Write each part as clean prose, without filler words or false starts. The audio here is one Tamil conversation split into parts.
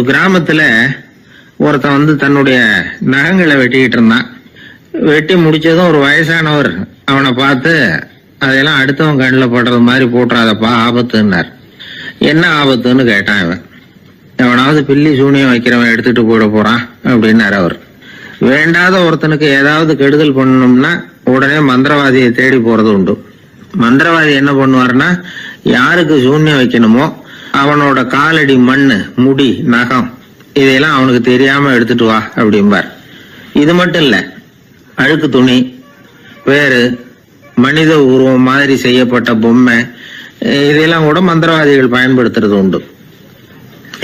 கிராமத்துல ஒருத்தன் தன்னுடைய நகங்களை வெட்டிக்கிட்டு இருந்தான். வெட்டி முடிச்சதும் ஒரு வயசானவர் அவனை பார்த்து, அதெல்லாம் அடுத்தவன் கண்ணில் படுறது மாதிரி போட்டுறாதப்பா, ஆபத்துன்னார். என்ன ஆபத்துன்னு கேட்டான் இவன். எவனாவது பில்லி சூனியம் வைக்கிறவன் எடுத்துட்டு போயிட போறான் அப்படின்னாரு அவர். வேண்டாத ஒருத்தனுக்கு ஏதாவது கெடுதல் பண்ணணும்னா உடனே மந்திரவாதியை தேடி போறது உண்டு. மந்திரவாதி என்ன பண்ணுவார்னா, யாருக்கு சூன்யம் வைக்கணுமோ அவனோட காலடி மண்ணு, முடி, நகம் இதையெல்லாம் அவனுக்கு தெரியாம எடுத்துட்டு வா அப்படிம்பார். இது மட்டும் இல்ல, அழுக்கு துணி, பேரு, மனித உருவம் மாதிரி செய்யப்பட்ட பொம்மை இதெல்லாம் கூட மந்திரவாதிகள் பயன்படுத்துறது உண்டு.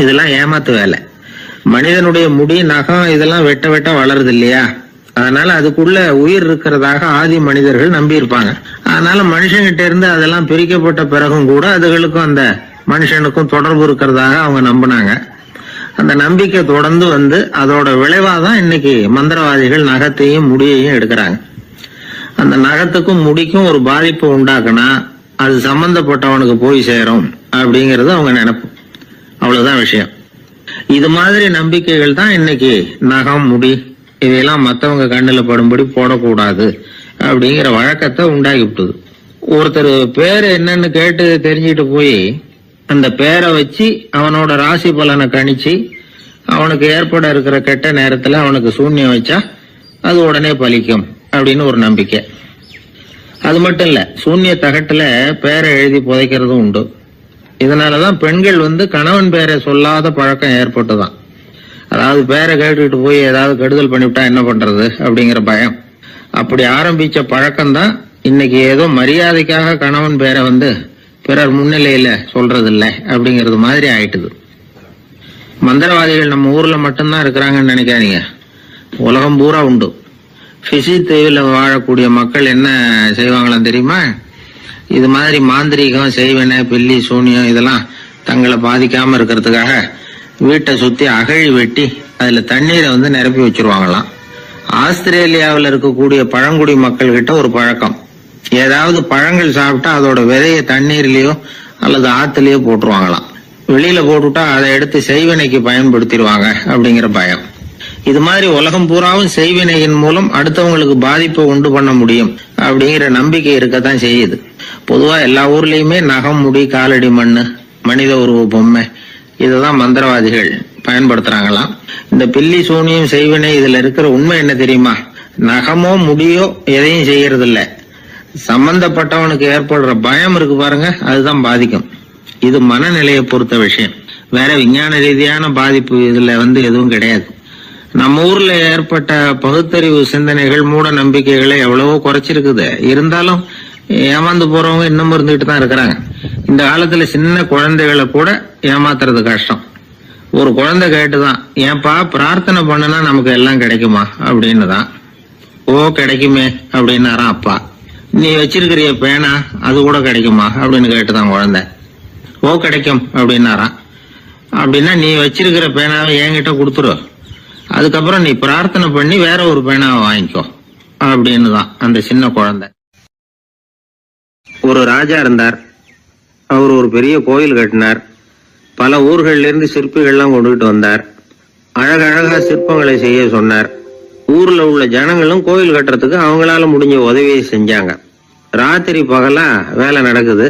இதெல்லாம் ஏமாத்து வேலை. மனிதனுடைய முடி, நகம் இதெல்லாம் வெட்ட வெட்ட வளருது இல்லையா, அதனால அதுக்குள்ள உயிர் இருக்கிறதாக ஆதி மனிதர்கள் நம்பி இருப்பாங்க. அதனால மனுஷங்கிட்ட இருந்து அதெல்லாம் பிரிக்கப்பட்ட பிறகும் கூட அதுகளுக்கும் அந்த மனுஷனுக்கும் தொடர்பு இருக்கிறதாக அவங்க நம்பினாங்க. அந்த நம்பிக்கை தொடர்ந்து அதோட விளைவாதான் இன்னைக்கு மந்திரவாதிகள் நகத்தையும் முடியையும் எடுக்கிறாங்க. அந்த நகத்துக்கும் முடிக்கும் ஒரு பாதிப்பு உண்டாக்குனா அது சம்பந்தப்பட்டவனுக்கு போய் சேரும் அப்படிங்கறது அவங்க நினைப்பு. அவ்வளவுதான் விஷயம். இது மாதிரி நம்பிக்கைகள் தான் இன்னைக்கு நகம், முடி இதையெல்லாம் மத்தவங்க கண்ணுல படும்படி போடக்கூடாது அப்படிங்கிற வழக்கத்தை உண்டாக்கி விட்டுது. ஒருத்தர் பேரு என்னன்னு கேட்டு தெரிஞ்சுட்டு போய் அந்த பேரை வச்சு அவனோட ராசி பலனை கணிச்சு அவனுக்கு ஏற்பட இருக்கிற கெட்ட நேரத்துல அவனுக்கு சூன்யம் வச்சா அது உடனே பலிக்கும் அப்படின்னு ஒரு நம்பிக்கை. அது மட்டும் இல்ல, சூன்ய தகட்டுல பேரை எழுதி புதைக்கிறதும் உண்டு. இதனாலதான் பெண்கள் கணவன் பேரை சொல்லாத பழக்கம் ஏற்பட்டுதான். அதாவது பேரை கேட்டுக்கிட்டு போய் ஏதாவது கெடுதல் பண்ணிவிட்டா என்ன பண்றது அப்படிங்கிற பயம். அப்படி ஆரம்பிச்ச பழக்கம்தான் இன்னைக்கு ஏதோ மரியாதைக்காக கணவன் பேரை பிறர் முன்னிலையில சொல்றது இல்லை அப்படிங்கறது மாதிரி ஆயிட்டுது. மந்திரவாதிகள் நம்ம ஊர்ல மட்டும்தான் இருக்கிறாங்கன்னு நினைக்காதீங்க, உலகம் பூரா உண்டு. பிசி தீவில் வாழக்கூடிய மக்கள் என்ன செய்வாங்களாம் தெரியுமா? இது மாதிரி மாந்திரீகம், செய்வன, பில்லி, சூனியம் இதெல்லாம் தங்களை பாதிக்காம இருக்கிறதுக்காக வீட்டை சுத்தி அகழி வெட்டி அதுல தண்ணீரை நிரப்பி வச்சிருவாங்களாம். ஆஸ்திரேலியாவில் இருக்கக்கூடிய பழங்குடி மக்கள் கிட்ட ஒரு பழக்கம், ஏதாவது பழங்கள் சாப்பிட்டா அதோட விதைய தண்ணீர்லயோ அல்லது ஆத்துலயோ போட்டுருவாங்களாம். வெளியில போட்டுட்டா அதை எடுத்து செய்வினைக்கு பயன்படுத்திடுவாங்க அப்படிங்கிற பயம். இது மாதிரி உலகம் பூராவும் செய்வினையின் மூலம் அடுத்தவங்களுக்கு பாதிப்பை உண்டு பண்ண முடியும் அப்படிங்கிற நம்பிக்கை இருக்கத்தான் செய்யுது. பொதுவா எல்லா ஊர்லயுமே நகம், முடி, காலடி மண்ணு, மனித உருவ பொம்மை இததான் மந்திரவாதிகள் பயன்படுத்துறாங்களாம். இந்த பில்லி, சூனியம், செய்வினை இதுல இருக்கிற உண்மை என்ன தெரியுமா? நகமோ முடியோ எதையும் செய்யறது இல்ல, சம்பந்தப்பட்டவனுக்கு ஏற்படுற பயம் இருக்கு பாருங்க, அதுதான் பாதிக்கும். இது மனநிலையை பொறுத்த விஷயம், வேற விஞ்ஞான ரீதியான பாதிப்பு இதுல எதுவும் கிடையாது. நம்ம ஊர்ல ஏற்பட்ட பகுத்தறிவு சிந்தனைகள், மூட நம்பிக்கைகளை எவ்வளவோ குறைச்சிருக்குது. இருந்தாலும் ஏமாந்து போறவங்க இன்னும் இருந்துகிட்டு தான் இருக்கிறாங்க. இந்த காலத்துல சின்ன குழந்தைகளை கூட ஏமாத்துறது கஷ்டம். ஒரு குழந்தை கேட்டுதான், ஏன்பா பிரார்த்தனை பண்ணுனா நமக்கு எல்லாம் கிடைக்குமா அப்படின்னு தான். ஓ கிடைக்குமே அப்படின்னாராம் அப்பா. நீ வச்சிருக்கிறிய பேனா அது கூட கிடைக்குமா அப்படின்னு கேட்டுதான் குழந்தை. ஓ கிடைக்கும் அப்படின்னாராம். அப்படின்னா நீ வச்சிருக்கிற பேனாவை என்கிட்ட கொடுத்துரு, அதுக்கப்புறம் நீ பிரார்த்தனை பண்ணி வேற ஒரு பேனாவை வாங்கிக்கோ அப்படின்னு தான் அந்த சின்ன குழந்தை. ஒரு ராஜா இருந்தார். அவர் ஒரு பெரிய கோயில் கட்டினார். பல ஊர்கள்ல இருந்து சிற்பிகள்லாம் கொண்டுகிட்டு வந்தார். அழகழகா சிற்பங்களை செய்ய சொன்னார். ஊர்ல உள்ள ஜனங்களும் கோயில் கட்டுறதுக்கு அவங்களால முடிஞ்ச உதவியை செஞ்சாங்க. ராத்திரி பகலா வேலை நடக்குது.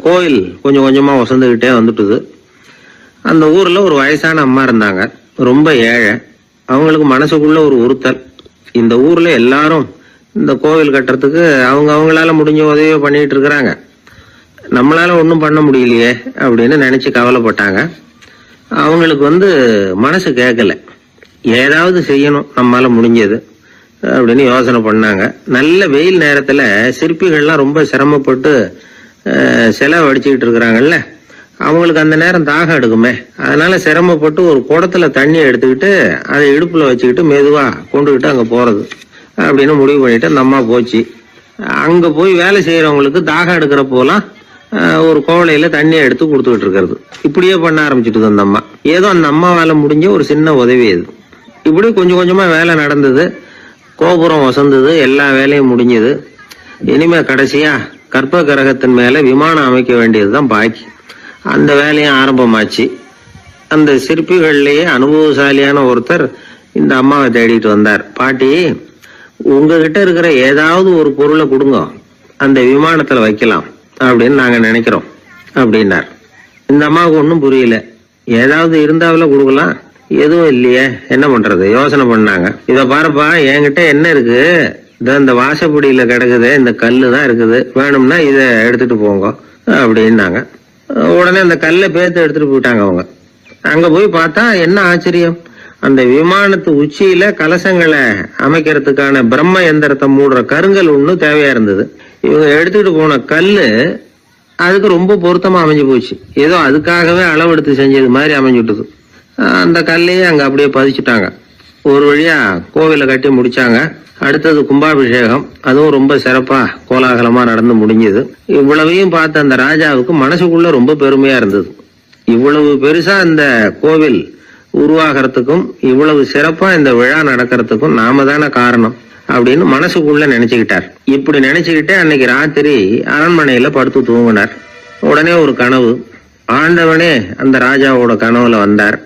கோயில் கொஞ்சம் கொஞ்சமா வசந்துகிட்டே வந்துட்டுது. அந்த ஊர்ல ஒரு வயசான அம்மா இருந்தாங்க, ரொம்ப ஏழை. அவங்களுக்கு மனசுக்குள்ள ஒரு உறுத்தல், இந்த ஊர்ல எல்லாரும் இந்த கோவில் கட்டுறதுக்கு அவங்களால முடிஞ்ச உதவியை பண்ணிட்டு இருக்கிறாங்க, நம்மளால ஒன்றும் பண்ண முடியலையே அப்படின்னு நினைச்சு கவலைப்பட்டாங்க. அவங்களுக்கு மனசு கேட்கல, ஏதாவது செய்யணும் நம்மளால முடிஞ்சது அப்படின்னு யோசனை பண்ணாங்க. நல்ல வெயில் நேரத்துல சிற்பிகள்லாம் ரொம்ப சிரமப்பட்டு சிலை வடிச்சுக்கிட்டு இருக்கிறாங்கல்ல, அவங்களுக்கு அந்த நேரம் தாகம் எடுக்குமே, அதனால சிரமப்பட்டு ஒரு குடத்துல தண்ணி எடுத்துக்கிட்டு அதை இடுப்புல வச்சுக்கிட்டு மெதுவா கொண்டுகிட்டு அங்க போறது அப்படின்னு முடிவு பண்ணிட்டு அந்த அம்மா போச்சு. அங்க போய் வேலை செய்யறவங்களுக்கு தாகம் எடுக்கிற போலாம் ஒரு கோவலையில தண்ணியை எடுத்து கொடுத்துக்கிட்டு இருக்கிறது. இப்படியே பண்ண ஆரம்பிச்சுட்டு அந்த அம்மா. ஏதோ அந்த அம்மாவால முடிஞ்ச ஒரு சின்ன உதவி அது. இப்படி கொஞ்சம் கொஞ்சமா வேலை நடந்தது. கோபுரம் வசந்தது, எல்லா வேலையும் முடிஞ்சது. இனிமே கடைசியா கற்ப கிரகத்தின் மேல விமானம் அமைக்க வேண்டியதுதான் பாக்கி. அந்த வேலையும் ஆரம்பமாச்சு. அந்த சிற்பிகள்லயே அனுபவசாலியான ஒருத்தர் இந்த அம்மாவை தேடிட்டு வந்தார். பாட்டி, உங்ககிட்ட இருக்கிற ஏதாவது ஒரு பொருளை கொடுங்க, அந்த விமானத்துல வைக்கலாம் அப்படின்னு நாங்க நினைக்கிறோம் அப்படின்னார். இந்த அம்மாவுக்கு ஒன்றும் புரியல. ஏதாவது இருந்தாவில கொடுக்கலாம், எதுவும் இல்லையே, என்ன பண்றது யோசனை பண்ணாங்க. இத பாருப்பா, என்கிட்ட என்ன இருக்கு, இந்த வாசப்படியில கிடக்குது, இந்த கல்லு தான் இருக்குது, வேணும்னா இத எடுத்துட்டு போங்க அப்படின்னாங்க. உடனே அந்த கல்லை பேத்து எடுத்துட்டு போயிட்டாங்க அவங்க. அங்க போய் பார்த்தா என்ன ஆச்சரியம், அந்த விமானத்து உச்சியில கலசங்களை அமைக்கிறதுக்கான பிரம்ம எந்திரத்தை மூடுற கருங்கல் ஒண்ணு தேவையா இருந்தது. இவங்க எடுத்துட்டு போன கல்லு அதுக்கு ரொம்ப பொருத்தமா அமைஞ்சு போச்சு. ஏதோ அதுக்காகவே அளவெடுத்து செஞ்சது மாதிரி அமைஞ்சுட்டுது. அந்த கல்லையே அங்க அப்படியே பதிச்சுட்டாங்க. ஒரு வழியா கோவிலை கட்டி முடிச்சாங்க. அடுத்தது கும்பாபிஷேகம். அதுவும் ரொம்ப சிறப்பா கோலாகலமா நடந்து முடிஞ்சது. இவ்வளவையும் பார்த்த அந்த ராஜாவுக்கு மனசுக்குள்ள ரொம்ப பெருமையா இருந்தது. இவ்வளவு பெருசா இந்த கோவில் உருவாகிறதுக்கும் இவ்வளவு சிறப்பா இந்த விழா நடக்கிறதுக்கும் நாம தானே காரணம் அப்படின்னு மனசுக்குள்ள நினைச்சுக்கிட்டார். இப்படி நினைச்சுக்கிட்டே அன்னைக்கு ராத்திரி அரண்மனையில படுத்து தூங்கினார். உடனே ஒரு கனவு. ஆண்டவனே அந்த ராஜாவோட கனவுல வந்தார்.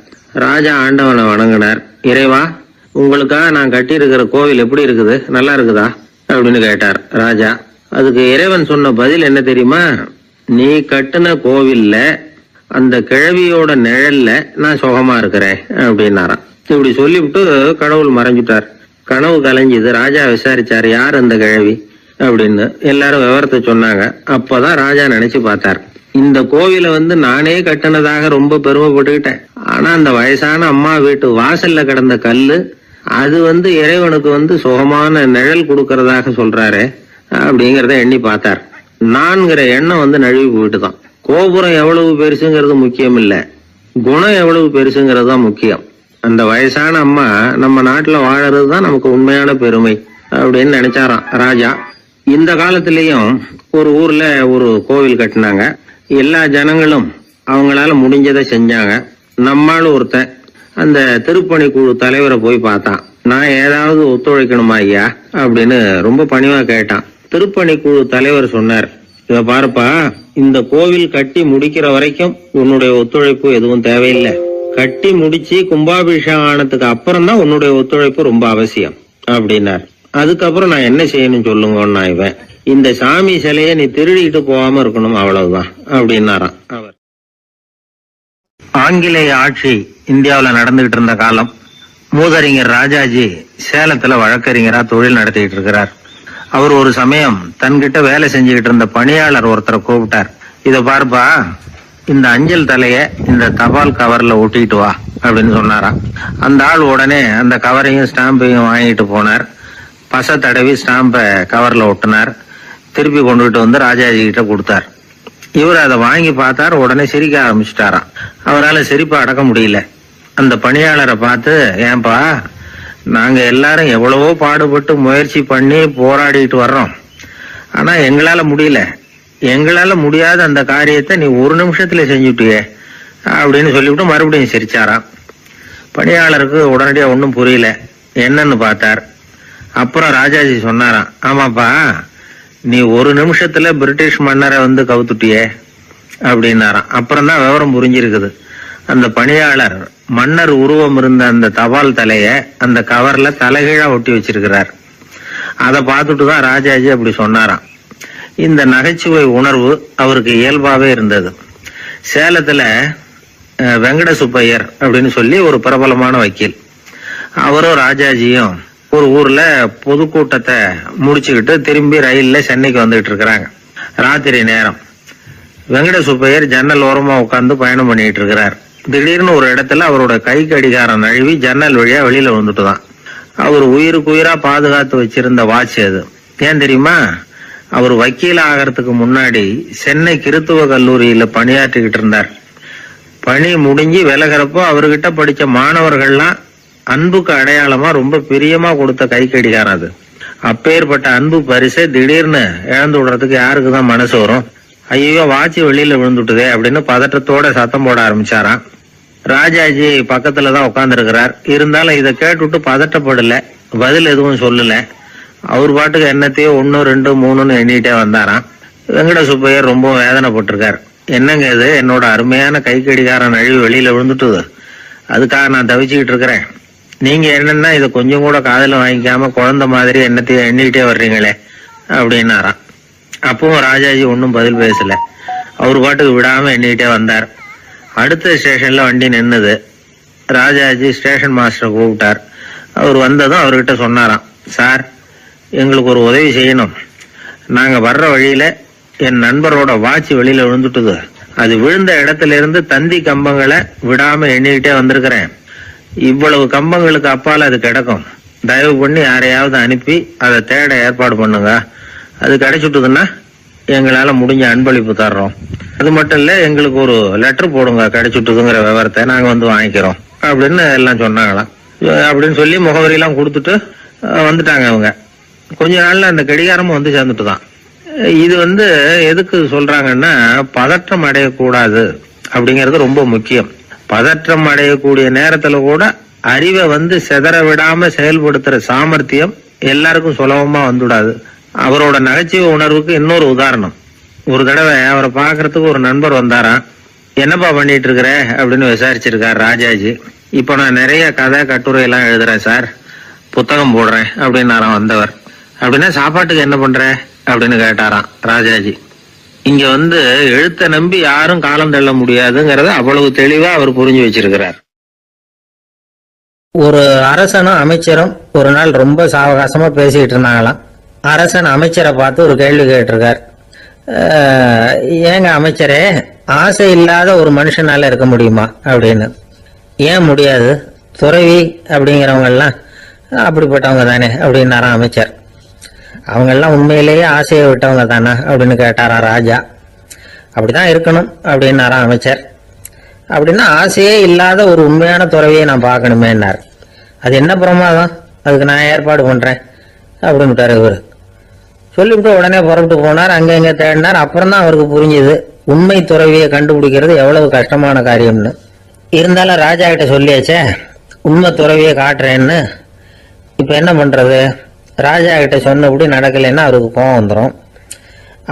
ராஜா ஆண்டவனை வணங்கினார். இறைவா, உங்களுக்காக நான் கட்டி இருக்கிற கோவில் எப்படி இருக்குது, நல்லா இருக்குதா அப்படின்னு கேட்டார் ராஜா. அதுக்கு இறைவன் சொன்ன பதில் என்ன தெரியுமா? நீ கட்டின கோவில்ல அந்த கிழவியோட நிழல்ல நான் சுகமா இருக்கிறேன் அப்படின்னாராம். இப்படி சொல்லிவிட்டு கடவுள் மறைஞ்சுட்டார். கனவு கலைஞ்சது. ராஜா விசாரிச்சார், யார் அந்த கிழவி அப்படின்னு. எல்லாரும் விவரத்தை சொன்னாங்க. அப்பதான் ராஜா நினைச்சு பார்த்தார், இந்த கோவிலை நானே கட்டினதாக ரொம்ப பெருமைப்பட்டுக்கிட்டேன். ஆனா அந்த வயசான அம்மா வீட்டு வாசல்ல கிடந்த கல்லு அது இறைவனுக்கு சுகமான நிழல் கொடுக்கறதாக சொல்றாரு அப்படிங்கறத எண்ணி பார்த்தார். நான்கிற எண்ணம் நழுவி போயிட்டுதான். கோபுரம் எவ்வளவு பெருசுங்கிறது முக்கியம் இல்ல, குணம் எவ்வளவு பெருசுங்கிறது தான் முக்கியம். அந்த வயசான அம்மா நம்ம நாட்டுல வாழறது தான் நமக்கு உண்மையான பெருமை அப்படின்னு நினைச்சாராம் ராஜா. இந்த காலத்திலயும் ஒரு ஊர்ல ஒரு கோவில் கட்டினாங்க. எல்லா ஜனங்களும் அவங்களால முடிஞ்சதை செஞ்சாங்க. நம்மால ஒருத்தன் அந்த திருப்பணி குழு தலைவரை போய் பார்த்தான். நான் ஏதாவது ஒத்துழைக்கணுமா ஐயா அப்படின்னு ரொம்ப பணிவா கேட்டான். திருப்பணி குழு தலைவர் சொன்னார், இத பாருப்பா, இந்த கோவில் கட்டி முடிக்கிற வரைக்கும் உன்னுடைய ஒத்துழைப்பு எதுவும் தேவையில்லை. கட்டி முடிச்சு கும்பாபிஷேகம் ஆனதுக்கு அப்புறம் தான் உன்னுடைய ஒத்துழைப்பு ரொம்ப அவசியம் அப்படின்னார். அதுக்கப்புறம் நான் என்ன செய்யணும் சொல்லுங்கன்னா, இவன் இந்த சாமி சிலையை நீ திருடிட்டு போகாம இருக்கணும், அவ்வளவுதான் அப்படின்னாராம் அவர். ஆங்கிலேய ஆட்சி இந்தியாவில் நடந்துகிட்டு இருந்த காலம். மூதறிஞர் ராஜாஜி சேலத்துல வழக்கறிஞரா தொழில் நடத்திட்டு இருக்கிறார். அவர் ஒரு சமயம் தன்கிட்ட வேலை செஞ்சுக்கிட்டு இருந்த பணியாளர் ஒருத்தரை கூப்பிட்டார். இத பாருப்பா, இந்த அஞ்சல் தலைய இந்த தபால் கவர்ல ஒட்டிட்டு வா அப்படின்னு சொன்னாராம். அந்த ஆள் உடனே அந்த கவரையும் ஸ்டாம்பையும் வாங்கிட்டு போனார். பசை தடவி ஸ்டாம்பை கவர்ல ஒட்டினார். திருப்பி கொண்டுகிட்டு ராஜாஜி கிட்ட கொடுத்தார். இவர் அதை வாங்கி பார்த்தார். உடனே சிரிக்க ஆரம்பிச்சுட்டாராம். அவரால் சிரிப்பை அடக்க முடியல. அந்த பணியாளரை பார்த்து, ஏன்பா, நாங்க எல்லாரும் எவ்வளவோ பாடுபட்டு முயற்சி பண்ணி போராடிட்டு வர்றோம், ஆனா எங்களால முடியல, எங்களால முடியாத அந்த காரியத்தை நீ ஒரு நிமிஷத்துல செஞ்சுட்டியே அப்படின்னு சொல்லிவிட்டு மறுபடியும் சிரிச்சாராம். பணியாளருக்கு உடனடியா ஒன்னும் புரியல. என்னன்னு பார்த்தார். அப்புறம் ராஜாஜி சொன்னாராம், ஆமாப்பா, நீ ஒரு நிமிஷத்துல பிரிட்டிஷ் மன்னரை கவுத்துட்டியே அப்படின்னாராம். அப்புறம் தான் விவரம் புரிஞ்சிருக்குது. அந்த பணியாளர் மன்னர் உருவம் இருந்த அந்த தபால் தலைய அந்த கவர்ல தலைகீழா ஒட்டி வச்சிருக்கிறார். அதை பார்த்துட்டு தான் ராஜாஜி அப்படி சொன்னாராம். இந்த நகைச்சுவை உணர்வு அவருக்கு இயல்பாவே இருந்தது. சேலத்துல வெங்கட சுப்பையர் அப்படின்னு சொல்லி ஒரு பிரபலமான வக்கீல், அவரும் ராஜாஜியும் ஒரு ஊர்ல பொதுக்கூட்டத்தை முடிச்சுக்கிட்டு திரும்பி ரயில்ல சென்னைக்கு வந்துட்டு இருக்கிறாங்க. ராத்திரி நேரம். வெங்கட சுப்பையர் ஜன்னல் ஓரமா உட்கார்ந்து பயணம் பண்ணிட்டு இருக்கிறார். திடீர்னு ஒரு இடத்துல அவரோட கை கடிகாரம் நழுவி ஜன்னல் வழியா வெளியில வந்துட்டுதான். அவர் உயிருக்கு உயிரா பாதுகாத்து வச்சிருந்த வாட்ச் அது. ஏன் தெரியுமா? அவர் வக்கீல் ஆகிறதுக்கு முன்னாடி சென்னை கிறித்துவ கல்லூரியில பணியாற்றிக்கிட்டு இருந்தார். பணி முடிஞ்சு விலகிறப்போ அவர்கிட்ட படிச்ச மாணவர்கள்லாம் அன்புக்கு அடையாளமா ரொம்ப பிரியமா கொடுத்த கை கடிகாரம் அது. அப்பேற்பட்ட அன்பு பரிசை திடீர்னு இழந்து விடுறதுக்கு யாருக்குதான் மனசு வரும்? ஐயோ, வாட்சி வெளியில விழுந்துட்டுதே அப்படின்னு பதற்றத்தோட சத்தம் போட ஆரம்பிச்சாராம். ராஜாஜி பக்கத்துலதான் உட்கார்ந்து இருக்கிறார். இருந்தாலும் இதை கேட்டுவிட்டு பதட்டப்படல, பதில் எதுவும் சொல்லல. அவர் பாட்டுக்கு என்னத்தையோ 1, 2, 3ன்னு எண்ணிட்டே வந்தாராம். வெங்கட சுப்பையர் ரொம்ப வேதனைப்பட்டிருக்கார். என்னங்க இது, என்னோட அருமையான கை கடிகாரம் நழுவி வெளியில விழுந்துட்டுது, அதுக்காக நான் தவிச்சுக்கிட்டு இருக்கிறேன். நீங்க என்னன்னா இதை கொஞ்சம் கூட காதுல வாங்கிக்காம குழந்தை மாதிரி என்னத்தையும் எண்ணிக்கிட்டே வர்றீங்களே அப்படின்னாராம். அப்பவும் ராஜாஜி ஒன்றும் பதில் பேசல. அவர் பாட்டுக்கு விடாம எண்ணிக்கிட்டே வந்தார். அடுத்த ஸ்டேஷன்ல வண்டி நின்னுது. ராஜாஜி ஸ்டேஷன் மாஸ்டரை கூப்பிட்டார். அவர் வந்ததும் அவர்கிட்ட சொன்னாராம், சார், எங்களுக்கு ஒரு உதவி செய்யணும். நாங்க வர்ற வழியில என் நண்பரோட வாட்ச் வெளியில விழுந்துட்டுது. அது விழுந்த இடத்துல இருந்து தந்தி கம்பங்களை விடாம எண்ணிக்கிட்டே வந்திருக்கிறேன். இவ்வளவு கம்பங்களுக்கு அப்பால அது கிடக்கும். தயவு பண்ணி யாரையாவது அனுப்பி அதை தேட ஏற்பாடு பண்ணுங்க. அது கிடைச்சுட்டுதுன்னா எங்களால முடிஞ்ச அன்பளிப்பு தர்றோம். அது மட்டும் இல்ல, எங்களுக்கு ஒரு லெட்டர் போடுங்க, கிடைச்சுட்டுதுங்கிற விவரத்தை நாங்க வந்து வாங்கிக்கிறோம் அப்படின்னு எல்லாம் சொன்னாங்களாம். அப்படின்னு சொல்லி முகவரியெல்லாம் கொடுத்துட்டு வந்துட்டாங்க அவங்க. கொஞ்ச நாள்ல அந்த கடிகாரமும் வந்து சேர்ந்துட்டுதான். இது எதுக்கு சொல்றாங்கன்னா, பதற்றம் அடையக்கூடாது அப்படிங்கிறது ரொம்ப முக்கியம். பதற்றம் அடையக்கூடிய நேரத்துல கூட அறிவை சிதற விடாம செயல்படுத்துற சாமர்த்தியம் எல்லாருக்கும் சுலபமா வந்துடாது. அவரோட நகைச்சுவை உணர்வுக்கு இன்னொரு உதாரணம். ஒரு தடவை அவரை பாக்குறதுக்கு ஒரு நண்பர் வந்தாராம். என்னப்பா பண்ணிட்டு இருக்கிற அப்படின்னு விசாரிச்சிருக்காரு ராஜாஜி. இப்ப நான் நிறைய கதை கட்டுரை எல்லாம் எழுதுறேன் சார், புத்தகம் போடுறேன் அப்படின்னாராம் வந்தவர். அப்படின்னா சாப்பாட்டுக்கு என்ன பண்ற அப்படின்னு கேட்டாராம் ராஜாஜி. இங்க எழுத்த நம்பி யாரும் காலம் தள்ள முடியாதுங்கிறத அவ்வளவு தெளிவா அவர் புரிஞ்சு வச்சிருக்கிறார். ஒரு அரசனும் அமைச்சரும் ஒரு நாள் ரொம்ப சாவகாசமா பேசிக்கிட்டு இருந்தாங்களாம். அரசன் அமைச்சரை பார்த்து ஒரு கேள்வி கேட்டிருக்கார். ஏங்க அமைச்சரே, ஆசை இல்லாத ஒரு மனுஷனால இருக்க முடியுமா அப்படின்னு. ஏன் முடியாது, துறவி அப்படிங்கிறவங்க எல்லாம் அப்படிப்பட்டவங்க தானே அப்படின்னாராம் அமைச்சர். அவங்கெல்லாம் உண்மையிலேயே ஆசையை விட்டவங்க தானே அப்படின்னு கேட்டாராம் ராஜா. அப்படிதான் இருக்கணும் அப்படின்னாராம் அமைச்சர். அப்படின்னா ஆசையே இல்லாத ஒரு உண்மையான துறவியை நான் பார்க்கணுமேன்னார். அது என்ன பிரமாதம், அதுக்கு நான் ஏற்பாடு பண்றேன் அப்படின்ட்டார் இவர். சொல்லிவிட்டு உடனே புறப்பட்டு போனார். அங்க இங்க தேடினார். அப்புறம் தான் அவருக்கு புரிஞ்சுது உண்மை துறவியை கண்டுபிடிக்கிறது எவ்வளவு கஷ்டமான காரியம்னு. இருந்தாலும் ராஜா கிட்ட சொல்லியாச்சே, உண்மை துறவியை காட்டுறேன்னு. இப்ப என்ன பண்றது? ராஜா கிட்ட சொன்னபடி நடக்கலைன்னா அவருக்கு கோவம் வந்துடும்.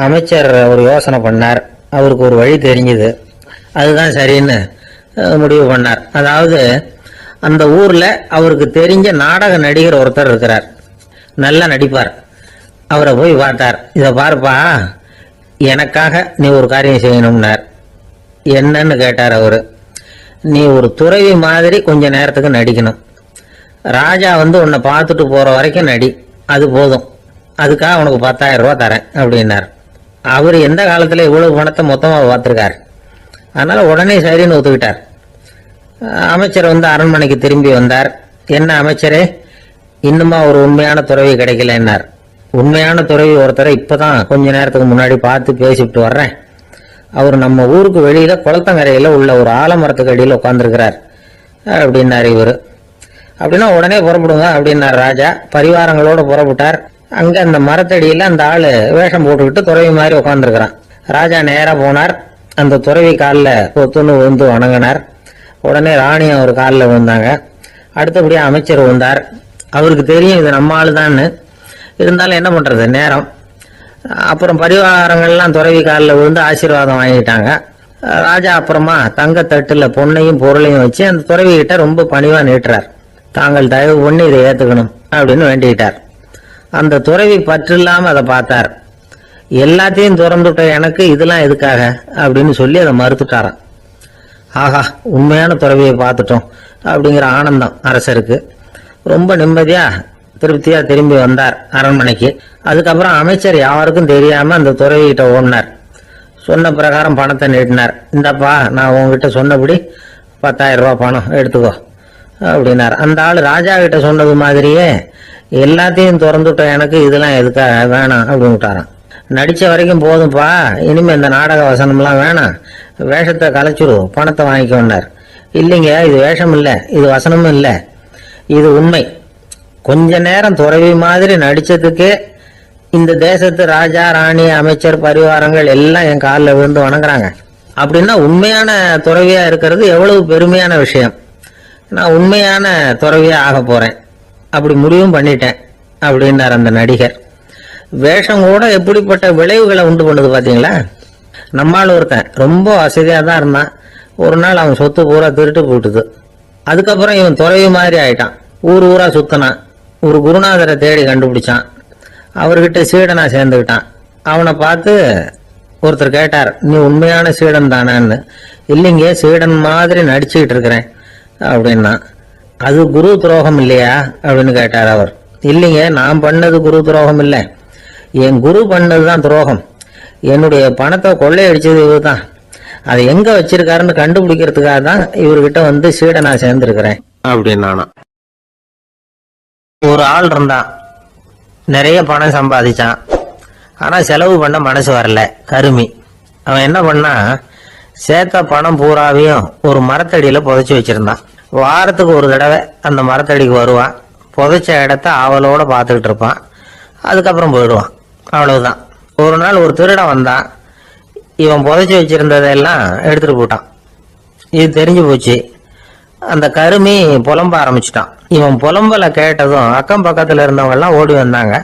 அமைச்சர் ஒரு யோசனை பண்ணார். அவருக்கு ஒரு வழி தெரிஞ்சுது. அதுதான் சரின்னு முடிவு பண்ணார். அதாவது அந்த ஊர்ல அவருக்கு தெரிஞ்ச நாடக நடிகர் ஒருத்தர் இருக்கிறார், நல்லா நடிப்பார். அவரை போய் பார்த்தார். இதை பாருப்பா, எனக்காக நீ ஒரு காரியம் செய்யணும்னார். என்னன்னு கேட்டார் அவரு. நீ ஒரு துறவி மாதிரி கொஞ்ச நேரத்துக்கு நடிக்கணும். ராஜா உன்னை பார்த்துட்டு போற வரைக்கும் நடி, அது போதும். அதுக்காக உனக்கு 10,000 ரூபாய் தரேன் அப்படின்னார். அவர் எந்த காலத்துல இவ்வளவு பணத்தை மொத்தமா பார்த்திருக்கார். அதனால உடனே சரின்னு ஒத்துக்கிட்டார். அமைச்சர் அரண்மனைக்கு திரும்பி வந்தார். என்ன அமைச்சரே, இன்னுமா ஒரு உண்மையான துறவி கிடைக்கலன்னார். உண்மையான துறவி ஒருத்தரை இப்பதான் கொஞ்ச நேரத்துக்கு முன்னாடி பார்த்து பேசிவிட்டு வர்றேன். அவர் நம்ம ஊருக்கு வெளியில குளத்தங்கரையில உள்ள ஒரு ஆலமரத்துக்கு அடியில் உட்கார்ந்துருக்கிறார் அப்படின்னாரு இவரு. அப்படின்னா உடனே புறப்படுங்க அப்படின்னார் ராஜா. பரிவாரங்களோட புறப்பட்டார். அங்க அந்த மரத்தடியில அந்த ஆளு வேஷம் போட்டுக்கிட்டு துறவி மாதிரி உட்காந்துருக்கிறான். ராஜா நேரா போனார். அந்த துறவி காலில் பொத்துன்னு விழுந்து வணங்கினார். உடனே ராணியும் அவர் காலில் விழுந்தாங்க. அடுத்தபடியா அமைச்சர் விழுந்தார். அவருக்கு தெரியும் இது நம்ம ஆளுதான்னு. இருந்தாலும் என்ன பண்றது, நேரம். அப்புறம் பரிவாரங்கள்லாம் துறவி காலில் விழுந்து ஆசீர்வாதம் வாங்கிட்டாங்க. ராஜா அப்புறமா தங்கத்தட்டுல பொண்ணையும் பொருளையும் வச்சு அந்த துறவி கிட்ட ரொம்ப பணிவா நீட்டுறார். தாங்கள் தயவு பண்ணி இதை ஏத்துக்கணும் அப்படின்னு வேண்டிக்கிட்டார். அந்த துறவி பற்று இல்லாம அதை பார்த்தார். எல்லாத்தையும் திறந்துட்ட எனக்கு இதெல்லாம் எதுக்காக அப்படின்னு சொல்லி அதை மறுத்துட்டாராம். ஆஹா, உண்மையான துறவியை பார்த்துட்டோம் அப்படிங்கிற ஆனந்தம் அரசருக்கு. ரொம்ப நிம்மதியா திருப்தியா திரும்பி வந்தார் அரண்மனைக்கு. அதுக்கப்புறம் அமைச்சர் யாருக்கும் தெரியாம அந்த துறவிகிட்ட ஓடினார். சொன்ன பிரகாரம் பணத்தை நீட்டினார். இந்தப்பா, நான் உங்ககிட்ட சொன்னபடி 10,000 ரூபாய் பணம் எடுத்துக்கோ அப்படின்னார். அந்த ஆள் ராஜா கிட்ட சொன்னது மாதிரியே எல்லாத்தையும் திறந்துட்ட எனக்கு இதெல்லாம் எதுக்காக வேணாம் அப்படின்ட்டாராம். நடிச்ச வரைக்கும் போதும்பா, இனிமே இந்த நாடக வசனம்லாம் வேணாம், வேஷத்தை கலைச்சிரு, பணத்தை வாங்கிக்கோன்னார். இல்லைங்க, இது வேஷம் இல்லை, இது வசனமும் இல்லை, இது உண்மை. கொஞ்ச நேரம் துறவி மாதிரி நடிச்சதுக்கே இந்த தேசத்து ராஜா ராணி அமைச்சர் பரிவாரங்கள் எல்லாம் என் காலில் விழுந்து வணங்குறாங்க. அப்படின்னா உண்மையான துறவியா இருக்கிறது எவ்வளவு பெருமையான விஷயம். நான் உண்மையான துறவியா ஆக போறேன், அப்படி முடிவும் பண்ணிட்டேன் அப்படின்னார் அந்த நடிகர். வேஷம் கூட எப்படிப்பட்ட விளைவுகளை உண்டு பண்ணுது பாத்தீங்களா. நம்மால் ஒருத்தன் ரொம்ப வசதியாக தான் இருந்தான். ஒரு நாள் அவன் சொத்து பூரா திருட்டு போட்டுது. அதுக்கப்புறம் இவன் துறவி மாதிரி ஆயிட்டான். ஊர் ஊரா சுத்தினான். ஒரு குருநாதரை தேடி கண்டுபிடிச்சான். அவர்கிட்ட சீடனா சேர்ந்துக்கிட்டான். அவனை பார்த்து ஒருத்தர் கேட்டார், நீ உண்மையான சீடன் தானேன்னு. இல்லைங்க, சீடன் மாதிரி நடிச்சுக்கிட்டு இருக்கிறேன் அப்படின்னா. அது குரு துரோகம் இல்லையா அப்படின்னு கேட்டார் அவர். இல்லைங்க, நான் பண்ணது குரு துரோகம் இல்லை, என் குரு பண்ணது தான் துரோகம். என்னுடைய பணத்தை கொள்ளையடிச்சது இவர் தான். அதை எங்க வச்சிருக்காருன்னு கண்டுபிடிக்கிறதுக்காக தான் இவர்கிட்ட வந்து சீடனா சேர்ந்திருக்கிறேன் அப்படின்னா. ஒரு ஆள் இருந்தான், நிறைய பணம் சம்பாதிச்சான். ஆனா செலவு பண்ண மனசு வரல, கருமி. அவன் என்ன பண்ணா, சேர்த்த பணம் பூராவையும் ஒரு மரத்தடியில புதைச்சி வச்சிருந்தான். வாரத்துக்கு ஒரு தடவை அந்த மரத்தடிக்கு வருவான். புதைச்ச இடத்த ஆவலோட பார்த்துக்கிட்டு இருப்பான். அதுக்கப்புறம் போயிடுவான். அவ்வளவுதான். ஒரு நாள் ஒரு திருடன் வந்தான். இவன் புதைச்சி வச்சிருந்ததெல்லாம் எடுத்துட்டு போட்டான். இது தெரிஞ்சு போச்சு. அந்த கருமி புலம்ப ஆரம்பிச்சிட்டான். இவன் புலம்பலை கேட்டதும் அக்கம் பக்கத்துல இருந்தவங்க எல்லாம் ஓடி வந்தாங்க.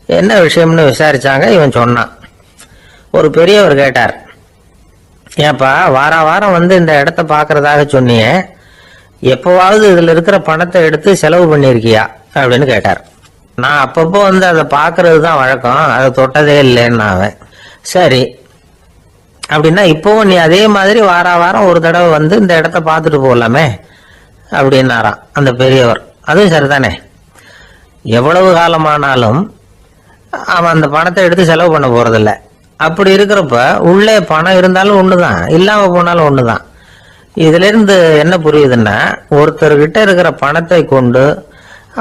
என்ன விஷயம்னு விசாரிச்சாங்க. இவன் சொன்னான். ஒரு பெரியவர் கேட்டார், ஏப்பா வார வாரம் வந்து இந்த இடத்த பாக்குறதாக சொன்னியே, எப்பவாவது இதுல இருக்கிற பணத்தை எடுத்து செலவு பண்ணிருக்கியா அப்படின்னு கேட்டார். நான் அப்பப்போ வந்து அதை பாக்குறது தான் வழக்கம், அதை தொட்டதே இல்லைன்னு. அவன் சரி அப்படின்னா இப்பவும் நீ அதே மாதிரி வார வாரம் ஒரு தடவை வந்து இந்த இடத்த பார்த்துட்டு போகலாமே அப்படின்னாராம் அந்த பெரியவர். அதுவும் சரிதானே, எவ்வளவு காலமானாலும் அவன் அந்த பணத்தை எடுத்து செலவு பண்ண போறதில்ல. அப்படி இருக்கிறப்ப உள்ளே பணம் இருந்தாலும் ஒண்ணுதான், இல்லாம போனாலும் ஒண்ணுதான். இதுல இருந்து என்ன புரியுதுன்னா, ஒருத்தர்கிட்ட இருக்கிற பணத்தை கொண்டு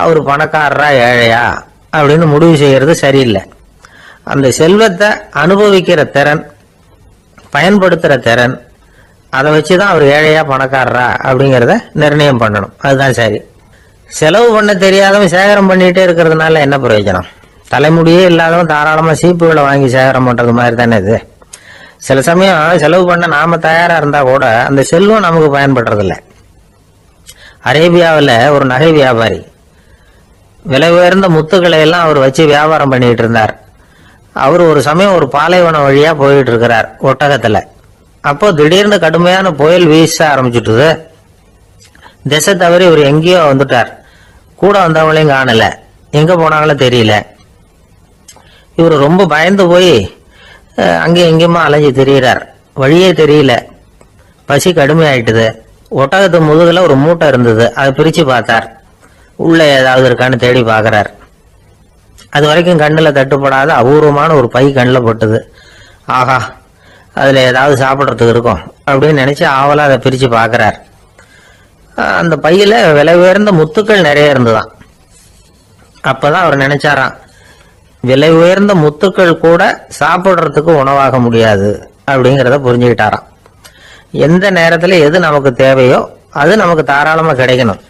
அவர் பணக்காரரா ஏழையா அப்படின்னு முடிவு செய்யறது சரியில்லை. அந்த செல்வத்தை அனுபவிக்கிற திறன், பயன்படுத்துற திறன், அதை வச்சுதான் அவர் ஏழையா பணக்காரரா அப்படிங்கிறத நிர்ணயம் பண்ணணும். அதுதான் சரி. செலவு பண்ண தெரியாதவன் சேகரம் பண்ணிட்டே இருக்கிறதுனால என்ன பிரயோஜனம்? தலைமுடியே இல்லாதவன் தாராளமா சீப்புகளை வாங்கி சேகரம் பண்றது மாதிரி தானே இது. சில சமயம் செலவு பண்ண நாம தயாரா இருந்தா கூட அந்த செல்வம் நமக்கு பயன்படுறதில்லை. அரேபியாவில் ஒரு நகை வியாபாரி விலை உயர்ந்த முத்துக்களை எல்லாம் அவர் வச்சு வியாபாரம் பண்ணிட்டு இருந்தார். அவர் ஒரு சமயம் ஒரு பாலைவனம் வழியா போயிட்டு இருக்கிறார் ஒட்டகத்துல. அப்போ திடீர்னு கடுமையான புயல் வீச ஆரம்பிச்சுட்டுது. திசை தவறி இவர் எங்கேயோ வந்துட்டார். கூட வந்தவங்களையும் காணல, எங்க போனாங்களும் தெரியல. இவர் ரொம்ப பயந்து போய் அங்கே எங்கேயுமா அலைஞ்சு திரியிறார். வழியே தெரியல. பசி கடுமையாயிட்டுது. ஒட்டகத்து முதுகுல ஒரு மூட்டை இருந்தது. அதை பிரிச்சு பார்த்தார். உள்ள ஏதாவது இருக்கான்னு தேடி பார்க்கறார். அது வரைக்கும் கண்ணில் தட்டுப்படாத அபூர்வமான ஒரு பை கண்ணில் பட்டுது. ஆஹா, அதுல ஏதாவது சாப்பிட்றதுக்கு இருக்கும் அப்படின்னு நினைச்சு ஆவலா அதை பிரிச்சு பார்க்கறார். அந்த பையில விலை உயர்ந்த முத்துக்கள் நிறைய இருந்துதான். அப்பதான் அவர் நினைச்சாராம், விலை உயர்ந்த முத்துக்கள் கூட சாப்பிடுறதுக்கு உணவாக முடியாது அப்படிங்கிறத புரிஞ்சுக்கிட்டாராம். எந்த நேரத்துல எது நமக்கு தேவையோ அது நமக்கு தாராளமா கிடைக்கணும்.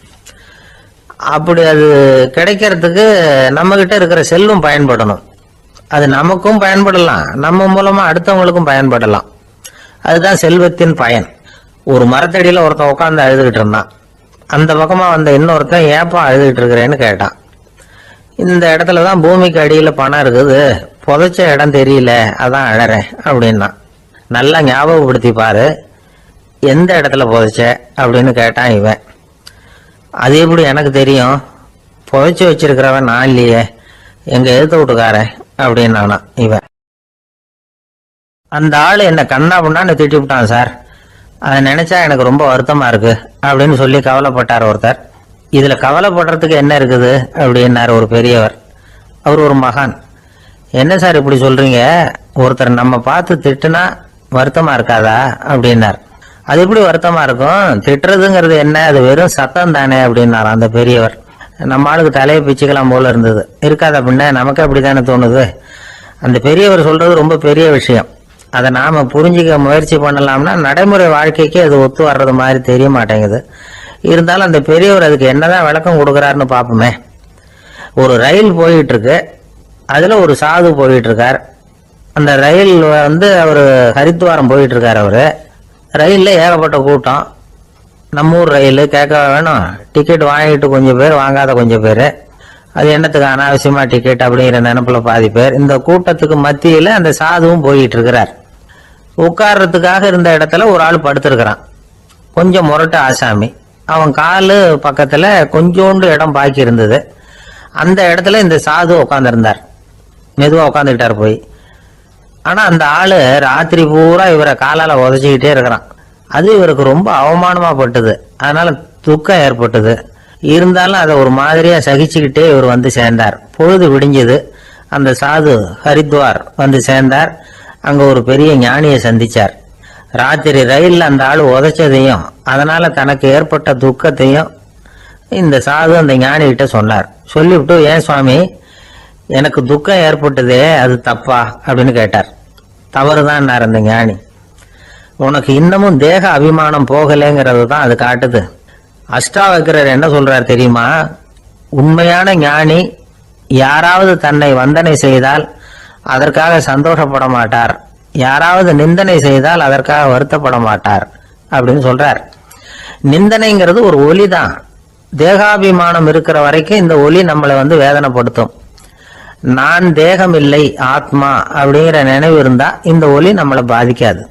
அப்படி அது கிடைக்கிறதுக்கு நம்ம கிட்ட இருக்கிற செல்வம் பயன்படணும். அது நமக்கும் பயன்படலாம், நம்ம மூலமா அடுத்தவங்களுக்கும் பயன்படலாம். அதுதான் செல்வத்தின் பயன். ஒரு மரத்தடியில ஒருத்தன் உட்காந்து அழுதுகிட்டு இருந்தான். அந்த பக்கமா வந்த இன்னொருத்தன் ஏப்பா அழுதுகிட்டு இருக்கிறேன்னு கேட்டான். இந்த இடத்துலதான் பூமிக்கு அடியில பணம் இருக்குது, புதைச்ச இடம் தெரியல, அதான் அழறேன் அப்படின்னா. நல்லா ஞாபகப்படுத்தி பாரு, எந்த இடத்துல புதைச்ச அப்படின்னு கேட்டான் இவன். அது எப்படி எனக்கு தெரியும், புதைச்சு வச்சிருக்கிறவன் நான் இல்லையே, எங்க எழுத்து வீட்டுக்காரன் அப்படின்னானா இவன். அந்த ஆளு என்ன கண்ணா பண்ணான்னு திட்டி விட்டான் சார், அதை நினைச்சா எனக்கு ரொம்ப வருத்தமா இருக்கு அப்படின்னு சொல்லி கவலைப்பட்டார் ஒருத்தர். இதுல கவலைப்படுறதுக்கு என்ன இருக்குது அப்படின்னாரு ஒரு பெரியவர். அவர் ஒரு மகான். என்ன சார் இப்படி சொல்றீங்க, ஒருத்தர் நம்ம பார்த்து திட்டுனா வருத்தமா இருக்காதா அப்படின்னார். அது எப்படி வருத்தமா இருக்கும், திட்டுறதுங்கிறது என்ன, அது வெறும் சத்தம் தானே அப்படின்னார் அந்த பெரியவர். நம்ம ஆளுக்கு தலையை பிச்சுக்கலாம் போல இருந்தது. இருக்காது அப்படின்னா நமக்கு அப்படித்தானே தோணுது. அந்த பெரியவர் சொல்றது ரொம்ப பெரிய விஷயம். அதை நாம புரிஞ்சுக்க முயற்சி பண்ணலாம்னா நடைமுறை வாழ்க்கைக்கு அது ஒத்து வர்றது மாதிரி தெரிய மாட்டேங்குது. இருந்தாலும் அந்த பெரியவர் அதுக்கு என்னதான் விளக்கம் கொடுக்கறாருன்னு பாப்போமே. ஒரு ரயில் போயிட்டு இருக்கு, அதுல ஒரு சாது போயிட்டு இருக்கார். அந்த ரயில் வந்து அவரு ஹரித்வாரம் போயிட்டு இருக்காரு. அவரு ரயில்ல ஏகப்பட்ட கூட்டம். நம்ம ஊர் ரயில் கேட்க வேணும், டிக்கெட் வாங்கிட்டு கொஞ்சம் பேர், வாங்காத கொஞ்சம் பேர். அது என்னத்துக்கு அனாவசியமா டிக்கெட் அப்படிங்கிற நினைப்புல பாதி பேர். இந்த கூட்டத்துக்கு மத்தியில அந்த சாதுவும் போயிட்டு இருக்கிறார். உட்கார்றதுக்காக இருந்த இடத்துல ஒரு ஆள் படுத்திருக்கிறான். கொஞ்சம் முரட்டு ஆசாமி. அவன் காலு பக்கத்துல கொஞ்சோண்டு இடம் பாக்கி இருந்தது. அந்த இடத்துல இந்த சாது உட்காந்துருந்தார். மெதுவா உட்காந்துக்கிட்டார் போய். ஆனா அந்த ஆளு ராத்திரி பூரா இவரை காலால உதச்சிக்கிட்டே இருக்கிறான். அது இவருக்கு ரொம்ப அவமானமா பட்டது. அதனால துக்கம் ஏற்பட்டது. இருந்தாலும் அதை ஒரு மாதிரியா சகிச்சுக்கிட்டே இவர் வந்து சேர்ந்தார். பொழுது விடிஞ்சது. அந்த சாது ஹரித்வார் வந்து சேர்ந்தார். அங்க ஒரு பெரிய ஞானியை சந்திச்சார். ராத்திரி ரயில்ல அந்த ஆள் உதைச்சதையும் அதனால தனக்கு ஏற்பட்ட துக்கத்தையும் இந்த சாது அந்த ஞானி கிட்ட சொன்னார். சொல்லிவிட்டு, ஏன் சுவாமி, எனக்கு துக்கம் ஏற்பட்டதே, அது தப்பா அப்படின்னு கேட்டார். தவறுதான் அந்த ஞானி. உனக்கு இன்னமும் தேக அபிமானம் போகலைங்கிறது தான் அது காட்டுது. அஷ்டாவக்கரர் என்ன சொல்றார் தெரியுமா? உண்மையான ஞானி யாராவது தன்னை வந்தனை செய்தால் அதற்காக சந்தோஷப்பட மாட்டார், யாராவது நிந்தனை செய்தால் அதற்காக வருத்தப்பட மாட்டார் அப்படின்னு சொல்றார். நிந்தனைங்கிறது ஒரு ஒலி தான். தேகாபிமானம் இருக்கிற வரைக்கும் இந்த ஒலி நம்மளை வந்து வேதனைப்படுத்தும். நான் தேகம் இல்லை, ஆத்மா அப்படிங்கிற நினைவு இருந்தா இந்த ஒலி நம்மளை பாதிக்காது.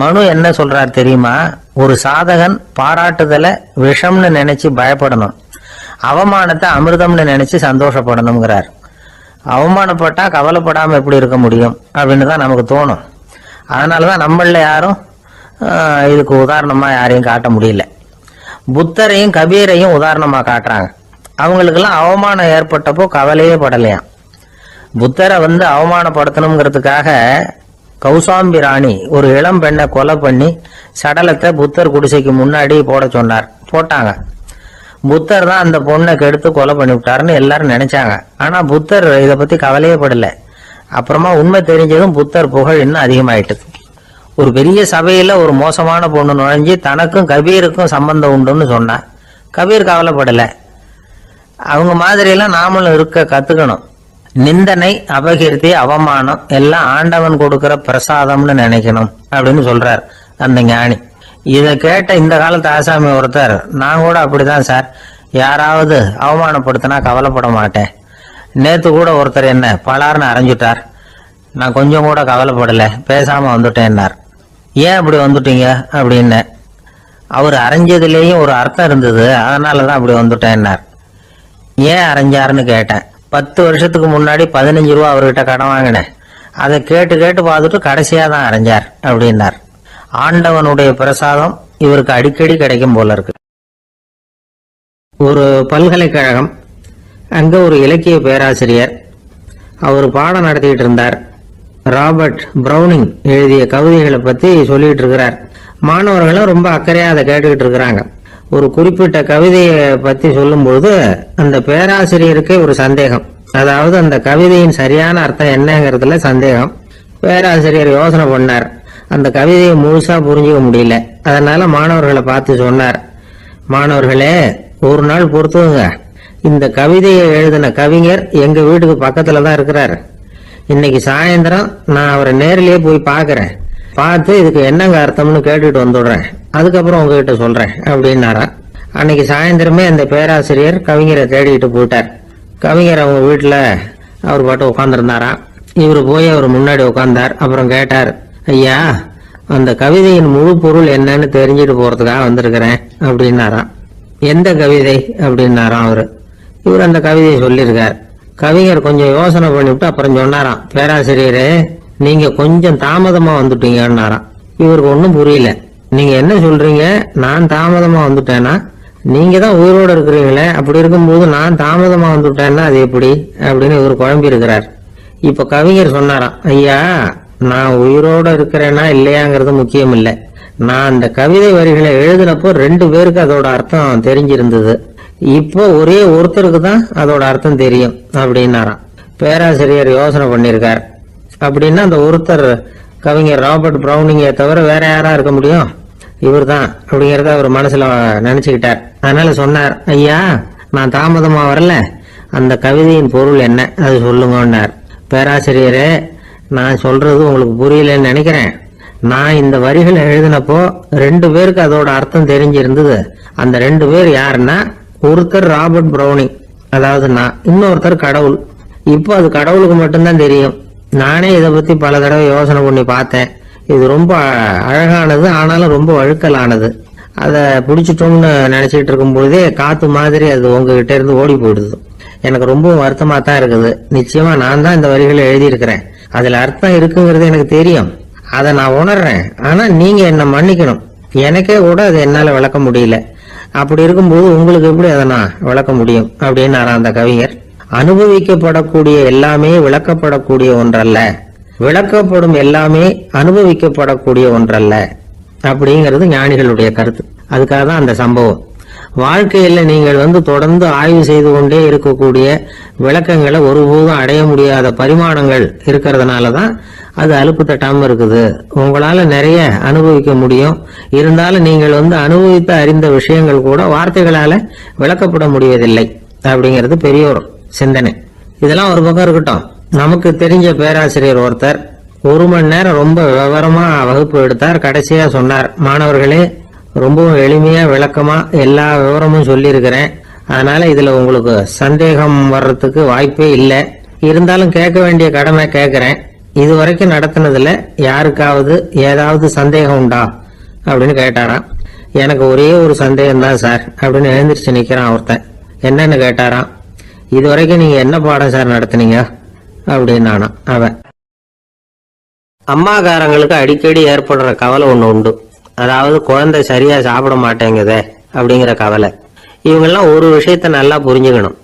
மனு என்ன சொல்றார் தெரியுமா? ஒரு சாதகன் பாராட்டுதலை விஷம்னு நினைச்சு பயப்படணும், அவமானத்தை அமிர்தம்னு நினைச்சு சந்தோஷப்படணுங்கிறார். அவமானப்பட்டா கவலைப்படாம எப்படி இருக்க முடியும் அப்படின்னு தான் நமக்கு தோணும். அதனாலதான் நம்மள யாரும் இதுக்கு உதாரணமா யாரையும் காட்ட முடியல. புத்தரையும் கபீரையும் உதாரணமா காட்டுறாங்க. அவங்களுக்கெல்லாம் அவமானம் ஏற்பட்டப்போ கவலையே படலையாம். புத்தரை வந்து அவமானப்படுத்தணுங்கிறதுக்காக கௌசாம்பி ராணி ஒரு இளம் பெண்ணை கொலை பண்ணி சடலத்தை புத்தர் குடிசைக்கு முன்னாடி போட சொன்னார். போட்டாங்க. புத்தர் தான் அந்த பொண்ணை கெடுத்து கொலை பண்ணி விட்டாருன்னு எல்லாரும் நினைச்சாங்க. ஆனா புத்தர் இதை பத்தி கவலையே படல. அப்புறமா உண்மை தெரிஞ்சதும் புத்தர் புகழ் இன்னும் அதிகமாயிட்டது. ஒரு பெரிய சபையில ஒரு மோசமான பொண்ணு நுழைஞ்சு தனக்கும் கபீருக்கும் சம்பந்தம் உண்டுன்னு சொன்னா கபீர் கவலைப்படல. அவங்க மாதிரியெல்லாம் நாமளும் இருக்க கத்துக்கணும். நிந்தனை, அபகீர்த்தி, அவமானம் எல்லாம் ஆண்டவன் கொடுக்கிற பிரசாதம்னு நினைக்கணும் அப்படின்னு சொல்றார் அந்த ஞானி. இதை கேட்ட இந்த காலத்து ஆசாமி ஒருத்தர், நான் கூட அப்படிதான் சார், யாராவது அவமானப்படுத்தினா கவலைப்பட மாட்டேன். நேத்து கூட ஒருத்தர் என்ன பலார்னு அரைஞ்சுட்டார், நான் கொஞ்சம் கூட கவலைப்படல, பேசாம வந்துட்டேன்னார். ஏன் அப்படி வந்துட்டீங்க அப்படின்னு. அவர் அரைஞ்சதுலேயும் ஒரு அர்த்தம் இருந்தது, அதனாலதான் அப்படி வந்துட்டேன்னார். ஏன் அரைஞ்சாருன்னு கேட்டேன். 10 வருஷத்துக்கு முன்னாடி 15 ரூபா அவர்கிட்ட கடன் வாங்கினேன், அதை கேட்டு கேட்டு பார்த்துட்டு கடைசியா தான் அரைஞ்சார் அப்படின்னார். ஆண்டவனுடைய பிரசாதம் இவருக்கு அடிக்கடி கிடைக்கும் போல இருக்கு. ஒரு பல்கலைக்கழகம், அங்க ஒரு இலக்கிய பேராசிரியர், அவர் பாடம் நடத்திட்டு இருந்தார். ராபர்ட் பிரவுனிங் எழுதிய கவிதைகளை பத்தி சொல்லிட்டு இருக்கிறார். மாணவர்களும் ரொம்ப அக்கறையா அதை கேட்டுக்கிட்டு இருக்கிறாங்க. ஒரு குறிப்பிட்ட கவிதையை பத்தி சொல்லும்போது அந்த பேராசிரியருக்கு ஒரு சந்தேகம். அதாவது அந்த கவிதையின் சரியான அர்த்தம் என்னங்கிறதுல சந்தேகம். பேராசிரியர் யோசனை பண்ணார். அந்த கவிதையை முழுசா புரிஞ்சுக்க முடியல. அதனால மாணவர்களை பார்த்து சொன்னார், மாணவர்களே, ஒரு நாள் பொறுத்துங்க, இந்த கவிதையை எழுதின கவிஞர் எங்க வீட்டுக்கு பக்கத்துல தான் இருக்கிறாரு. இன்னைக்கு சாயந்தரம் நான் அவரை நேரிலேயே போய் பாக்குறேன். பார்த்து இதுக்கு என்னங்க அர்த்தம்னு கேட்டுட்டு வந்துடுறேன், அதுக்கப்புறம் உங்ககிட்ட சொல்றேன் அப்படின்னாரா. அன்னைக்கு சாயந்தரமே அந்த பேராசிரியர் கவிஞரை தேடிட்டு போயிட்டார். கவிஞர் அவங்க வீட்டுல அவர் பாட்டு உட்காந்துருந்தாராம். இவரு போய் அவர் முன்னாடி உட்கார்ந்தார். அப்புறம் கேட்டார், ஐயா, அந்த கவிதையின் முழு பொருள் என்னன்னு தெரிஞ்சுட்டு போறதுக்காக வந்திருக்கிறேன் அப்படின்னாராம். எந்த கவிதை அப்படின்னாராம் அவரு. இவர் அந்த கவிதையை சொல்லியிருக்கார். கவிஞர் கொஞ்சம் யோசனை பண்ணிவிட்டு அப்புறம் சொன்னாராம், பேராசிரியரே, நீங்க கொஞ்சம் தாமதமா வந்துட்டீங்கன்னாராம். இவருக்கு ஒன்றும் புரியல. நீங்க என்ன சொல்றீங்க? நான் தாமதமா வந்துட்டேனா? நீங்க தான் உயிரோட இருக்கிறீங்களே, அப்படி இருக்கும்போது நான் தாமதமா வந்துட்டேன்னா அது எப்படி அப்படின்னு இவர் குழம்பி இருக்கிறார். இப்ப கவிஞர் சொன்னாராம், ஐயா, நான் உயிரோட இருக்கிறேன்னா இல்லையாங்கிறது முக்கியம் இல்லை. நான் அந்த கவிதை வரிகளை எழுதினப்போ 2 பேருக்கு அதோட அர்த்தம் தெரிஞ்சிருந்தது. இப்போ ஒரே ஒருத்தருக்கு தான் அதோட அர்த்தம் தெரியும் அப்படின்னாராம். பேராசிரியர் யோசனை பண்ணியிருக்கார். அப்படின்னா அந்த ஒருத்தர் கவிஞர் ராபர்ட் பிரவுனிங்கை தவிர வேற யாரா இருக்க முடியும்? இவர் தான் அப்படிங்கறத அவர் மனசுல நினைச்சுக்கிட்டார். அதனால சொன்னார், ஐயா, நான் தாமதமா வரல, அந்த கவிதையின் பொருள் என்ன அது சொல்லுங்கன்னார். பேராசிரியரே, நான் சொல்றது உங்களுக்கு புரியலன்னு நினைக்கிறேன். நான் இந்த வரிகளை எழுதினப்போ 2 பேருக்கு அதோட அர்த்தம் தெரிஞ்சிருந்தது. அந்த 2 பேர் யாருன்னா, ஒருத்தர் ராபர்ட் பிரவுனிங், அதாவது நான், இன்னொருத்தர் கடவுள். இப்போ அது கடவுளுக்கு மட்டும்தான் தெரியும். நானே இதை பத்தி பல தடவை யோசனை பண்ணி பார்த்தேன். இது ரொம்ப அழகானது, ஆனாலும் ரொம்ப வழுக்கலானது. அதை பிடிச்சிட்டோம்னு நினைச்சிட்டு இருக்கும் பொழுதே காத்து மாதிரி அது உங்ககிட்ட இருந்து ஓடி போயிடுது. எனக்கு ரொம்ப வருத்தமா தான் இருக்குது. நிச்சயமா நான் தான் இந்த வரிகளை எழுதியிருக்கிறேன். அதுல அர்த்தம் இருக்குங்கிறது எனக்கு தெரியும், அதை நான் உணர்றேன். ஆனா நீங்க என்ன மன்னிக்கணும். எனக்கே கூட அதை என்னால விளக்க முடியல. அப்படி இருக்கும்போது உங்களுக்கு எப்படி அதை நான் விளக்க முடியும் அப்படின்னு அந்த கவிஞர். அனுபவிக்கப்படக்கூடிய எல்லாமே விளக்கப்படக்கூடிய ஒன்றல்ல, விளக்கப்படும் எல்லாமே அனுபவிக்கப்படக்கூடிய ஒன்றல்ல அப்படிங்கிறது ஞானிகளுடைய கருத்து. அதுக்காக தான் அந்த சம்பவம். வாழ்க்கையில நீங்கள் தொடர்ந்து ஆய்வு செய்து கொண்டே இருக்கக்கூடிய விளக்கங்களை ஒருபோதும் அடைய முடியாத பரிமாணங்கள் இருக்கிறதுனாலதான் அது அலுப்பு தட்டாம இருக்குது. உங்களால நிறைய அனுபவிக்க முடியும், இருந்தாலும் நீங்கள் அனுபவித்து அறிந்த விஷயங்கள் கூட வார்த்தைகளால விளக்கப்பட முடிவதில்லை அப்படிங்கிறது பெரிய ஒரு சிந்தனை. இதெல்லாம் ஒரு பக்கம் இருக்கட்டும். நமக்கு தெரிஞ்ச பேராசிரியர் ஒருத்தர் 1 மணி நேரம் ரொம்ப விவரமா வகுப்பு எடுத்தார். கடைசியா சொன்னார், மாணவர்களே, ரொம்பவும் எளிமையா விளக்கமா எல்லா விவரமும் சொல்லியிருக்கிறேன். அதனால இதுல உங்களுக்கு சந்தேகம் வர்றதுக்கு வாய்ப்பே இல்லை. இருந்தாலும் கேட்க வேண்டிய கடமை கேட்கிறேன். இதுவரைக்கும் நடத்தினதுல யாருக்காவது ஏதாவது சந்தேகம் உண்டா அப்படின்னு கேட்டாராம். எனக்கு ஒரே ஒரு சந்தேகம் தான் சார் அப்படின்னு எழுந்திரிச்சு நிக்கிறான் ஒருத்தன். என்னன்னு கேட்டாராம். இதுவரைக்கும் நீங்க என்ன பாடம் சார் நடத்துனீங்க அப்படின்னானா அவன். அம்மாக்காரங்களுக்கு அடிக்கடி ஏற்படுற கவலை ஒண்ணு உண்டு. அதாவது குழந்தை சரியா சாப்பிட மாட்டேங்குதே அப்படிங்கிற கவலை. இவங்கெல்லாம் ஒரு விஷயத்த நல்லா புரிஞ்சுக்கணும்.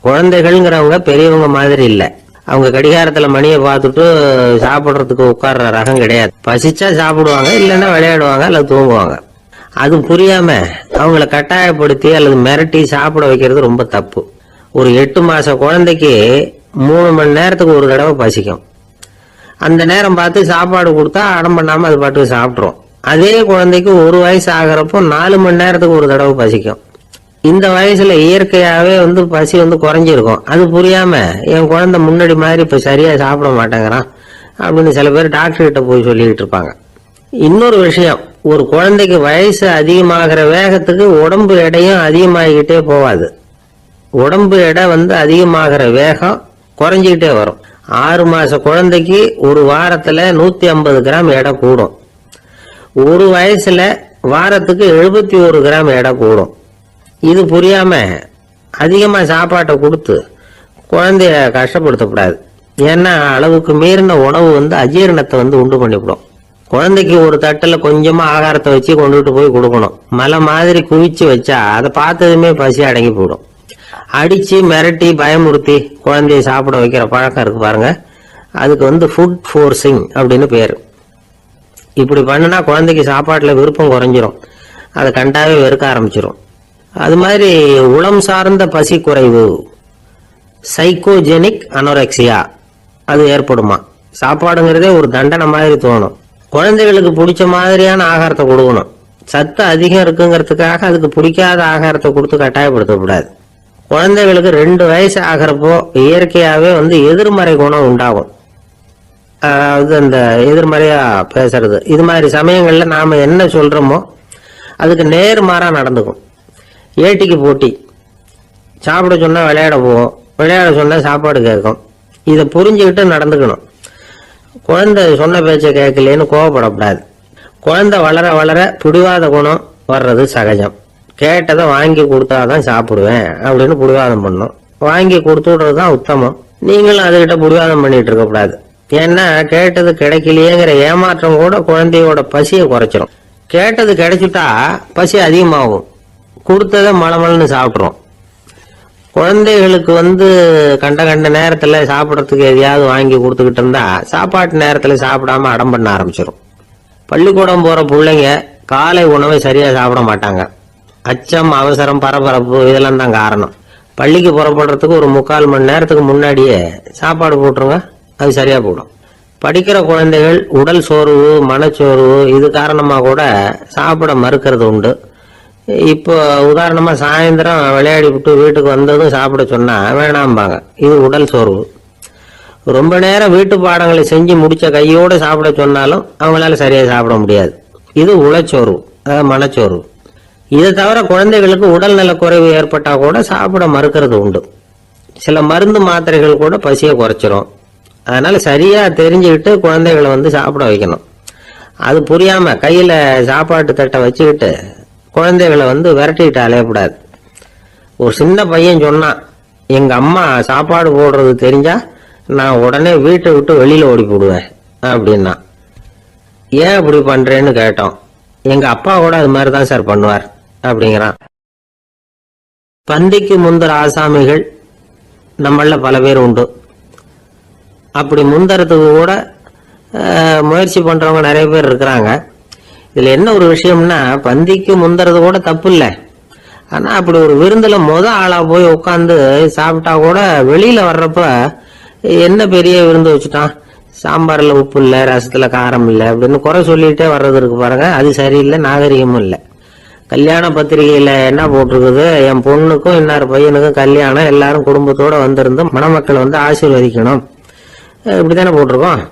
குழந்தைகள்ங்கிறவங்க பெரியவங்க மாதிரி இல்ல. அவங்க கடிகாரத்துல மணியை பார்த்துட்டு சாப்பிடுறதுக்கு உட்கார்ற ரகம் கிடையாது. பசிச்சா சாப்பிடுவாங்க, இல்லைன்னா விளையாடுவாங்க அல்லது தூங்குவாங்க. அது புரியாம அவங்கள கட்டாயப்படுத்தி அல்லது மிரட்டி சாப்பிட வைக்கிறது ரொம்ப தப்பு. ஒரு 8 மாச குழந்தைக்கு 3 மணி நேரத்துக்கு ஒரு தடவை பசிக்கும். அந்த நேரம் பார்த்து சாப்பாடு கொடுத்தா அடம் பண்ணாம அது பாட்டுக்கு சாப்பிட்றோம். அதே குழந்தைக்கு 1 வயசு ஆகிறப்போ 4 மணி நேரத்துக்கு ஒரு தடவை பசிக்கும். இந்த வயசுல இயற்கையாவே பசி குறைஞ்சிருக்கும். அது புரியாம என் குழந்தை முன்னாடி மாதிரி இப்ப சரியா சாப்பிட மாட்டேங்கிறான் அப்படின்னு சில பேர் டாக்டர் கிட்ட போய் சொல்லிட்டு இருப்பாங்க. இன்னொரு விஷயம், ஒரு குழந்தைக்கு வயசு அதிகமாகிற வேகத்துக்கு உடம்பு எடையும் அதிகமாகிக்கிட்டே போவாது. உடம்பு எடை அதிகமாகிற வேகம் குறைஞ்சிக்கிட்டே வரும். 6 மாச குழந்தைக்கு ஒரு வாரத்துல 150 கிராம் எடை கூடும். 1 வயசுல வாரத்துக்கு 71 கிராம் எடை கூடும். இது புரியாம அதிகமா சாப்பாட்டை கொடுத்து குழந்தைய கஷ்டப்படுத்தக்கூடாது. ஏன்னா அளவுக்கு மீறின உணவு அஜீரணத்தை உண்டு பண்ணிவிடும். குழந்தைக்கு ஒரு தட்டுல கொஞ்சமா ஆகாரத்தை வச்சு கொண்டுட்டு போய் கொடுக்கணும். மலை மாதிரி குவிச்சு வச்சா அதை பார்த்ததுமே பசி அடங்கி போயிடும். அடிச்சு மிரட்டி பயமுறுத்தி குழந்தைய சாப்பிட வைக்கிற பழக்கம் இருக்கு பாருங்க, அதுக்கு ஃபுட் ஃபோர்சிங் அப்படின்னு பேரு. இப்படி பண்ணுனா குழந்தைக்கு சாப்பாட்டுல விருப்பம் குறைஞ்சிரும், அதை கண்டாவே வெறுக்க ஆரம்பிச்சிரும். அது மாதிரி உளம் சார்ந்த பசி குறைவு, சைக்கோஜெனிக் அனோரெக்சியா, அது ஏற்படுமா. சாப்பாடுங்கிறதே ஒரு தண்டனை மாதிரி தோணும். குழந்தைகளுக்கு பிடிச்ச மாதிரியான ஆகாரத்தை கொடுக்கணும். சத்து அதிகம் இருக்குங்கிறதுக்காக அதுக்கு பிடிக்காத ஆகாரத்தை கொடுத்து கட்டாயப்படுத்தக்கூடாது. குழந்தைகளுக்கு 2 வயசு ஆகிறப்போ இயற்கையாவே எதிர்மறை குணம் உண்டாகும். அதாவது அந்த எதிர்மறையா பேசுறது. இது மாதிரி சமயங்கள்ல நாம என்ன சொல்றோமோ அதுக்கு நேர்மாறா நடந்துக்கும். ஏட்டிக்கு போட்டி. சாப்பிட சொன்னா விளையாட போவோம், விளையாட சொன்னா சாப்பாடு கேட்கும். இதை புரிஞ்சுக்கிட்டு நடந்துக்கணும். குழந்தை சொன்ன பேச்ச கேட்கலன்னு கோவப்படக்கூடாது. குழந்தை வளர வளர பிடிவாத குணம் வர்றது சகஜம். கேட்டதை வாங்கி கொடுத்தாதான் சாப்பிடுவேன் அப்படின்னு பிடிவாதம் பண்ணும். வாங்கி கொடுத்து விடுறதுதான் உத்தமம். நீங்களும் அதுகிட்ட பிடிவாதம் பண்ணிட்டு இருக்க கூடாது. ஏன்னா கேட்டது கிடைக்கலையேங்கிற ஏமாற்றம் கூட குழந்தையோட பசியை குறைச்சிரும். கேட்டது கிடைச்சிட்டா பசி அதிகமாகும். கொடுத்ததை மலமலன்னு சாப்பிட்றோம். குழந்தைகளுக்கு கண்ட கண்ட நேரத்துல சாப்பிடறதுக்கு எதையாவது வாங்கி கொடுத்துக்கிட்டு இருந்தா சாப்பாட்டு நேரத்துல சாப்பிடாம அடம் பண்ண ஆரம்பிச்சிடும். பள்ளிக்கூடம் போற பிள்ளைங்க காலை உணவை சரியா சாப்பிட மாட்டாங்க. அச்சம், அவசரம், பரபரப்பு இதெல்லாம் தான் காரணம். பள்ளிக்கு புறப்படுறதுக்கு ஒரு 3/4 மணி நேரத்துக்கு முன்னாடியே சாப்பாடு போட்டுருங்க, அது சரியா போடும். படிக்கிற குழந்தைகள் உடல் சோர்வு, மனச்சோர்வு இது காரணமா கூட சாப்பிட மறுக்கிறது உண்டு. இப்போ உதாரணமா சாயந்தரம் விளையாடி விட்டு வீட்டுக்கு வந்ததும் சாப்பிட சொன்னா வேணாம்பாங்க. இது உடல் சோர்வு. ரொம்ப நேரம் வீட்டு பாடங்களை செஞ்சு முடிச்ச கையோட சாப்பிட சொன்னாலும் அவங்களால சரியா சாப்பிட முடியாது. இது உளச்சோர்வு, அதாவது மனச்சோர்வு. இதை தவிர குழந்தைகளுக்கு உடல் நல குறைவு ஏற்பட்டா கூட சாப்பிட மறுக்கிறது உண்டு. சில மருந்து மாத்திரைகள் கூட பசியை குறைச்சிரும். அதனால சரியா தெரிஞ்சுக்கிட்டு குழந்தைகளை சாப்பிட வைக்கணும். அது புரியாம கையில சாப்பாட்டு தட்டை வச்சுக்கிட்டு குழந்தைகளை விரட்டிட்டு அலையக்கூடாது. ஒரு சின்ன பையன் சொன்னான், எங்க அம்மா சாப்பாடு போடுறது தெரிஞ்சா நான் உடனே வீட்டை விட்டு வெளியில ஓடி போடுவேன் அப்படின்னா. ஏன் அப்படி பண்றேன்னு கேட்டோம். எங்க அப்பா கூட அது மாதிரிதான் சார் பண்ணுவார் அப்படிங்கிறான். பந்திக்கு முந்தர ஆசாமிகள் நம்மள பல பேர் உண்டு. அப்படி முந்தறதுக்கு கூட முயற்சி பண்றவங்க நிறைய பேர் இருக்கிறாங்க. இதுல என்ன ஒரு விஷயம்னா, பந்திக்கு முந்தறது கூட தப்பு இல்லை. ஆனா அப்படி ஒரு விருந்துல ஆளா போய் உட்காந்து சாப்பிட்டா கூட வெளியில வர்றப்ப என்ன பெரிய விருந்து வச்சுட்டான், சாம்பார்ல உப்பு இல்லை, ரசத்துல காரம் இல்லை அப்படின்னு குறை சொல்லிட்டே வர்றது இருக்கு பாருங்க. அது சரியில்லை, நாகரிகமும் இல்லை. கல்யாண பத்திரிகையில என்ன போட்டிருக்குது, என் பொண்ணுக்கும் இன்னார் பையனுக்கும் கல்யாணம், எல்லாரும் குடும்பத்தோட வந்திருந்து மணமக்களை ஆசீர்வதிக்கணும், இப்படித்தானே போட்டிருக்கோம்.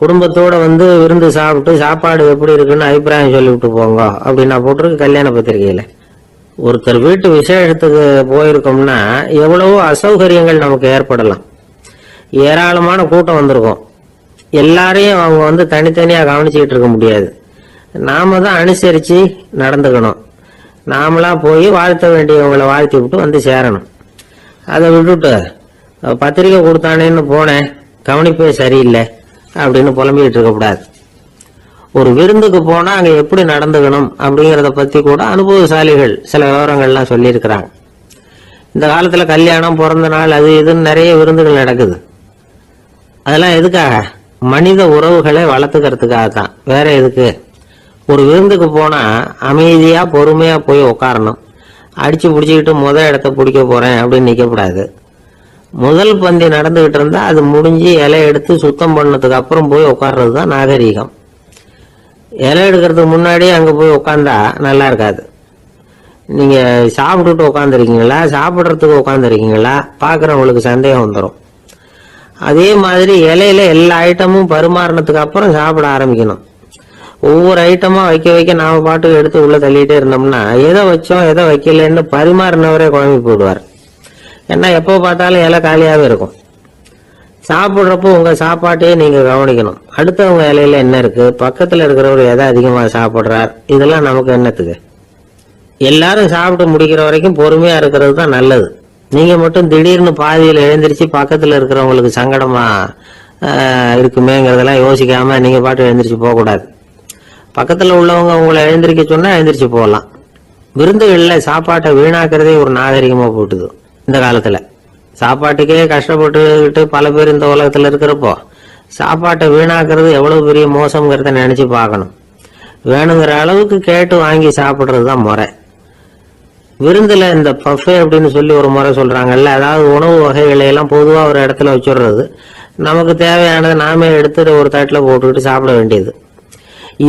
குடும்பத்தோட விருந்து சாப்பிட்டு சாப்பாடு எப்படி இருக்குன்னு அபிப்பிராயம் சொல்லிவிட்டு போங்க அப்படின்னா போட்டிருக்கு கல்யாண பத்திரிகையில. ஒருத்தர் வீட்டு விசேஷத்துக்கு போயிருக்கோம்னா எவ்வளவோ அசௌகரியங்கள் நமக்கு ஏற்படலாம். ஏராளமான கூட்டம் வந்திருக்கும். எல்லாரையும் அவங்க தனித்தனியா கவனிச்சுக்கிட்டு இருக்க முடியாது. நாம தான் அனுசரிச்சு நடந்துக்கணும். நாமளா போய் வாழ்த்த வேண்டியவங்களை வாழ்த்தி விட்டு சேரணும். அதை விட்டுட்டு பத்திரிக்கை கொடுத்தானேன்னு போனேன், கவனிப்பே சரியில்லை அப்படின்னு புலம்பிக்கிட்டு இருக்கக்கூடாது. ஒரு விருந்துக்கு போனா அங்க எப்படி நடந்துக்கணும் அப்படிங்கிறத பத்தி கூட அனுபவசாலிகள் சில விவரங்கள்லாம் சொல்லியிருக்கிறாங்க. இந்த காலத்துல கல்யாணம், பிறந்த நாள், அது இதுன்னு நிறைய விருந்துகள் நடக்குது. அதெல்லாம் எதுக்காக? மனித உறவுகளை வளர்த்துக்கிறதுக்காக தான், வேற எதுக்கு? ஒரு விருந்துக்கு போனா அமைதியா பொறுமையா போய் உட்காரணும். அடிச்சு பிடிச்சிக்கிட்டு இடத்த பிடிக்க போறேன் அப்படின்னு நிற்கக்கூடாது. முதல் பந்தி நடந்துகிட்டு இருந்தா அது முடிஞ்சு இலை எடுத்து சுத்தம் பண்ணதுக்கு அப்புறம் போய் உட்கார்றது தான் நாகரீகம். இலை எடுக்கிறதுக்கு முன்னாடியே அங்க போய் உட்காந்தா நல்லா இருக்காது. நீங்க சாப்பிட்டுட்டு உட்காந்துருக்கீங்களா, சாப்பிட்றதுக்கு உட்காந்துருக்கீங்களா, பாக்குறவங்களுக்கு சந்தேகம் வந்துடும். அதே மாதிரி இலையில எல்லா ஐட்டமும் பரிமாறினதுக்கு அப்புறம் சாப்பிட ஆரம்பிக்கணும். ஒவ்வொரு ஐட்டமா வைக்க வைக்க நாம பாட்டுக்கு எடுத்து உள்ள தள்ளிட்டே இருந்தோம்னா எதை வச்சோம் எதை வைக்கலன்னு பரிமாறினவரே குழம்பி போடுவார். ஏன்னா எப்போ பார்த்தாலும் இலை காலியாவே இருக்கும். சாப்பிட்றப்போ உங்க சாப்பாட்டையே நீங்க கவனிக்கணும். அடுத்தவங்க இலையில என்ன இருக்கு, பக்கத்துல இருக்கிறவர் எதை அதிகமா சாப்பிடுறார், இதெல்லாம் நமக்கு என்னத்துக்கு? எல்லாரும் சாப்பிட்டு முடிக்கிற வரைக்கும் பொறுமையா இருக்கிறது தான் நல்லது. நீங்க மட்டும் திடீர்னு பாதியில் எழுந்திரிச்சு பக்கத்துல இருக்கிறவங்களுக்கு சங்கடமா இருக்குமேங்கிறதெல்லாம் யோசிக்காம நீங்க பாட்டு எழுந்திரிச்சு போக கூடாது. பக்கத்துல உள்ளவங்க உங்களை எழுந்திரிக்க சொன்னா எழுந்திரிச்சு போகலாம். விருந்துகள்ல சாப்பாட்டை வீணாக்குறதே ஒரு நாகரிகமா போட்டுது. இந்த காலத்துல சாப்பாட்டுக்கே கஷ்டப்பட்டுக்கிட்டு பல பேர் இந்த உலகத்துல இருக்கிறப்போ சாப்பாட்டை வீணாக்குறது எவ்வளவு பெரிய மோசம்ங்கிறத நினைச்சு பார்க்கணும். வேணுங்கிற அளவுக்கு கேட்டு வாங்கி சாப்பிடுறது தான் முறை. விருந்துல இந்த பஃபே அப்படின்னு சொல்லி ஒரு முறை சொல்றாங்கல்ல, அதாவது உணவு வகைகளை எல்லாம் பொதுவா ஒரு இடத்துல வச்சுடுறது, நமக்கு தேவையானதை நாமே எடுத்துட்டு ஒரு தட்டுல போட்டுக்கிட்டு சாப்பிட வேண்டியது.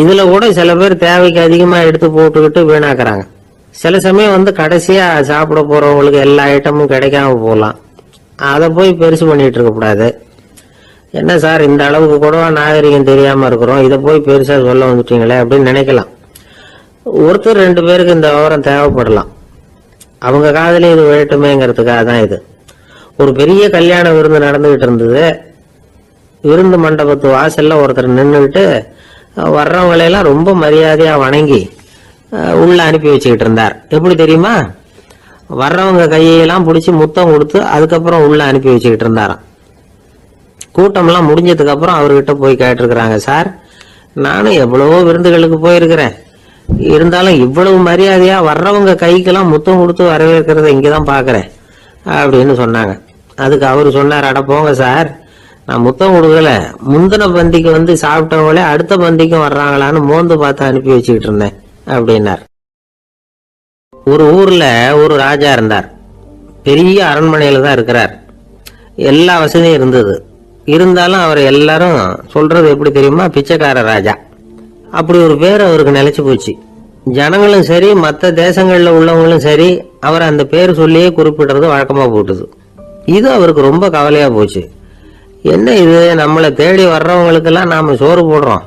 இதுல கூட சில பேர் தேவைக்கு அதிகமா எடுத்து போட்டுக்கிட்டு வீணாக்குறாங்க. சில சமயம் கடைசியா சாப்பிட போறவங்களுக்கு எல்லா ஐட்டமும் கிடைக்காம போகலாம். அதை போய் பெருசு பண்ணிட்டு இருக்க கூடாது. என்ன சார் இந்த அளவுக்கு கூடவா நாகரிகம் தெரியாம இருக்கிறோம், இதை போய் பெருசா சொல்ல வந்துட்டீங்களே அப்படின்னு நினைக்கலாம். ஒருத்தர் ரெண்டு பேருக்கு இந்த விவரம் தேவைப்படலாம். அவங்க காதலே இது விழட்டுமேங்கிறதுக்காக தான் இது. ஒரு பெரிய கல்யாண விருந்து நடந்துகிட்டு இருந்தது. விருந்து மண்டபத்து வாசல்ல ஒருத்தர் நின்றுகிட்டு வர்றவங்களையெல்லாம் ரொம்ப மரியாதையா வணங்கி உள்ள அனுப்பி வச்சுக்கிட்டு இருந்தார். எப்படி தெரியுமா? வர்றவங்க கையெல்லாம் பிடிச்சி முத்தம் கொடுத்து அதுக்கப்புறம் உள்ள அனுப்பி வச்சுக்கிட்டு இருந்தாராம். கூட்டம்லாம் முடிஞ்சதுக்கு அப்புறம் அவர்கிட்ட போய் கேட்டிருக்கிறாங்க, சார் நானும் எவ்வளவோ விருந்துகளுக்கு போயிருக்கிறேன், இருந்தாலும் இவ்வளவு மரியாதையா வர்றவங்க கைக்கெல்லாம் முத்தம் கொடுத்து வரவேற்கிறத இங்கதான் பாக்குறேன் அப்படின்னு சொன்னாங்க. அதுக்கு அவரு சொன்னார், அட போங்க சார், நான் முத்தம் கொடுக்கல, முந்தின பந்திக்கு சாப்பிட்டவங்களே அடுத்த பந்திக்கும் வர்றாங்களான்னு மோந்து பார்த்து அனுப்பி வச்சுக்கிட்டு இருந்தேன் அப்படின்னார். ஒரு ஊர்ல ஒரு ராஜா இருந்தார். பெரிய அரண்மனையில தான் இருக்கிறார். எல்லா வசதியும் இருந்தது. இருந்தாலும் அவர் எல்லாரும் சொல்றது எப்படி தெரியுமா, பிச்சைக்கார ராஜா. அப்படி ஒரு பேர் அவருக்கு நிலைச்சு போச்சு. ஜனங்களும் சரி மற்ற தேசங்கள்ல உள்ளவங்களும் சரி அவர் அந்த பேர் சொல்லியே குறிப்பிடுறது வழக்கமா போட்டுது. இது அவருக்கு ரொம்ப கவலையா போச்சு. என்ன இது, நம்மளை தேடி வர்றவங்களுக்கெல்லாம் நாம சோறு போடுறோம்,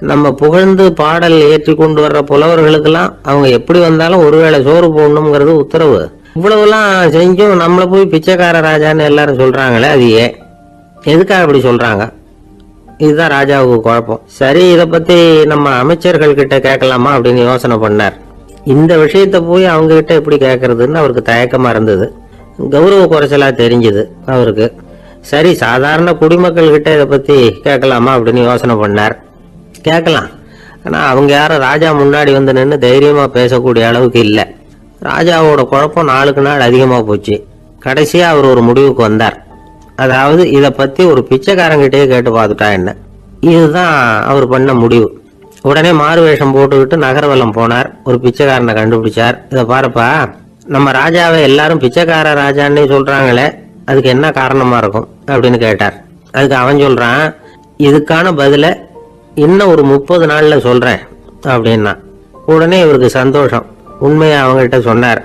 நம்ம புகழ்ந்து பாடல் ஏற்றி கொண்டு வர்ற புலவர்களுக்கெல்லாம் அவங்க எப்படி வந்தாலும் ஒருவேளை சோறு போடணுங்கிறது உத்தரவு. இவ்வளவுலாம் செஞ்சும் நம்மளை போய் பிச்சைக்கார ராஜான்னு எல்லாரும் சொல்றாங்களே, அது ஏன், எதுக்காக அப்படி சொல்றாங்க? இதுதான் ராஜாவுக்கு குழப்பம். சரி, இத பத்தி நம்ம அமைச்சர்கள் கிட்ட கேட்கலாமா அப்படின்னு யோசனை பண்ணார். இந்த விஷயத்த போய் அவங்க கிட்ட எப்படி கேட்கறதுன்னு அவருக்கு தயக்கமா இருந்தது. கௌரவ குறைச்சலா தெரிஞ்சது அவருக்கு. சரி, சாதாரண குடிமக்கள் கிட்ட இதை பத்தி கேட்கலாமா அப்படின்னு யோசனை பண்ணார். கேட்கலாம். ஆனா அவங்க யாரும் ராஜா முன்னாடி வந்து நின்று தைரியமா பேசக்கூடிய அளவுக்கு இல்லை. ராஜாவோட குழப்பம் நாளுக்கு நாள் அதிகமா போச்சு. கடைசியா அவர் ஒரு முடிவுக்கு வந்தார். அதாவது இத பத்தி ஒரு பிச்சைக்காரங்கிட்டே கேட்டு பார்த்துட்டா என்ன. இதுதான் அவர் பண்ண முடிவு. உடனே மாறு வேஷம் போட்டுக்கிட்டு நகர்வலம் போனார். ஒரு பிச்சைக்காரனை கண்டுபிடிச்சார். இத பாருப்பா, நம்ம ராஜாவை எல்லாரும் பிச்சைக்கார ராஜான்னு சொல்றாங்களே, அதுக்கு என்ன காரணமா இருக்கும் அப்படின்னு கேட்டார். அதுக்கு அவன் சொல்றான், இதுக்கான பதில இன்னும் ஒரு 30 நாள்ல சொல்றேன் அப்படின்னா. உடனே இவருக்கு சந்தோஷம். உண்மையை அவங்ககிட்ட சொன்னார்.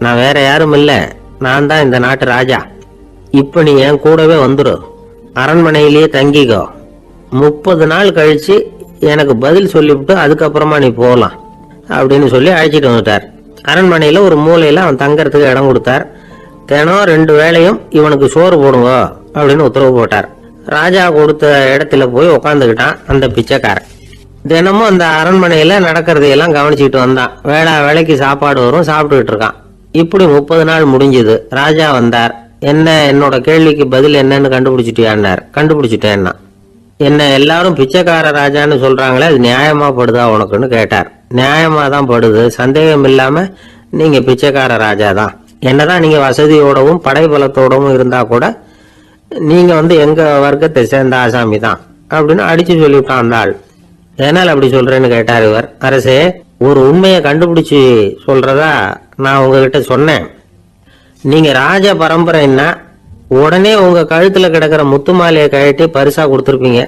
நான் வேற யாரும் இல்ல, நான் தான் இந்த நாட்டு ராஜா. இப்ப நீ என் கூடவே வந்துரு, அரண்மனையிலேயே தங்கிக்கோ. 30 நாள் கழிச்சு எனக்கு பதில் சொல்லிவிட்டு அதுக்கப்புறமா நீ போகலாம் அப்படின்னு சொல்லி அழைச்சிட்டு வந்துட்டார். அரண்மனையில ஒரு மூலையில அவன் தங்கறதுக்கு இடம் கொடுத்தார். தினம் 2 வேளையும் இவனுக்கு சோறு போடுங்க அப்படின்னு உத்தரவு போட்டார். ராஜா கொடுத்த இடத்துல போய் உக்காந்துக்கிட்டான் அந்த பிச்சைக்காரன். தினமும் அந்த அரண்மனையில நடக்கிறதையெல்லாம் கவனிச்சுட்டு வந்தான். வேளைக்கு சாப்பாடு வரும், சாப்பிட்டுக்கிட்டு இருக்கான். இப்படி 30 நாள் முடிஞ்சது. ராஜா வந்தார். என்ன, என்னோட கேள்விக்கு பதில் என்னன்னு கண்டுபிடிச்சிட்டியான்னார். கண்டுபிடிச்சிட்டேன்னா. என்ன எல்லாரும் பிச்சைக்கார ராஜான்னு சொல்றாங்களே, அது நியாயமா படுதா உனக்குன்னு கேட்டார். நியாயமா தான் படுது, சந்தேகம் இல்லாம நீங்க பிச்சைக்கார ராஜா தான். என்னதான் நீங்க வசதியோடவும் படைபலத்தோடவும் இருந்தா கூட நீங்க எங்க வர்க்கத்தை சேர்ந்த ஆசாமி தான் அப்படின்னு அடிச்சு சொல்லிவிட்டான் அந்த ஆள். எதனால அப்படி சொல்றேன்னு கேட்டார் இவர். அரசே, ஒரு உண்மையை கண்டுபிடிச்சு சொல்றதா நான் உங்ககிட்ட சொன்னேன். நீங்க ராஜ பரம்பரைன்னா உடனே உங்க கழுத்துல கிடக்கிற முத்து மாலையை கழட்டி பரிசா கொடுத்துருப்பீங்க,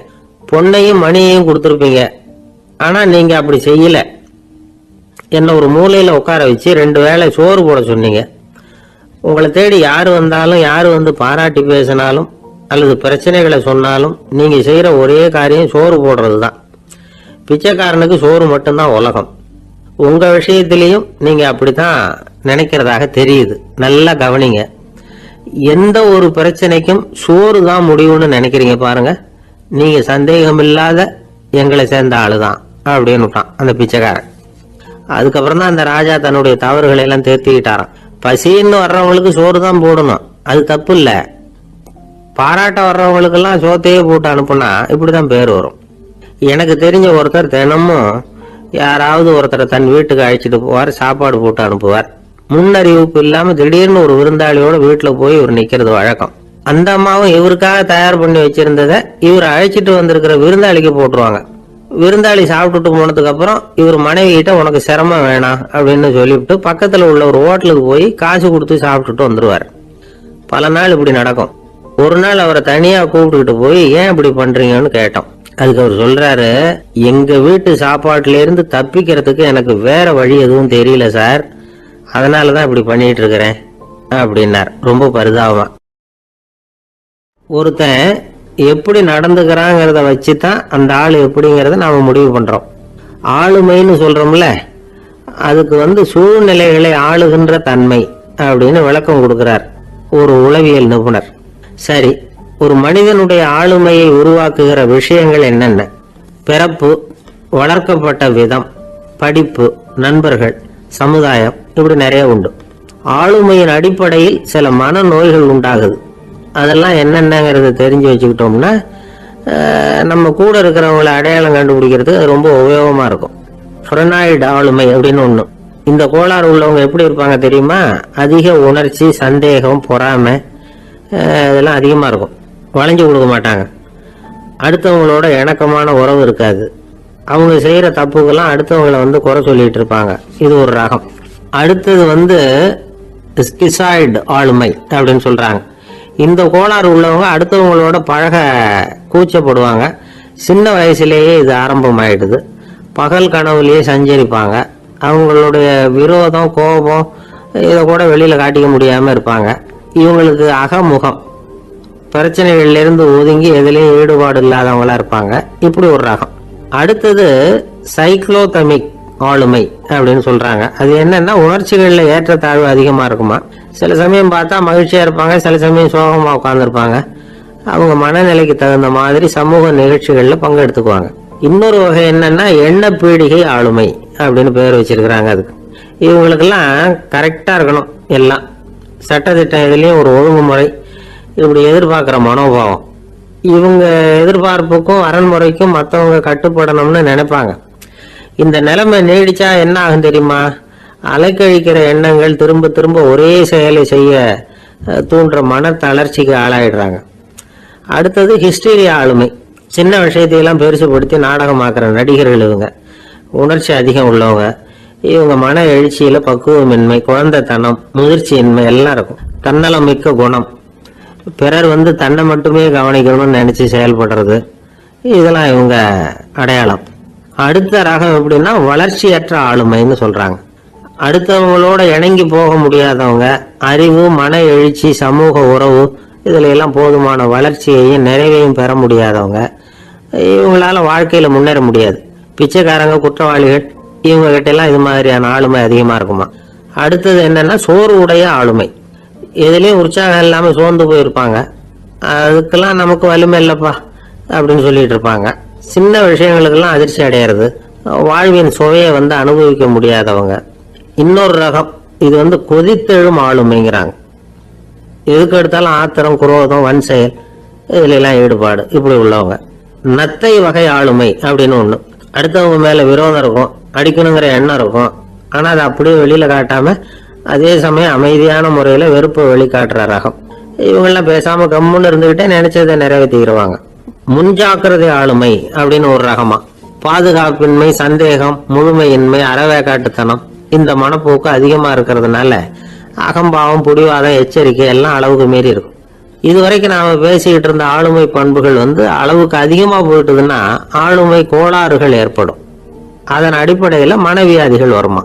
பொண்ணையும் மணியையும் கொடுத்துருப்பீங்க. ஆனா நீங்க அப்படி செய்யல. என்ன ஒரு மூலையில உட்கார வச்சு 2 வேளை சோறு போட சொன்னீங்க. உங்களை தேடி யாரு வந்தாலும், யாரு பாராட்டி பேசினாலும் அல்லது பிரச்சனைகளை சொன்னாலும் நீங்க செய்யற ஒரே காரியம் சோறு போடுறதுதான். பிச்சைக்காரனுக்கு சோறு மட்டும்தான் உலகம். உங்க விஷயத்திலையும் நீங்க அப்படித்தான் நினைக்கிறதாக தெரியுது. நல்லா கவனிங்க. எந்த ஒரு பிரச்சனைக்கும் சோறு தான் முடிவுன்னு நினைக்கிறீங்க பாருங்க. நீங்க சந்தேகம் இல்லாத எங்களை சேர்ந்த ஆளுதான் அப்படின்னு விட்டான் அந்த பிச்சைக்காரன். அதுக்கப்புறம் தான் அந்த ராஜா தன்னுடைய தவறுகளை எல்லாம் தேர்த்திக்கிட்டாராம். பசின்னு வர்றவங்களுக்கு சோறு தான் போடணும், அது தப்பு இல்ல. பாராட்ட வர்றவங்களுக்கெல்லாம் சோத்தையே போட்டு அனுப்புனா இப்படிதான் பேர் வரும். எனக்கு தெரிஞ்ச ஒருத்தர் தினமும் யாராவது ஒருத்தரை தன் வீட்டுக்கு அழைச்சிட்டு போவார், சாப்பாடு போட்டு அனுப்புவார். முன்னறிவிப்பு இல்லாம திடீர்னு ஒரு விருந்தாளியோட வீட்டுல போய் இவர் நிக்கிறது வழக்கம். அந்த அம்மாவும் இவருக்காக தயார் பண்ணி வச்சிருந்ததை இவர் அழைச்சிட்டு வந்திருக்கிற விருந்தாளிக்கு போட்டுருவாங்க. விருந்தாளி சாப்பிட்டுட்டு போனதுக்கு அப்புறம் இவர் மனைவி கிட்ட உனக்கு சிரமம் வேணாம் அப்படின்னு சொல்லிவிட்டு பக்கத்துல உள்ள ஒரு ஹோட்டலுக்கு போய் காசு கொடுத்து சாப்பிட்டுட்டு வந்துருவார். பல நாள் இப்படி நடக்கும். ஒரு நாள் அவரை தனியா கூப்பிட்டுக்கிட்டு போய் ஏன் இப்படி பண்றீங்கன்னு கேட்டோம். அதுக்கு அவர் சொல்றாரு, எங்க வீட்டு சாப்பாட்டுல இருந்து தப்பிக்கிறதுக்கு எனக்கு வேற வழி எதுவும் தெரியல சார், அதனாலதான் இப்படி பண்ணிட்டு இருக்கிறேன் அப்படின்னார் ரொம்ப பரிதாபமா. ஒருத்தன் எப்படி நடந்துக்கிறாங்கிறத வச்சுதான் அந்த ஆளு எப்படிங்கிறத நாம முடிவு பண்றோம். ஆளுமைன்னு சொல்றோம்ல, அதுக்கு சூழ்நிலைகளை ஆளுகின்ற தன்மை அப்படின்னு விளக்கம் கொடுக்கிறார் ஒரு உளவியல் நிபுணர். சரி, ஒரு மனிதனுடைய ஆளுமையை உருவாக்குகிற விஷயங்கள் என்னென்ன? பிறப்பு, வளர்க்கப்பட்ட விதம், படிப்பு, நண்பர்கள், சமுதாயம், இப்படி நிறைய உண்டு. ஆளுமையின் அடிப்படையில் சில மனநோய்கள் உண்டாகுது. அதெல்லாம் என்னென்னங்கிறத தெரிஞ்சு வச்சுக்கிட்டோம்னா நம்ம கூட இருக்கிறவங்களை அடையாளம் கண்டுபிடிக்கிறதுக்கு அது ரொம்ப உபயோகமா இருக்கும். ஃப்ரெனாய்டு ஆளுமை அப்படின்னு ஒண்ணு. இந்த கோளாறு உள்ளவங்க எப்படி இருப்பாங்க தெரியுமா? அதிக உணர்ச்சி, சந்தேகம், பொறாமை இதெல்லாம் அதிகமா இருக்கும். வளைஞ்சு கொடுக்க மாட்டாங்க. அடுத்தவங்களோட இணக்கமான உறவு இருக்காது. அவங்க செய்யற தப்புக்கெல்லாம் அடுத்தவங்களை குறை சொல்லிட்டு இருப்பாங்க. இது ஒரு ரகம். அடுத்தது ஸ்கிசாய்டு ஆளுமை அப்படின்னு சொல்றாங்க. இந்த கோளாறு உள்ளவங்க அடுத்தவங்களோட பழக கூச்சப்படுவாங்க. சின்ன வயசுலேயே இது ஆரம்பமாயிடுது. பகல் கனவுலேயே சஞ்சரிப்பாங்க. அவங்களுடைய விரோதம், கோபம் இதை கூட வெளியில காட்டிக்க முடியாம இருப்பாங்க. இவங்களுக்கு அகமுகம், பிரச்சனைகள்ல இருந்து ஒதுங்கி எதுலேயும் ஈடுபாடு இல்லாதவங்களா இருப்பாங்க. இப்படி ஒரு ரகம். அடுத்தது சைக்ளோதமிக் ஆளுமை அப்படின்னு சொல்றாங்க. அது என்னன்னா உணர்ச்சிகள்ல ஏற்றத்தாழ்வு அதிகமா இருக்குமா. சில சமயம் பார்த்தா மகிழ்ச்சியா இருப்பாங்க, சில சமயம் சோகமா உட்கார்ந்துருப்பாங்க. அவங்க மனநிலைக்கு தகுந்த மாதிரி சமூக நிகழ்ச்சிகளில் பங்கெடுத்துக்குவாங்க. இன்னொரு வகை என்னன்னா எண்ண பீடிகை ஆளுமை அப்படின்னு பேர் வச்சிருக்கிறாங்க. அதுக்கு இவங்களுக்கெல்லாம் கரெக்டாக இருக்கணும், எல்லாம் சட்டத்திட்டம் இதுலேயும் ஒரு ஒழுங்குமுறை, இப்படி எதிர்பார்க்குற மனோபாவம். இவங்க எதிர்பார்ப்புக்கும் அரண்முறைக்கும் மற்றவங்க கட்டுப்படணும்னு நினைப்பாங்க. இந்த நிலைமை நீடிச்சா என்ன ஆகும் தெரியுமா? அலைக்கழிக்கிற எண்ணங்கள் திரும்ப திரும்ப ஒரே செயலை செய்ய தூண்டுற மன தளர்ச்சிக்கு ஆளாயிடுறாங்க. அடுத்தது ஹிஸ்டீரியா ஆளுமை. சின்ன விஷயத்தையெல்லாம் பெருசுபடுத்தி நாடகமாக்குற நடிகர்கள் இவங்க. உணர்ச்சி அதிகம் உள்ளவங்க. இவங்க மன எழுச்சியில பக்குவமின்மை, குழந்தைத்தனம், முதிர்ச்சியின்மை எல்லாம் இருக்கும். தன்னலம் மிக்க குணம், பிறர் தன்னை மட்டுமே கவனிக்கணும்னு நினைச்சு செயல்படுறது, இதெல்லாம் இவங்க அடையாளம். அடுத்த ரகம் எப்படின்னா வளர்ச்சியற்ற ஆளுமைன்னு சொல்றாங்க. அடுத்தவங்களோட இணங்கி போக முடியாதவங்க, அறிவு, மன எழுச்சி, சமூக உறவு இதுல எல்லாம் போதுமான வளர்ச்சியையும் நிறைவையும் பெற முடியாதவங்க. இவங்களால வாழ்க்கையில முன்னேற முடியாது. பிச்சைக்காரங்க, குற்றவாளிகள் இவங்க கிட்ட எல்லாம் இது மாதிரியான ஆளுமை அதிகமா இருக்குமா. அடுத்தது என்னன்னா சோர்வு உடைய ஆளுமை. எதுலயும் உற்சாகம் இல்லாம சோர்ந்து போயிருப்பாங்க. அதுக்கெல்லாம் நமக்கு வலிமை இல்லப்பா அப்படின்னு சொல்லிட்டு இருப்பாங்க. சின்ன விஷயங்களுக்கெல்லாம் அதிர்ச்சி அடையிறது, வாழ்வின் சுவையை அனுபவிக்க முடியாதவங்க. இன்னொரு ரகம் இது கொதித்தெழும் ஆளுமைங்கிறாங்க. எதுக்கு எடுத்தாலும் ஆத்திரம், குரோதம், வன் செயல் இதுல எல்லாம் ஈடுபாடு இப்படி உள்ளவங்க. நத்தை வகை ஆளுமை அப்படின்னு ஒண்ணு. அடுத்தவங்க மேல விரோதம் இருக்கும், அடிக்கணுங்கிற எண்ணம் இருக்கும். ஆனா அதை அப்படியே வெளியில காட்டாம அதே சமயம் அமைதியான முறையில வெறுப்பை வெளிக்காட்டுற ரகம். இவங்கெல்லாம் பேசாம கம்முன்னு இருந்துகிட்டே நினைச்சதை நிறைவேற்றிடுவாங்க. முன்ஜாக்கிரதை ஆளுமை அப்படின்னு ஒரு ரகமா. பாதுகாப்பின்மை, சந்தேகம், முழுமையின்மை, அறவேக்காட்டுத்தனம் இந்த மனப்போக்கு அதிகமா இருக்கிறதுனால அகம்பாவம், புடிவாதம், எச்சரிக்கை எல்லாம் அளவுக்கு மீறி இருக்கும். இதுவரைக்கும் நாம பேசிக்கிட்டு இருந்த ஆளுமை பண்புகள் அளவுக்கு அதிகமா போயிட்டுதுன்னா ஆளுமை கோளாறுகள் ஏற்படும். அதன் அடிப்படையில மனவியாதிகள் வருமா.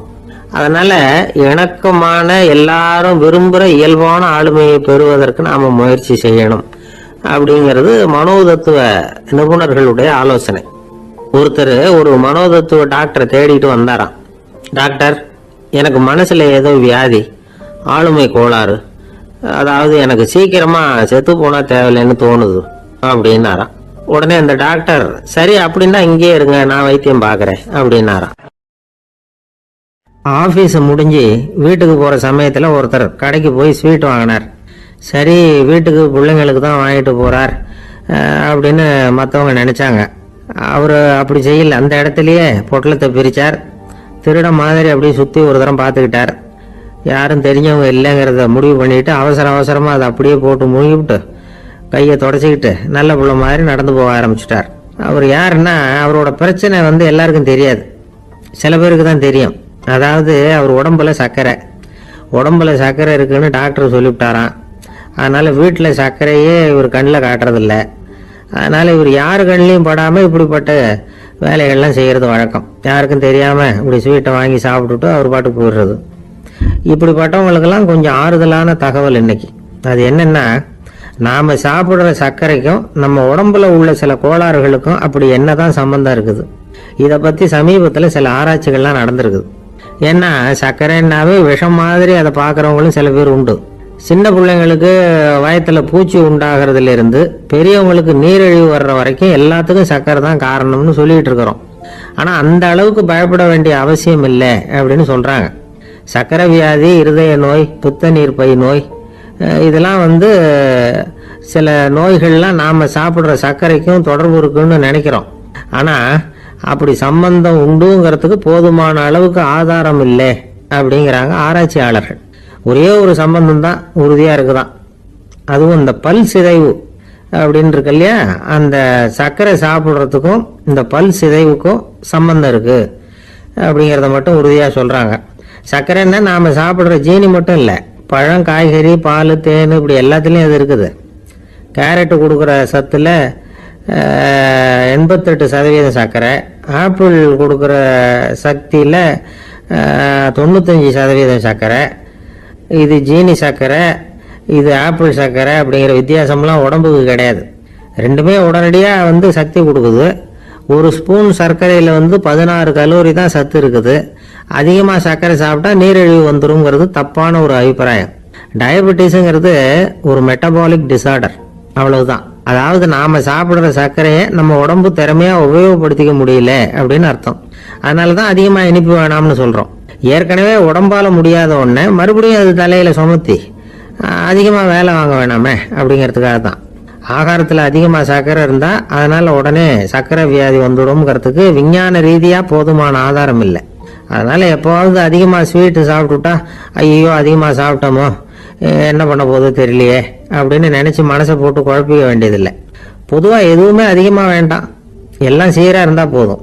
அதனால இணக்கமான, எல்லாரும் விரும்புகிற இயல்பான ஆளுமையை பெறுவதற்கு நாம முயற்சி செய்யணும் அப்படிங்கிறது மனோதத்துவ நிபுணர்களுடைய ஆலோசனை. ஒருத்தர் ஒரு மனோதத்துவ டாக்டரை தேடிட்டு வந்தாராம். டாக்டர், எனக்கு மனசுல ஏதோ வியாதி, ஆளுமை கோளாறு, அதாவது எனக்கு சீக்கிரமா செத்து போனா தேவையில்லைன்னு தோணுது அப்படின்னாராம். உடனே அந்த டாக்டர், சரி அப்படின்னா இங்கே இருங்க, நான் வைத்தியம் பார்க்கறேன் அப்படின்னாராம். ஆபீஸ் முடிஞ்சு வீட்டுக்கு போற சமயத்துல ஒருத்தர் கடைக்கு போய் ஸ்வீட் வாங்கினார். சரி, வீட்டுக்கு பிள்ளைங்களுக்கு தான் வாங்கிட்டு போறார் அப்படின்னு மற்றவங்க நினைச்சாங்க. அவரு அப்படி செய்யல. அந்த இடத்துலயே பொட்டலத்தை பிரிச்சார். திருட மாதிரி அப்படியே சுத்தி ஒரு தரம் பார்த்துக்கிட்டார். யாரும் தெரிஞ்சவங்க இல்லைங்கிறத முடிவு பண்ணிட்டு அவசரமா அதை அப்படியே போட்டு முழுகிவிட்டு கையை தொடச்சிக்கிட்டு நல்ல புள்ள மாதிரி நடந்து போக ஆரம்பிச்சுட்டார். அவர் யாருன்னா, அவரோட பிரச்சனை எல்லாருக்கும் தெரியாது, சில பேருக்கு தான் தெரியும். அதாவது அவர் உடம்புல சர்க்கரை இருக்குன்னு டாக்டர் சொல்லிவிட்டாராம். அதனால வீட்டில் சர்க்கரையே இவர் கண்ணில் காட்டுறதில்ல. அதனால இவர் யாரு கண்ணிலையும் படாமல் இப்படிப்பட்ட வேலைகள்லாம் செய்கிறது வழக்கம். யாருக்கும் தெரியாமல் இப்படி ஸ்வீட்டை வாங்கி சாப்பிட்டுட்டு அவர் பாட்டுக்கு போயிடுறது. இப்படிப்பட்டவங்களுக்கெல்லாம் கொஞ்சம் ஆறுதலான தகவல் இன்னைக்கு. அது என்னன்னா, நாம சாப்பிடுற சர்க்கரைக்கும் நம்ம உடம்புல உள்ள சில கோளாறுகளுக்கும் அப்படி என்னதான் சம்பந்தம் இருக்குது. இதை பத்தி சமீபத்தில் சில ஆராய்ச்சிகள்லாம் நடந்திருக்குது. ஏன்னா சர்க்கரைன்னாவே விஷம் மாதிரி அதை பார்க்குறவங்களும் சில பேர் உண்டு. சின்ன பிள்ளைங்களுக்கு வயத்துல பூச்சி உண்டாகிறதுல இருந்து பெரியவங்களுக்கு நீரிழிவு வர்ற வரைக்கும் எல்லாத்துக்கும் சர்க்கரை தான் காரணம்னு சொல்லிட்டு இருக்கிறோம். ஆனா அந்த அளவுக்கு பயப்பட வேண்டிய அவசியம் இல்லை அப்படின்னு சொல்றாங்க. சர்க்கரை வியாதி, இருதய நோய், பித்த நீர்ப்பை நோய் இதெல்லாம் சில நோய்கள்லாம் நாம சாப்பிட்ற சர்க்கரைக்கும் தொடர்பு இருக்குன்னு நினைக்கிறோம். ஆனா அப்படி சம்பந்தம் உண்டுங்கிறதுக்கு போதுமான அளவுக்கு ஆதாரம் இல்லை அப்படிங்கிறாங்க ஆராய்ச்சியாளர்கள். ஒரே ஒரு சம்பந்தம் தான் உறுதியா இருக்குதான். அதுவும் இந்த பல் சிதைவு அப்படின்னு இருக்கு இல்லையா, அந்த சர்க்கரை சாப்பிட்றதுக்கும் இந்த பல் சிதைவுக்கும் சம்பந்தம் இருக்கு அப்படிங்கிறத மட்டும் உறுதியா சொல்றாங்க. சர்க்கரைன்னா நாம சாப்பிட்ற ஜீனி மட்டும் இல்லை, பழம், காய்கறி, பால், தேன் இப்படி எல்லாத்துலேயும் அது இருக்குது. கேரட்டு கொடுக்குற சத்துல 88% சர்க்கரை, ஆப்பிள் கொடுக்குற சக்தியில் 95% சர்க்கரை. இது ஜீனி சர்க்கரை, இது ஆப்பிள் சர்க்கரை அப்படிங்கிற வித்தியாசம்லாம் உடம்புக்கு கிடையாது. ரெண்டுமே உடனடியாக சக்தி கொடுக்குது. ஒரு ஸ்பூன் சர்க்கரையில் 16 கலோரி தான் சத்து இருக்குது. அதிகமாக சர்க்கரை சாப்பிட்டா நீரிழிவு வந்துருங்கிறது தப்பான ஒரு அபிப்பிராயம். டயபெட்டிஸுங்கிறது ஒரு மெட்டபாலிக் டிசார்டர், அவ்வளவுதான். அதாவது நாம சாப்பிடுற சர்க்கரையை நம்ம உடம்பு திறமையா உபயோகப்படுத்திக்க முடியல அப்படின்னு அர்த்தம். அதனாலதான் அதிகமா இனிப்பு வேணாம்னு சொல்றோம். ஏற்கனவே உடம்பால முடியாத ஒண்ண மறுபடியும் அது தலையில சுமத்தி அதிகமா வேலை வாங்க வேணாமே அப்படிங்கிறதுக்காக தான். ஆகாரத்துல அதிகமா சர்க்கரை இருந்தா அதனால உடனே சர்க்கரை வியாதி வந்துடும்ங்கிறதுக்கு விஞ்ஞான ரீதியா போதுமான ஆதாரம் இல்லை. அதனால எப்போவாவது அதிகமா ஸ்வீட்டு சாப்பிட்டுட்டா ஐயோ அதிகமா சாப்பிட்டோமோ என்ன பண்ண போதோ தெரியலையே அப்படின்னு நினைச்சு மனசை போட்டு குழப்பிக்க வேண்டியதில்லை. பொதுவா எதுவுமே அதிகமா வேண்டாம், எல்லாம் சீரா இருந்தா போதும்.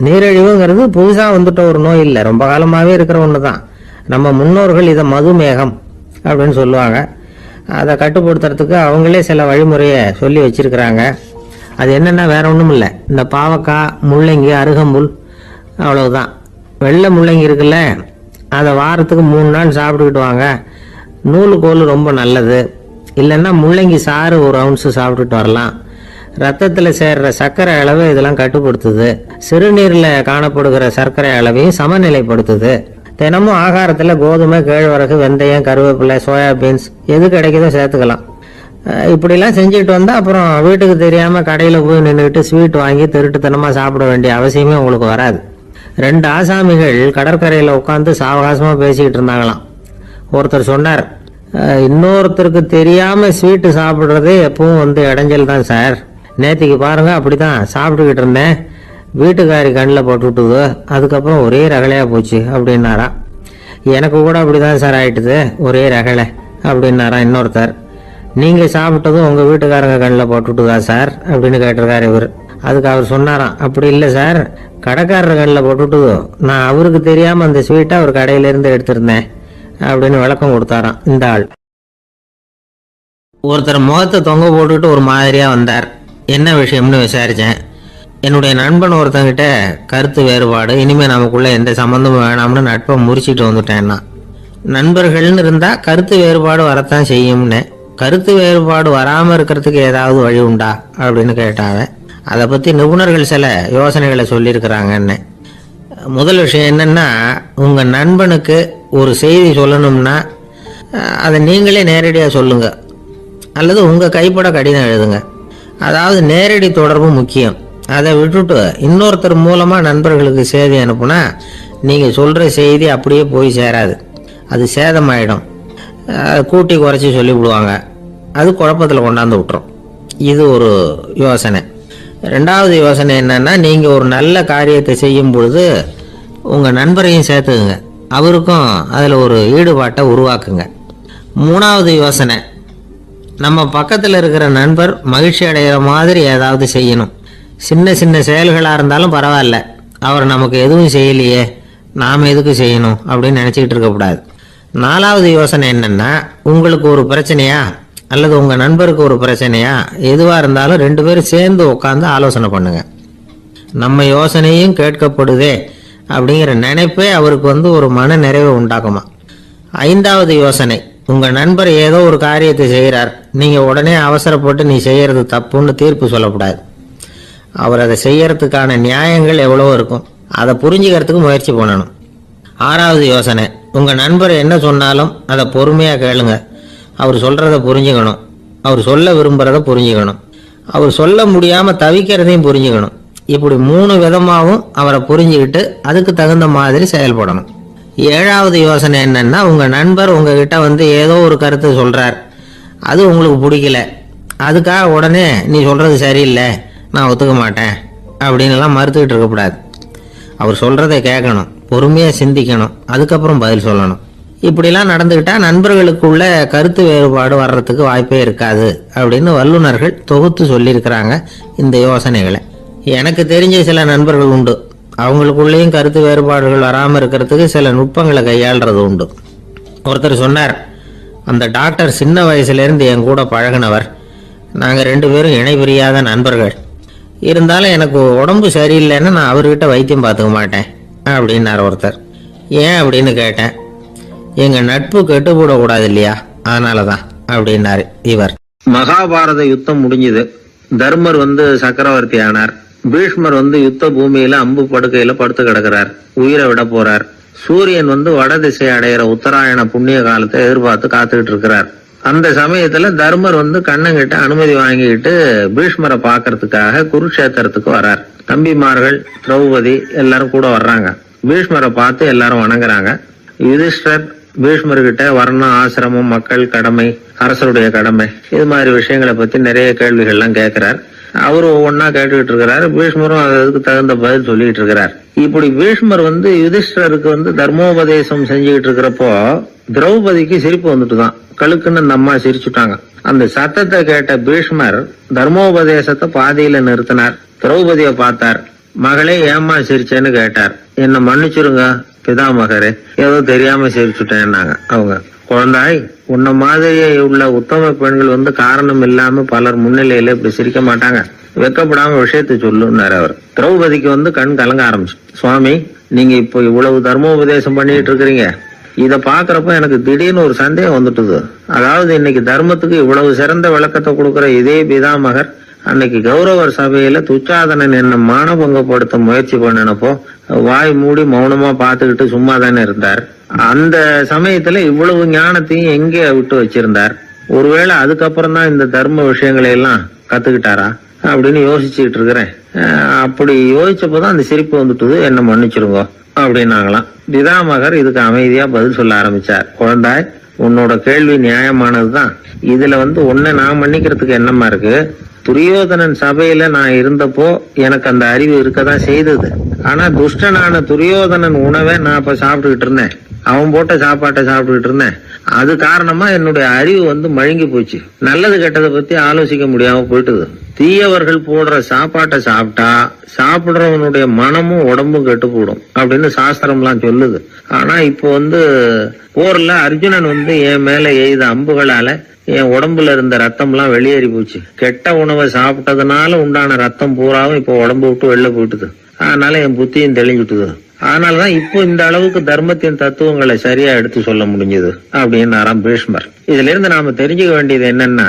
நீரிழிவுங்கிறது புதுசா வந்துட்ட ஒரு நோய் இல்லை, ரொம்ப காலமாவே இருக்கிற ஒண்ணுதான். நம்ம முன்னோர்கள் இதை மதுமேகம் அப்படின்னு சொல்லுவாங்க. அதை கட்டுப்படுத்துறதுக்கு அவங்களே சில வழிமுறையை சொல்லி வச்சிருக்கிறாங்க. அது என்னன்னா வேற ஒன்றும் இல்லை, இந்த பாவக்காய், முள்ளங்கி, அருகம்புல், அவ்வளவுதான். வெள்ளை முள்ளங்கி இருக்குல்ல, அதை வாரத்துக்கு 3 நாள் சாப்பிட்டுக்கிட்டு வாங்க. நூலுக்கோல் ரொம்ப நல்லது. இல்லைன்னா முள்ளங்கி சாறு 1 ounce சாப்பிட்டுட்டு வரலாம். ரத்தத்தில் சேர்ற சர்க்கரை அளவு இதெல்லாம் கட்டுப்படுத்துது. சிறுநீரில் காணப்படுகிற சர்க்கரை அளவையும் சமநிலைப்படுத்துது. தினமும் ஆகாரத்தில் கோதுமை, கேழ்வரகு, வெந்தயம், கருவேப்பிலை, சோயாபீன்ஸ் எது கிடைக்குதோ சேர்த்துக்கலாம். இப்படிலாம் செஞ்சுட்டு வந்தால் அப்புறம் வீட்டுக்கு தெரியாமல் கடையில் போய் நின்றுக்கிட்டு ஸ்வீட் வாங்கி திருட்டுத்தனமாக சாப்பிட வேண்டிய அவசியமே உங்களுக்கு வராது. 2 ஆசாமிகள் கடற்கரையில் உட்காந்து சாவகாசமாக பேசிக்கிட்டு இருந்தாங்களாம். ஒருத்தர் சொன்னார், இன்னொருத்தருக்கு தெரியாம ஸ்வீட்டு சாப்பிட்றதே எப்பவும் இடைஞ்சல் தான் சார். நேற்றுக்கு பாருங்க அப்படிதான் சாப்பிட்டுக்கிட்டு இருந்தேன், வீட்டுக்காரி கண்ணில் போட்டுவிட்டுது, அதுக்கப்புறம் ஒரே ரகலையா போச்சு அப்படின்னாரா. எனக்கு கூட அப்படிதான் சார் ஆயிட்டுது, ஒரே ரகலை அப்படின்னாரா இன்னொருத்தர். நீங்க சாப்பிட்டதும் உங்க வீட்டுக்காரங்க கண்ணில் போட்டுவிட்டுதா சார் அப்படின்னு கேட்டிருக்காரு இவர். அதுக்கு அவர் சொன்னாராம், அப்படி இல்லை சார், கடைக்காரர் கண்ணில் போட்டுவிட்டுதோ, நான் அவருக்கு தெரியாம அந்த ஸ்வீட்டை அவர் கடையிலேருந்து எடுத்திருந்தேன் அப்படின்னு விளக்கம் கொடுத்தாராம் இந்த ஆள். ஒருத்தர் முகத்தை தொங்க போட்டுக்கிட்டு ஒரு மாதிரியா வந்தார். என்ன விஷயம்னு விசாரிச்சேன். என்னுடைய நண்பன் ஒருத்தங்கிட்ட கருத்து வேறுபாடு, இனிமே நமக்குள்ள எந்த சம்மந்தமும் வேணாம்னு நட்பை முறிச்சிட்டு வந்துட்டேன்னா. நண்பர்கள்னு இருந்தா கருத்து வேறுபாடு வரத்தான் செய்யும்னு. கருத்து வேறுபாடு வராம இருக்கிறதுக்கு ஏதாவது வழி உண்டா அப்படின்னு கேட்டாங்க. அதை பத்தி நிபுணர்கள் சில யோசனைகளை சொல்லியிருக்கிறாங்கன்னு. முதல் விஷயம் என்னன்னா, உங்க நண்பனுக்கு ஒரு செய்தி சொல்லணும்னா அதை நீங்களே நேரடியாக சொல்லுங்க, அல்லது உங்க கைப்பட கடிதம் எழுதுங்க. அதாவது நேரடி தொடர்பு முக்கியம். அதை விட்டுட்டு இன்னொருத்தர் மூலமா நண்பர்களுக்கு செய்தி அனுப்புனா நீங்க சொல்ற செய்தி அப்படியே போய் சேராது, அது சேதமாயிடும். கூட்டி குறைச்சி சொல்லிவிடுவாங்க, அது குழப்பத்தில் கொண்டாந்து விட்டுரும். இது ஒரு யோசனை. 2வது யோசனை என்னன்னா, நீங்க ஒரு நல்ல காரியத்தை செய்யும் பொழுது உங்க நண்பரையும் சேர்த்துக்குங்க, அவருக்கும் அதில் ஒரு ஈடுபாட்டை உருவாக்குங்க. 3வது யோசனை, நம்ம பக்கத்தில் இருக்கிற நண்பர் மகிழ்ச்சி அடைகிற மாதிரி ஏதாவது செய்யணும். சின்ன சின்ன செயல்களாக இருந்தாலும் பரவாயில்ல, அவர் நமக்கு எதுவும் செய்யலையே, நாம் எதுக்கு செய்யணும் அப்படின்னு நினச்சிக்கிட்டு இருக்கக்கூடாது. 4வது யோசனை என்னன்னா, உங்களுக்கு ஒரு பிரச்சனையா அல்லது உங்கள் நண்பருக்கு ஒரு பிரச்சனையா, எதுவாக இருந்தாலும் 2 பேரும் சேர்ந்து உட்காந்து ஆலோசனை பண்ணுங்க. நம்ம யோசனையும் கேட்கப்படுதே அப்படிங்கிற நினைப்பே அவருக்கு ஒரு மன நிறைவை உண்டாக்குமா. 5வது யோசனை, உங்க நண்பர் ஏதோ ஒரு காரியத்தை செய்கிறார், நீங்க உடனே அவசரப்பட்டு நீ செய்யறது தப்புன்னு தீர்ப்பு சொல்லக்கூடாது. அவர் அதை செய்யறதுக்கான நியாயங்கள் எவ்வளவோ இருக்கும், அதை புரிஞ்சுக்கிறதுக்கு முயற்சி பண்ணணும். 6வது யோசனை, உங்க நண்பர் என்ன சொன்னாலும் அதை பொறுமையா கேளுங்க. அவர் சொல்றதை புரிஞ்சுக்கணும், அவர் சொல்ல விரும்புறத புரிஞ்சுக்கணும், அவர் சொல்ல முடியாம தவிக்கிறதையும் புரிஞ்சுக்கணும். இப்படி 3 விதமாகவும் அவரை புரிஞ்சுக்கிட்டு அதுக்கு தகுந்த மாதிரி செயல்படணும். 7வது யோசனை என்னன்னா, உங்க நண்பர் உங்ககிட்ட ஏதோ ஒரு கருத்தை சொல்றார், அது உங்களுக்கு பிடிக்கல, அதுக்காக உடனே நீ சொல்றது சரியில்லை, நான் ஒத்துக்க மாட்டேன் அப்படின்னு எல்லாம் மறுத்துக்கிட்டு இருக்கக்கூடாது. அவர் சொல்றதை கேட்கணும், பொறுமையா சிந்திக்கணும், அதுக்கப்புறம் பதில் சொல்லணும். இப்படிலாம் நடந்துக்கிட்டா நண்பர்களுக்குள்ள கருத்து வேறுபாடு வர்றதுக்கு வாய்ப்பே இருக்காது அப்படின்னு வல்லுநர்கள் தொகுத்து சொல்லியிருக்கிறாங்க இந்த யோசனைகளை. எனக்கு தெரிஞ்ச சில நண்பர்கள் உண்டு, அவங்களுக்குள்ளேயும் கருத்து வேறுபாடுகள் வராமல் இருக்கிறதுக்கு சில நுட்பங்களை கையாளுறது உண்டு. ஒருத்தர் சொன்னார், அந்த டாக்டர் சின்ன வயசுலேருந்து என் கூட பழகினவர், நாங்கள் 2 பேரும் இணை பிரியாத நண்பர்கள். இருந்தாலும் எனக்கு உடம்பு சரியில்லைன்னு நான் அவர்கிட்ட வைத்தியம் பார்த்துக்க மாட்டேன் அப்படின்னார் ஒருத்தர். ஏன் அப்படின்னு கேட்டேன். எங்கள் நட்பு கெட்டுப்படக்கூடாது இல்லையா, அதனால தான் அப்படின்னாரு இவர். மகாபாரத யுத்தம் முடிஞ்சது. தர்மர் சக்கரவர்த்தி ஆனார். பீஷ்மர் யுத்த பூமியில அம்பு படுக்கையில படுத்து கிடக்கிறார், உயிரை விட போறார். சூரியன் வட திசை அடையிற உத்தராயண புண்ணிய காலத்தை எதிர்பார்த்து காத்துக்கிட்டு இருக்கிறார். அந்த சமயத்துல தர்மர் வந்து கண்ணங்கிட்ட அனுமதி வாங்கிட்டு பீஷ்மரை பாக்குறதுக்காக குருக்ஷேத்திரத்துக்கு வர்றார். தம்பிமார்கள், திரௌபதி எல்லாரும் கூட வர்றாங்க. பீஷ்மரை பார்த்து எல்லாரும் வணங்குறாங்க. யுதிஷ்டர் பீஷ்மர்கிட்ட வர்ணம், ஆசிரமம், மக்கள் கடமை, அரசருடைய கடமை, இது மாதிரி விஷயங்களை பத்தி நிறைய கேள்விகள்லாம் கேட்கிறார். அவரு ஒவ்வொன்னா கேட்டுக்கிட்டு இருக்கிறாரு. பீஷ்மரும் அதுக்கு தகுந்த பதில் சொல்லிட்டு இருக்கிறார். இப்படி பீஷ்மர் வந்து யுதிஷ்டருக்கு வந்து தர்மோபதேசம் செஞ்சுக்கிட்டு இருக்கிறப்போ திரௌபதிக்கு சிரிப்பு வந்துட்டுதான். கழுக்குன்னு அந்த அம்மா சிரிச்சுட்டாங்க. அந்த சத்தத்தை கேட்ட பீஷ்மர் தர்மோபதேசத்தை பாதியில நிறுத்தினார். திரௌபதியை பார்த்தார். மகளே, ஏம்மா சிரிச்சேன்னு கேட்டார். என்ன மன்னிச்சிருங்க பிதாமகரே, ஏதோ தெரியாம சிரிச்சுட்டேன்னாங்க அவங்க. குழந்தாய், உன்ன மாதிரியே உள்ள உத்தம பெண்கள் வந்து காரணம் இல்லாம பலர் முன்னிலையில இப்படி சிரிக்க மாட்டாங்க. வெக்கப்படாம விஷயத்தை சொல்லுன்னாரு அவர். திரௌபதிக்கு வந்து கண் கலங்க ஆரம்பிச்சு. சுவாமி, நீங்க இப்போ இவ்வளவு தர்மோபதேசம் பண்ணிட்டு இருக்கிறீங்க, இத பாக்குறப்ப எனக்கு திடீர்னு ஒரு சந்தேகம் வந்துட்டுது. அதாவது இன்னைக்கு தர்மத்துக்கு இவ்வளவு சிறந்த விளக்கத்தை கொடுக்கிற இதே பிதாமகர் அன்னைக்கு கௌரவர் சபையில துச்சாதனன் என்ன மானபங்கப்படுத்த முயற்சி பண்ணினப்போ வாய் மூடி மௌனமா பாத்துக்கிட்டு சும்மா தானே இருந்தார். அந்த சமயத்துல இவ்வளவு ஞானத்தையும் எங்கே விட்டு வச்சிருந்தார்? ஒருவேளை அதுக்கப்புறம் தான் இந்த தர்ம விஷயங்களை எல்லாம் கத்துக்கிட்டாரா அப்படின்னு யோசிச்சுட்டு இருக்கிறேன். அப்படி யோசிச்சப்போதான் அந்த சிரிப்பு வந்துட்டுது. என்ன மன்னிச்சிருங்க அப்படின்னாங்களாம். பிதாமகர் இதுக்கு அமைதியா பதில் சொல்ல ஆரம்பிச்சார். குழந்தாய், உன்னோட கேள்வி நியாயமானதுதான். இதுல வந்து உன்னை நான் மன்னிக்கிறதுக்கு என்னமா இருக்கு? துரியோதனன் சபையில நான் இருந்தப்போ எனக்கு அந்த அறிவு இருக்கதான் செய்தது. ஆனா துஷ்டனான துரியோதனன் உணவை நான் இப்ப சாப்பிட்டுக்கிட்டு இருந்தேன். அவன் போட்ட சாப்பாட்டை சாப்பிட்டுக்கிட்டு இருந்தேன். அது காரணமா என்னுடைய அறிவு வந்து மழுங்கி போச்சு. நல்லது கெட்டதை பத்தி ஆலோசிக்க முடியாம போயிட்டுது. தீயவர்கள் போடுற சாப்பாட்டை சாப்பிட்டா சாப்பிடுறவனுடைய மனமும் உடம்பும் கெட்டு போடும் அப்படின்னு சாஸ்திரம் எல்லாம் சொல்லுது. ஆனா இப்போ வந்து போர்ல அர்ஜுனன் வந்து என் மேல எய்த அம்புகளால என் உடம்புல இருந்த ரத்தம் எல்லாம் வெளியேறி போச்சு. கெட்ட உணவை சாப்பிட்டதுனால உண்டான ரத்தம் பூராவும் இப்போ உடம்பு விட்டு வெளில போயிட்டுது. அதனால என் புத்தியும் தெளிஞ்சுட்டுது. அதனாலதான் இப்போ இந்த அளவுக்கு தர்மத்தின் தத்துவங்களை சரியா எடுத்து சொல்ல முடிஞ்சது அப்படின்னு பீஷ்மர். இதுல இருந்து நாம தெரிஞ்சுக்க வேண்டியது என்னன்னா,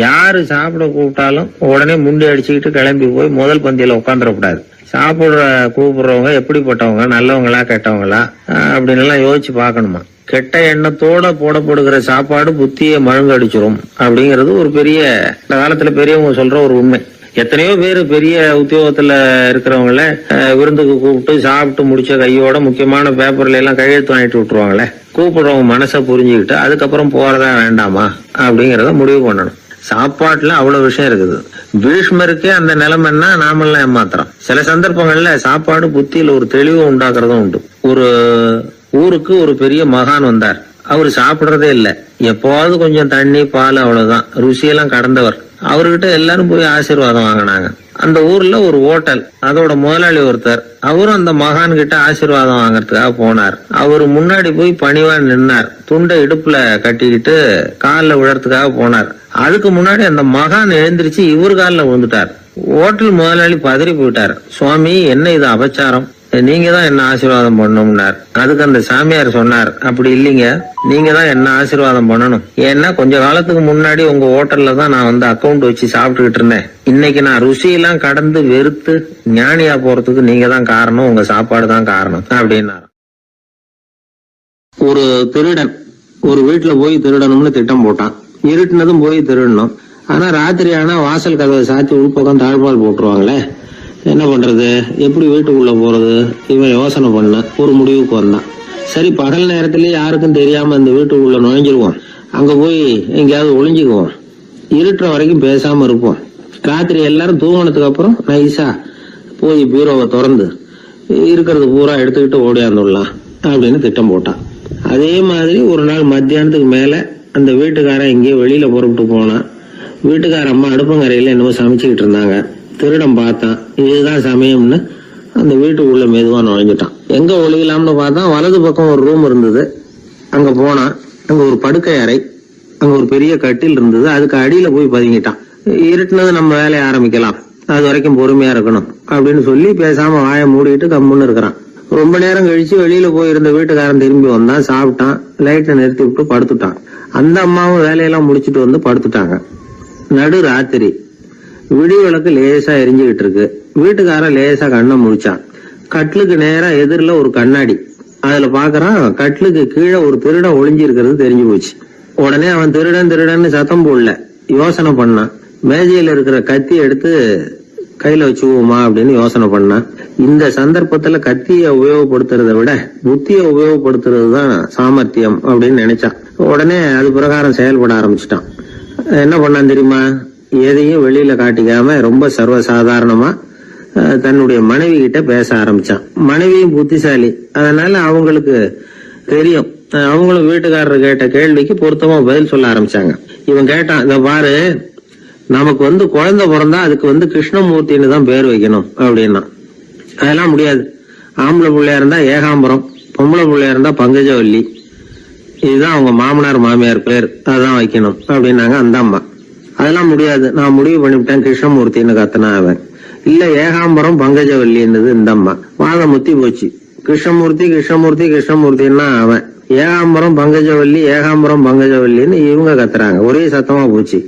யாரு சாப்பிட கூப்பிட்டாலும் உடனே முண்டி அடிச்சுக்கிட்டு கிளம்பி போய் முதல் பந்தியில உட்காந்துடக்கூடாது. கூப்பிடுறவங்க எப்படிப்பட்டவங்க, நல்லவங்களா கெட்டவங்களா அப்படின்னு எல்லாம் யோசிச்சு பாக்கணுமா. கெட்ட எண்ணத்தோட போடப்படுகிற சாப்பாடு புத்தியை மழுங்கடிச்சிரும் அப்படிங்கிறது ஒரு பெரிய, இந்த காலத்துல பெரியவங்க சொல்ற ஒரு உண்மை. எத்தனையோ பேர் பெரிய உத்தியோகத்துல இருக்கிறவங்கள விருந்துக்கு கூப்பிட்டு சாப்பிட்டு முடிச்ச கையோட முக்கியமான பேப்பர்ல எல்லாம் கையெழுத்து வாங்கிட்டு விட்டுருவாங்களே. கூப்பிடுறவங்க மனசை புரிஞ்சுக்கிட்டு அதுக்கப்புறம் போறதா வேண்டாமா அப்படிங்கறத முடிவு பண்ணணும். சாப்பாட்டுல அவ்வளவு விஷயம் இருக்குது. பீஷ்மருக்கே அந்த நிலைமைன்னா நாமெல்லாம் ஏமாத்துறோம். சில சந்தர்ப்பங்கள்ல சாப்பாடு புத்தியில ஒரு தெளிவு உண்டாக்குறதும் உண்டு. ஒரு ஊருக்கு ஒரு பெரிய மகான் வந்தார். அவரு சாப்பிடுறதே இல்ல, எப்போவாவது கொஞ்சம் தண்ணி பால் அவ்வளவுதான். ருசியெல்லாம் கடந்தவர். அவர்கிட்ட எல்லாரும் போய் ஆசீர்வாதம் வாங்கினாங்க. அந்த ஊர்ல ஒரு ஹோட்டல், அதோட முதலாளி ஒருத்தர், அவரும் அந்த மகான் கிட்ட ஆசீர்வாதம் வாங்கறதுக்காக போனார். அவரு முன்னாடி போய் பணிவா நின்னார். துண்டை இடுப்புல கட்டிக்கிட்டு காலில் விழறதுக்காக போனார். அதுக்கு முன்னாடி அந்த மகான் எழுந்திருச்சு இவர் காலில் விழுந்துட்டார். ஹோட்டல் முதலாளி பதறி போயிட்டார். சுவாமி, என்ன இது அபச்சாரம், நீங்க தான் என்ன ஆசீர்வாதம் பண்ணணும்னார். அதுக்கு அந்த சாமியார் சொன்னார், அப்படி இல்லைங்க, நீங்க தான் என்ன ஆசீர்வாதம் பண்ணணும். ஏன்னா கொஞ்ச காலத்துக்கு முன்னாடி உங்க ஹோட்டல்ல தான் நான் வந்து அக்கௌண்ட் வச்சு சாப்பிட்டுக்கிட்டு இருந்தேன். இன்னைக்கு நான் ருசியெல்லாம் கடந்து வெறுத்து ஞானியா போறதுக்கு நீங்க தான் காரணம், உங்க சாப்பாடு தான் காரணம் அப்படின்னாரு. ஒரு திருடன் ஒரு வீட்டுல போய் திருடணும்னு திட்டம் போட்டான். இருட்டுனதும் போய் திருடணும். ஆனா ராத்திரி ஆனா வாசல் கதவை சாத்தி உள்பக்கம் தாழ்பால் போட்டுருவாங்களே, என்ன பண்றது, எப்படி வீட்டுக்குள்ள போறது? இவன் யோசனை பண்ண ஒரு முடிவுக்கு வந்தான். சரி, பகல் நேரத்திலேயே யாருக்கும் தெரியாம இந்த வீட்டுக்குள்ள நுழைஞ்சிருவோம். அங்க போய் எங்கேயாவது ஒளிஞ்சுக்குவோம். இருட்டுற வரைக்கும் பேசாம இருப்போம். ராத்திரி எல்லாரும் தூங்கினதுக்கு அப்புறம் நைஸா போய் பீரோவை திறந்து இருக்கிறது பூரா எடுத்துக்கிட்டு ஓடியாந்துடலாம் அப்படின்னு திட்டம் போட்டான். அதே மாதிரி ஒரு நாள் மத்தியானத்துக்கு மேல அந்த வீட்டுக்காரன் எங்கேயோ வெளியில புறப்பட்டு போனான். வீட்டுக்கார அம்மா அடுப்பங்கரையில என்னமோ சமைச்சுக்கிட்டு இருந்தாங்க. திருடன் பார்த்தான். இதுதான் சமயம்னு அந்த வீட்டுக்குள்ள மெதுவா நுழைஞ்சிட்டான். எங்க ஒளியலாம்னு பார்த்தா வலது பக்கம் ஒரு ரூம் இருந்தது. அங்க போனான். அங்க ஒரு படுக்கை அறை, அங்க ஒரு பெரிய கட்டில் இருந்தது. அதுக்கு அடியில போய் பதுங்கிட்டான். இருட்டுனது நம்ம வேலையை ஆரம்பிக்கலாம், அது வரைக்கும் பொறுமையா இருக்கணும் அப்படின்னு சொல்லி பேசாம வாயை மூடிட்டு கம்முன்னு இருக்கிறான். ரொம்ப நேரம் கழிச்சு வெளியில போயிருந்த வீட்டுக்காரன் திரும்பி வந்தான். சாப்பிட்டான். லைட்டை நிறுத்தி விட்டு படுத்துட்டான். அந்த அம்மாவும் வேலையெல்லாம் முடிச்சுட்டு வந்து படுத்துட்டாங்க. நடு ராத்திரி. விடி விளக்கு லேசா எரிஞ்சுகிட்டு இருக்கு. வீட்டுக்காரன் லேசா கண்ணை முடிச்சான். கட்லுக்கு நேரா எதிரில ஒரு கண்ணாடி. அதுல பாக்குறான், கட்லுக்கு கீழே ஒரு திருடன் ஒளிஞ்சு இருக்கிறது தெரிஞ்சு போச்சு. உடனே அவன் திருடன் திருடன்னு சத்தம் போடல, யோசனை பண்ணான். மேஜையில இருக்கிற கத்தி எடுத்து கையில வச்சுக்குவோமா அப்படின்னு யோசனை பண்ணான். இந்த சந்தர்ப்பத்துல கத்தியை உபயோகப்படுத்துறதை விட புத்தியை உபயோகப்படுத்துறது தான் சாமர்த்தியம் அப்படின்னு நினைச்சான். உடனே அது பிரகாரம் செயல்பட ஆரம்பிச்சிட்டான். என்ன பண்ணான் தெரியுமா? எதையும் வெளியில காட்டிக்காம ரொம்ப சர்வசாதாரணமா தன்னுடைய மனைவி கிட்ட பேச ஆரம்பிச்சான். மனைவியும் புத்திசாலி, அதனால அவங்களுக்கு தெரியும். அவங்களும் வீட்டுக்காரர் கேட்ட கேள்விக்கு பொருத்தமா பதில் சொல்ல ஆரம்பிச்சாங்க. இவன் கேட்டான், இத பாரு, நமக்கு குழந்தை பிறந்தா அதுக்கு கிருஷ்ணமூர்த்தின்னு தான் பேர் வைக்கணும் அப்படின்னா. அதெல்லாம் முடியாது. ஆம்பளை பிள்ளையா இருந்தா ஏகாம்பரம், பொம்பளை பிள்ளையா இருந்தா பங்கஜவல்லி, இதுதான் அவங்க மாமனார் மாமியார் பேர், அதுதான் வைக்கணும் அப்படின்னாங்க அந்த அம்மா. அதெல்லாம் முடியாது, நான் முடிவு பண்ணிவிட்டேன் கிருஷ்ணமூர்த்தின்னு கத்தனா அவன். இல்ல ஏகாம்பரம் பங்கஜவல்லின்னுது இந்த அம்மா. வாதம் முத்தி போச்சு. கிருஷ்ணமூர்த்தி கிருஷ்ணமூர்த்தி கிருஷ்ணமூர்த்தின்னா அவன், ஏகாம்பரம் பங்கஜவல்லி ஏகாம்பரம் பங்கஜவல்லின்னு இவங்க கத்துறாங்க. ஒரே சத்தமா போச்சு.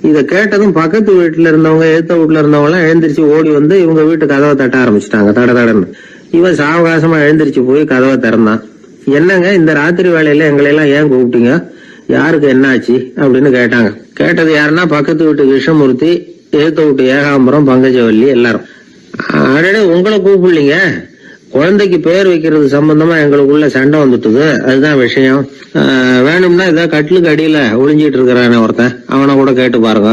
இத கேட்டதும் பக்கத்து வீட்டுல இருந்தவங்க, எழுத்த வீட்டுல இருந்தவங்க எல்லாம் எழுந்திரிச்சு ஓடி வந்து இவங்க வீட்டு கதவை தட்ட ஆரம்பிச்சுட்டாங்க. தட தடன்னு. இவன் சாவகாசமா எழுந்திரிச்சு போய் கதவை திறந்தான். என்னங்க இந்த ராத்திரி வேலையில எங்களை எல்லாம் ஏன் கூப்பிட்டீங்க, யாருக்கு என்ன ஆச்சு அப்படின்னு கேட்டாங்க. கேட்டது யாருன்னா பக்கத்து வீட்டு கிருஷ்ணமூர்த்தி, எழுத்த வீட்டு ஏகாம்பரம் பங்கஜவல்லி எல்லாரும். அடடே, உங்களை கூப்பிடலீங்க, குழந்தைக்கு பேர் வைக்கிறது சம்பந்தமா எங்களுக்குள்ள சண்டை வந்துட்டுது, அதுதான் விஷயம். வேணும்னா இதை கட்டிலுக்கு அடியில ஒளிஞ்சிட்டு இருக்கிறானே ஒருத்தன், அவனை கூட கேட்டு பாருங்க,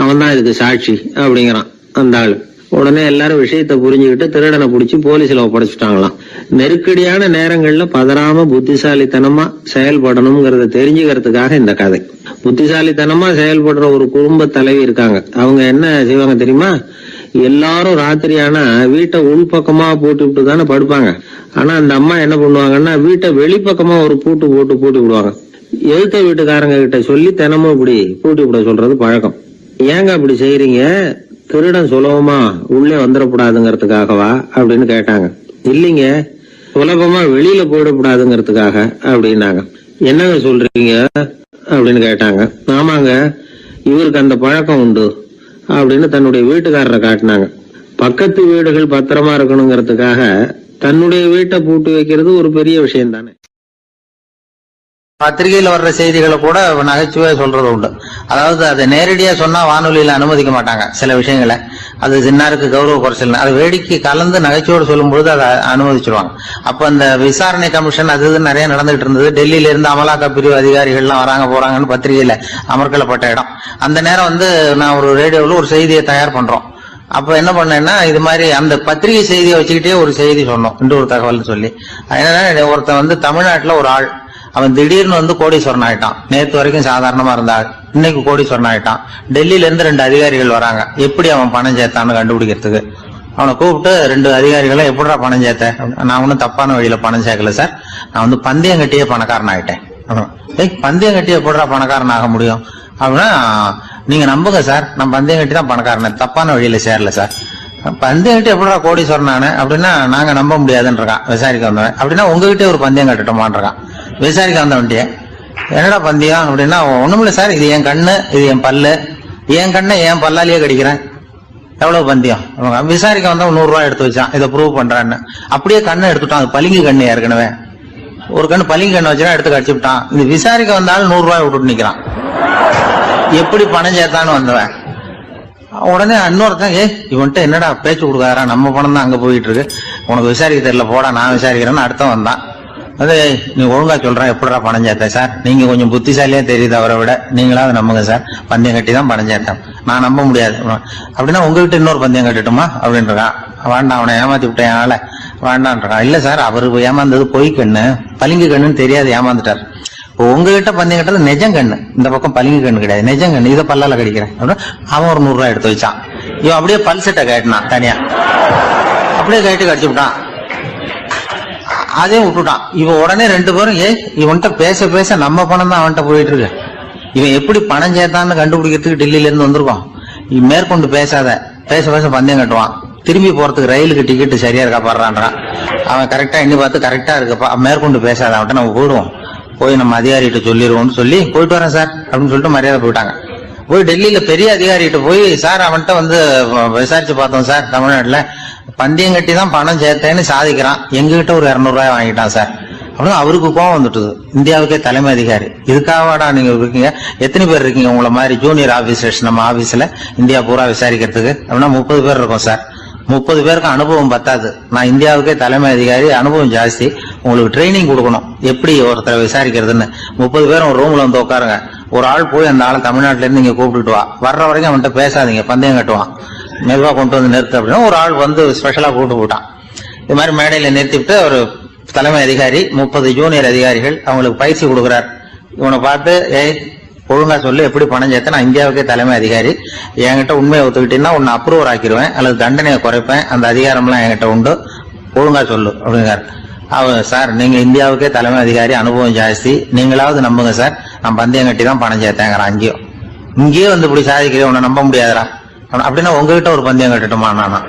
அவன் தான் இதுக்கு சாட்சி அப்படிங்கிறான் அந்த ஆளு. உடனே எல்லாரும் விஷயத்தை புரிஞ்சுக்கிட்டு திருடனை பிடிச்சி போலீஸ்ல ஒப்படைச்சிட்டாங்களாம். நெருக்கடியான நேரங்கள்ல பதறாம புத்திசாலித்தனமா செயல்படணுங்கிறத தெரிஞ்சுக்கிறதுக்காக இந்த கதை. புத்திசாலித்தனமா செயல்படுற ஒரு குடும்ப தலைவி இருக்காங்க. அவங்க என்ன செய்வாங்க தெரியுமா? எல்லாரும் ராத்திரி ஆனா வீட்டை உள்பக்கமா பூட்டி தானே படுப்பாங்க. ஆனா அந்த அம்மா என்ன பண்ணுவாங்கன்னா வீட்டை வெளிப்பக்கமா ஒரு பூட்டு பூட்டி விடுவாங்க. எழுத்த வீட்டுக்காரங்க கிட்ட சொல்லி தினமும் இப்படி பூட்டி விட சொல்றது பழக்கம். ஏங்க அப்படி செய்யறீங்க, திருடன் சுலபமா உள்ளே வந்துடக்கூடாதுங்கிறதுக்காகவா அப்படின்னு கேட்டாங்க. இல்லைங்க, சுலபமா வெளியில போயிடக்கூடாதுங்கிறதுக்காக அப்படின்னாங்க. என்னங்க சொல்றீங்க அப்படின்னு கேட்டாங்க. ஆமாங்க, இவருக்கு அந்த பழக்கம் உண்டு அப்படின்னு தன்னுடைய வீட்டுக்காரரை காட்டினாங்க. பக்கத்து வீடுகள் பத்திரமா இருக்கணுங்கிறதுக்காக தன்னுடைய வீட்டை பூட்டி வைக்கிறது ஒரு பெரிய விஷயம் தானே. பத்திரிகையில வர்ற செய்திகளை கூட நகைச்சுவையா சொல்றது உண்டு. அதாவது அதை நேரடியா சொன்னா வானொலியில அனுமதிக்க மாட்டாங்க சில விஷயங்களை. அது சின்னாருக்கு கௌரவ குறைச்சல், அது வேடிக்கை கலந்து நகைச்சுவோடு சொல்லும்போது அதை அனுமதிச்சிருவாங்க. அப்ப அந்த விசாரணை கமிஷன் அது நிறைய நடந்துகிட்டு இருந்தது. டெல்லியில இருந்து அமலாக்க பிரிவு அதிகாரிகள்லாம் வராங்க போறாங்கன்னு பத்திரிகையில அமர்க்கலப்பட்ட இடம். அந்த நேரம் நான் ஒரு ரேடியோவில் ஒரு செய்தியை தயார் பண்றோம். அப்ப என்ன பண்ணேன்னா, இது மாதிரி அந்த பத்திரிகை செய்தியை வச்சுக்கிட்டே ஒரு செய்தி சொன்னோம், இன்னொரு தகவல் சொல்லி. அதனால ஒருத்தன் தமிழ்நாட்டுல ஒரு ஆள், அவன் திடீர்னு கோடீஸ்வரன் ஆயிட்டான். நேற்று வரைக்கும் சாதாரணமா இருந்தாள், இன்னைக்கு கோடீஸ்வரன் ஆயிட்டான். டெல்லியில இருந்து 2 அதிகாரிகள் வராங்க, எப்படி அவன் பணம் சேர்த்தான்னு கண்டுபிடிக்கிறதுக்கு. அவனை கூப்பிட்டு 2 அதிகாரிகளை, எப்படிடா பணம் சேர்த்த? நான் ஒன்னும் தப்பான வழியில பணம் சேர்க்கல சார், நான் பந்தயம் கட்டியே பணக்காரன் ஆயிட்டேன். பந்தயம் கட்டி எப்படிடா பணக்காரன் ஆக முடியும் அப்படின்னா, நீங்க நம்புங்க சார், நான் பந்தயம் கட்டி தான் பணக்காரன், தப்பான வழியில சேரல சார். பந்தயம் கட்டி எப்படா கோடீஸ்வரன் ஆனே அப்படின்னா, நாங்க நம்ப முடியாதுன்றான் விசாரிக்க வந்தவன். அப்படின்னா உங்ககிட்டே ஒரு பந்தயம் கட்டட்டுமான்றான் விசாரிக்க வந்தவன்ட்டிய. என்னடா பந்தயம் அப்படின்னா, ஒண்ணுமில்ல சார், இது என் கண்ணு, இது என் பல்லு, என் கண்ணை என் பல்லாலேயே கடிக்கிறேன், எவ்வளவு பந்தயம். விசாரிக்க வந்தா 100 ரூபாய் எடுத்து வச்சான், இதை ப்ரூவ் பண்றான்னு. அப்படியே கண்ணை எடுத்துட்டான், அது பளிங்கு கண்ணு. ஏற்கனவே ஒரு கண்ணு பளிங்கு கண்ணு வச்சுனா எடுத்து கடிச்சு விட்டான். இது விசாரிக்க வந்தாலும் 100 ரூபாய் விட்டுட்டு நிக்கிறான். எப்படி பணம் சேர்த்தான்னு வந்தவன். உடனே இன்னொருத்தன், இவன்ட்ட என்னடா பேச்சு கொடுக்காரா, நம்ம பணம் தான் அங்க போயிட்டு இருக்கு, உனக்கு விசாரிக்க தெரியல, போடா நான் விசாரிக்கிறேன்னு அடுத்த வந்தான். அது நீ ஒழுங்கா சொல்றேன், எப்படிடா பணம் சேர்த்த சார், நீங்க கொஞ்சம் புத்திசாலியா தெரியுது அவரை விட, நீங்களாவது நம்புங்க சார், பந்தயம் கட்டி தான் பணம் சேர்த்தேன், நான் நம்ப முடியாது அப்படின்னா உங்ககிட்ட இன்னொரு பந்தயம் கட்டட்டுமா அப்படின்றான். வேண்டாம், அவனை ஏமாத்தி விட்டேன் ஆள வேண்டான்றான். இல்ல சார், அவரு ஏமாந்தது பொய் கண்ணு, பளிங்கு கண்ணுன்னு தெரியாது, ஏமாந்துட்டார். உங்ககிட்ட பந்தயம் கட்டது நெஜம் கண்ணு, இந்த பக்கம் பளிங்கு கண்ணு கிடையாது, நெஜம் கண்ணு, இதை பல்லால கடிக்கிறேன் அப்படின்னா அவன் ஒரு 100 ரூபாய் எடுத்து வச்சான். இவன் அப்படியே பல்செட்டை கேட்டினான் தனியா, அப்படியே கேட்டு கடிச்சு விட்டான். அதே விட்டுட்டான். இவன் உடனே 2 பேரும், இவன்கிட்ட பேச பேச நம்ம பணம் தான் அவன்கிட்ட போயிட்டு இருக்கு, இவன் எப்படி பணம் சேர்த்தான்னு கண்டுபிடிக்கிறதுக்கு டெல்லியில இருந்து வந்திருக்கோம், மேற்கொண்டு பேசாத, பேச பேச பந்தயம் கட்டுவான். திரும்பி போறதுக்கு ரயிலுக்கு டிக்கெட்டு சரியா இருக்கா பாடுறான்றான். அவன் கரெக்டா எண்ணி பார்த்து கரெக்டா இருக்குப்பா, மேற்கொண்டு பேசாத, அவன்கிட்ட நம்ம போயிடுவோம், போய் நம்ம அதிகாரிகிட்ட சொல்லிடுவோம்னு சொல்லி போயிட்டு வரேன் சார் அப்படின்னு சொல்லிட்டு மரியாதை போயிட்டாங்க. போய் டெல்லியில பெரிய அதிகாரிகிட்ட போய், சார் அவன்கிட்ட விசாரிச்சு பார்த்தோம் சார், தமிழ்நாட்டுல பந்தயம் கட்டி தான் பணம் சேர்த்தேன்னு சாதிக்கிறான், எங்ககிட்ட ஒரு 200 ரூபாய் வாங்கிட்டான் சார், அப்படின்னு அவருக்கு கோவம் வந்துட்டுது. இந்தியாவுக்கே தலைமை அதிகாரி, இதுக்காகவாடா நீங்க இருக்கீங்க? எத்தனை பேர் இருக்கீங்க உங்களை மாதிரி ஜூனியர் ஆபீசர்ஸ் நம்ம ஆபீஸ்ல இந்தியா பூரா விசாரிக்கிறதுக்கு? அப்படின்னா 30 பேர் இருக்கோம் சார். 30 பேருக்கு அனுபவம் பத்தாது, நான் இந்தியாவுக்கே தலைமை அதிகாரி, அனுபவம் ஜாஸ்தி, உங்களுக்கு ட்ரைனிங் கொடுக்கணும் எப்படி ஒருத்தரை விசாரிக்கிறதுன்னு. 30 பேரும் ஒரு ரூம்ல வந்து உட்காருங்க, ஒரு ஆள் போய் அந்த ஆள் தமிழ்நாட்டுல இருந்து இங்க கூப்பிட்டுட்டு வா, வர்ற வரைக்கும் அவன்கிட்ட பேசாதீங்க, பந்தயம் கட்டுவான், மெதுவா கொண்டு வந்து நிறுத்து அப்படின்னா ஒரு ஆள் வந்து ஸ்பெஷலா கூப்பிட்டு போட்டான். இது மாதிரி மேடையில நிறுத்திவிட்டு ஒரு தலைமை அதிகாரி 30 ஜூனியர் அதிகாரிகள் அவங்களுக்கு பயிற்சி கொடுக்குறார். இவனை பார்த்து, ஒழுங்கா சொல்லு, எப்படி பணம் சேர்த்த, நான் இந்தியாவுக்கே தலைமை அதிகாரி, என்கிட்ட உண்மையை ஒத்துக்கிட்டீங்கன்னா உன்னை அப்ரூவர் ஆக்கிடுவேன் அல்லது தண்டனையை குறைப்பேன், அந்த அதிகாரம்லாம் என்கிட்ட உண்டு, ஒழுங்கா சொல்லு அப்படிங்கிறார். அவன், சார் நீங்க இந்தியாவுக்கே தலைமை அதிகாரி, அனுபவம் ஜாஸ்தி, நீங்களாவது நம்புங்க சார், நான் பந்தயம் கட்டி தான் பணம் சேர்த்தேங்கிறான். இங்கேயே வந்து இப்படி சாதிக்கிறேன், உன்னை நம்ப முடியாதரா அப்படின்னா உங்ககிட்ட ஒரு பந்தயம் கட்டட்டுமா? நானா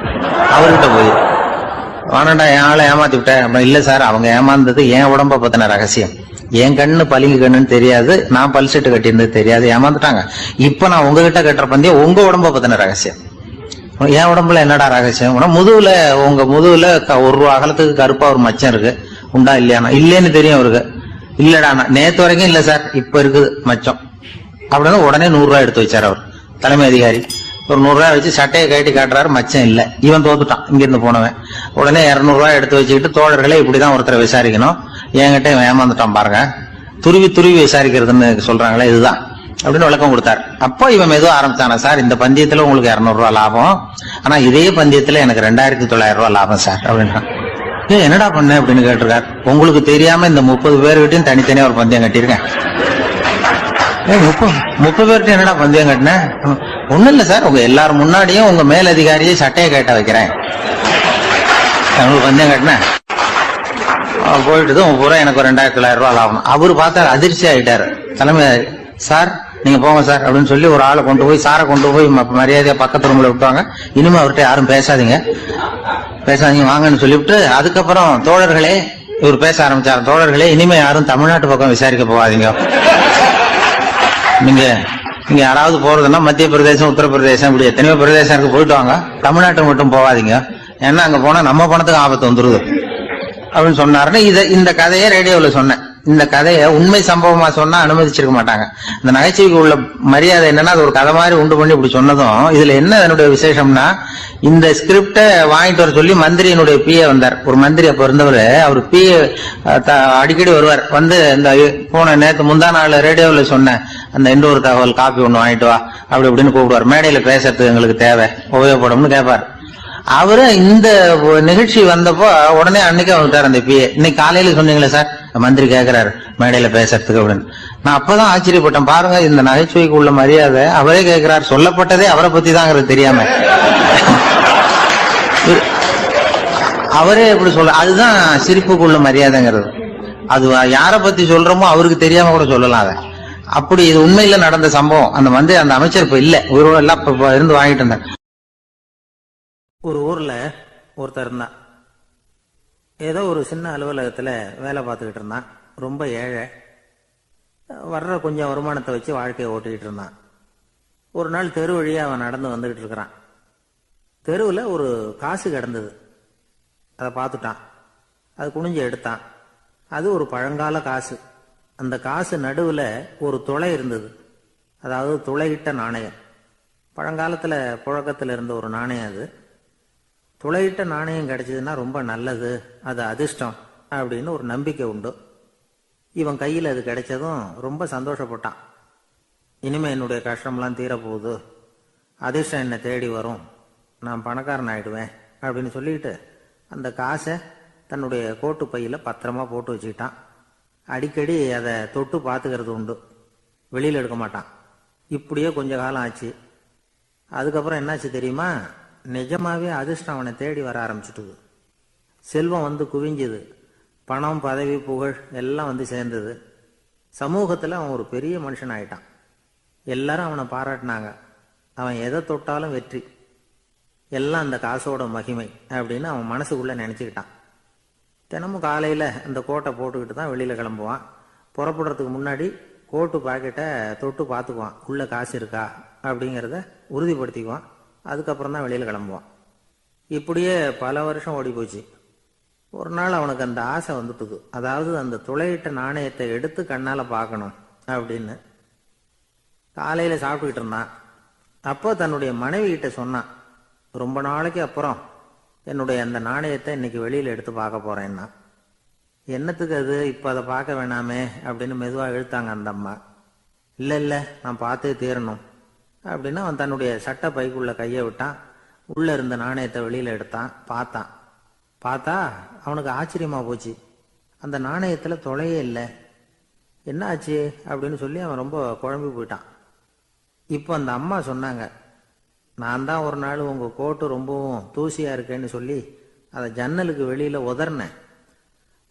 அவர்கிட்ட போய் வானண்டா என் ஆளை ஏமாத்தி விட்டேன் அப்படின்னா, இல்ல சார் அவங்க ஏமாந்தது என் உடம்ப பத்தின ரகசியம், என் கண்ணு பளிங்கு கண்ணுன்னு தெரியாது, நான் பல்செட்டு கட்டியிருந்தது தெரியாது, ஏமாந்துட்டாங்க. இப்ப நான் உங்ககிட்ட கட்டுற பந்தயம் உங்க உடம்ப பத்தின ரகசியம். என் உடம்புல என்னடா ரகசியம்? முதுகுல, உங்க முதுகுல 1 ரூபா அகலத்துக்கு கருப்பா ஒரு மச்சம் இருக்கு, உண்டா இல்லையானா? இல்லேன்னு தெரியும் அவருக்கு. இல்லடா நேத்து வரைக்கும் இல்ல சார், இப்ப இருக்குது மச்சம் அப்படின்னு உடனே 100 ரூபாய் எடுத்து வச்சார் அவர் தலைமை அதிகாரி. ஒரு 100 ரூபாய் வச்சு சட்டையை கட்டி காட்டுறாரு, மச்சம் இல்ல. இவன் தோத்துட்டான், இங்கிருந்து போனவன். உடனே 200 ரூபாய் எடுத்து வச்சுக்கிட்டு, தோழர்களே இப்படிதான் ஒருத்தரை விசாரிக்கணும், என்கிட்ட இவன் ஏமாந்துட்டான் பாருங்க, துருவி துருவி விசாரிக்கிறதுன்னு சொல்றாங்களே இதுதான் அப்படின்னு விளக்கம் கொடுத்தாரு. அப்போ இவன் மெதுவா ஆரம்பிச்சானா, சார் இந்த பந்தயத்துல உங்களுக்கு 200 ரூபாய் லாபம், ஆனா இதே பந்தயத்துல எனக்கு 2900 ரூபாய் லாபம் சார் அப்படின்னா. என்னடா பண்ண அப்படின்னு கேட்டிருக்காரு. உங்களுக்கு தெரியாம இந்த 30 பேர்கிட்டையும் தனித்தனியா ஒரு பந்தயம் கட்டியிருக்கேன். 30 பேர்கிட்ட என்னடா பந்தயம் கட்டினேன்? ஒண்ணும் இல்ல சார், உங்க எல்லாரும் முன்னாடியும் உங்க மேலதிகாரியை சட்டையை கேட்ட வைக்கிறேன், உங்களுக்கு பந்தயம் கட்டினேன். போயிட்டு பூரா எனக்கு 2900 ரூபாய் லாபம். அவரு பார்த்தா அதிர்ச்சி ஆயிட்டாரு. தலைமை, சார் நீங்க போங்க சார் அப்படின்னு சொல்லி ஒரு ஆளை கொண்டு போய், சாரை கொண்டு போய் மரியாதையா பக்கத்து ரூம்ல விட்டுவாங்க, இனிமே அவர்கிட்ட யாரும் பேசாதீங்க வாங்கன்னு சொல்லிவிட்டு, அதுக்கப்புறம் தோழர்களே, இவர் பேச ஆரம்பிச்சார், தோழர்களே இனிமே யாரும் தமிழ்நாட்டு பக்கம் விசாரிக்க போகாதீங்க, நீங்க யாராவது போறதுன்னா மத்திய பிரதேசம், உத்தரப்பிரதேசம், இப்படி எத்தனையோ பிரதேசம் போயிட்டு வாங்க, தமிழ்நாட்டுக்கு மட்டும் போகாதீங்க, ஏன்னா அங்க போனா நம்ம பணத்துக்கு ஆபத்து வந்துருது அப்படின்னு சொன்னாருன்னு. இந்த கதையை ரேடியோல சொன்னேன். இந்த கதையை உண்மை சம்பவமா சொன்னா அனுமதிச்சிருக்க மாட்டாங்க. இந்த நகைச்சுவைக்கு உள்ள மரியாதை என்னன்னா, அது ஒரு கதை மாதிரி உண்டு பண்ணி இப்படி சொன்னதும், இதுல என்ன என்னுடைய விசேஷம்னா, இந்த ஸ்கிரிப்ட வாங்கிட்டு வர சொல்லி மந்திரியினுடைய பிஏ வந்தார். ஒரு மந்திரி அப்ப இருந்தவர், அவர் பிஏ அடிக்கடி வருவார். வந்து இந்த போன நேற்று முந்தா நாள் ரேடியோல சொன்ன அந்த இன்னொரு தகவல் காப்பி ஒண்ணு வாங்கிட்டு வா அப்படி இப்படின்னு கூப்பிடுவார். மேடையில பேசுறதுக்கு எங்களுக்கு தேவை, உபயோகப்படும்னு கேட்பார். அவரு இந்த நிகழ்ச்சி வந்தப்போ உடனே அன்னைக்கு வந்துட்டார் அந்த பிஏ. இன்னைக்கு காலையில சொன்னீங்களே சார், மந்திரி கேட்கிறாரு மேடையில பேசுறதுக்கு அப்படின்னு. நான் அப்பதான் ஆச்சரியப்பட்டேன், பாருங்க இந்த நகைச்சுவைக்கு உள்ள மரியாதை. அவரே கேட்கிறார், சொல்லப்பட்டதே அவரை பத்தி தாங்கிறது தெரியாம அவரே எப்படி சொல்ல, அதுதான் சிரிப்புக்குள்ள மரியாதைங்கிறது. அது யாரை பத்தி சொல்றோமோ அவருக்கு தெரியாம கூட சொல்லலாம் அதை. அப்படி இது உண்மையில நடந்த சம்பவம். அந்த அமைச்சர் இப்ப இல்ல, உயிரோட எல்லாம் இருந்து வாங்கிட்டு இருந்தார். ஒரு ஊர்ல ஒருத்தர் இருந்தான். ஏதோ ஒரு சின்ன அலுவலகத்துல வேலை பார்த்துக்கிட்டு இருந்தான். ரொம்ப ஏழை. வர்ற கொஞ்சம் வருமானத்தை வச்சு வாழ்க்கையை ஓட்டிக்கிட்டு இருந்தான். ஒரு நாள் தெரு வழியா அவன் நடந்து வந்துகிட்டு இருக்கிறான். தெருவில் ஒரு காசு கிடந்தது. அதை பார்த்துட்டான். அது குனிஞ்சு எடுத்தான். அது ஒரு பழங்கால காசு. அந்த காசு நடுவில் ஒரு துளை இருந்தது. அதாவது துளையிட்ட நாணயம். பழங்காலத்தில் புழக்கத்தில் இருந்த ஒரு நாணயம் அது. துளையிட்ட நாணயம் கிடைச்சதுன்னா ரொம்ப நல்லது, அது அதிர்ஷ்டம் அப்படின்னு ஒரு நம்பிக்கை உண்டு. இவன் கையில் அது கிடைச்சதும் ரொம்ப சந்தோஷப்பட்டான். இனிமே என்னுடைய கஷ்டம்லாம் தீரப்போகுது, அதிர்ஷ்டம் என்னை தேடி வரும், நான் பணக்காரன் ஆயிடுவேன் அப்படின்னு சொல்லிட்டு அந்த காசை தன்னுடைய கோட்டு பையில பத்திரமா போட்டு வச்சுக்கிட்டான். அடிக்கடி அதை தொட்டு பார்த்துக்கிறது உண்டு, வெளியில் எடுக்க மாட்டான். இப்படியே கொஞ்ச காலம் ஆச்சு. அதுக்கப்புறம் என்னாச்சு தெரியுமா? நிஜமாவே அதிர்ஷ்டம் அவனை தேடி வர ஆரம்பிச்சுட்டுது. செல்வம் வந்து குவிஞ்சுது. பணம், பதவி, புகழ் எல்லாம் வந்து சேர்ந்தது. சமூகத்தில் அவன் ஒரு பெரிய மனுஷன் ஆயிட்டான். எல்லாரும் அவனை பாராட்டினாங்க. அவன் எதை தொட்டாலும் வெற்றி, எல்லாம் அந்த காசோட மகிமை அப்படின்னு அவன் மனசுக்குள்ள நினைச்சுக்கிட்டான். தினமும் காலையில் அந்த கோட்டை போட்டுக்கிட்டு தான் வெளியில் கிளம்புவான். புறப்படுறதுக்கு முன்னாடி கோட்டு பாக்கெட்டை தொட்டு பார்த்துக்குவான், உள்ள காசு இருக்கா அப்படிங்கிறத உறுதிப்படுத்திக்குவான். அதுக்கப்புறம் தான் வெளியில் கிளம்புவான். இப்படியே பல வருஷம் ஓடி போச்சு. ஒரு நாள் அவனுக்கு அந்த ஆசை வந்துட்டுது. அதாவது அந்த துளையிட்ட நாணயத்தை எடுத்து கண்ணால பார்க்கணும் அப்படின்னு. காலையில சாப்பிட்டுக்கிட்டு இருந்தான். அப்போ தன்னுடைய மனைவி கிட்ட சொன்னான், ரொம்ப நாளைக்கு அப்புறம் என்னுடைய அந்த நாணயத்தை இன்னைக்கு வெளியில எடுத்து பார்க்க போறேன்னா. என்னத்துக்கு அது, இப்போ அதை பார்க்க வேணாமே அப்படின்னு மெதுவாக இழுத்தாங்க அந்த அம்மா. இல்லை இல்லை, நான் பார்த்தே தீரணும் அப்படின்னு அவன் தன்னுடைய சட்டை பைக்குள்ள கையை விட்டான். உள்ள இருந்த நாணயத்தை வெளியில எடுத்தான். பார்த்தா அவனுக்கு ஆச்சரியமா போச்சு. அந்த நாணயத்துல தொலையே இல்லை. என்ன ஆச்சு அப்படின்னு சொல்லி அவன் ரொம்ப குழம்பி போயிட்டான். இப்போ அந்த அம்மா சொன்னாங்க, நான் தான் ஒரு நாள் உங்க கோட்டு ரொம்பவும் தூசியா இருக்கேன்னு சொல்லி அதை ஜன்னலுக்கு வெளியில உதறினேன்.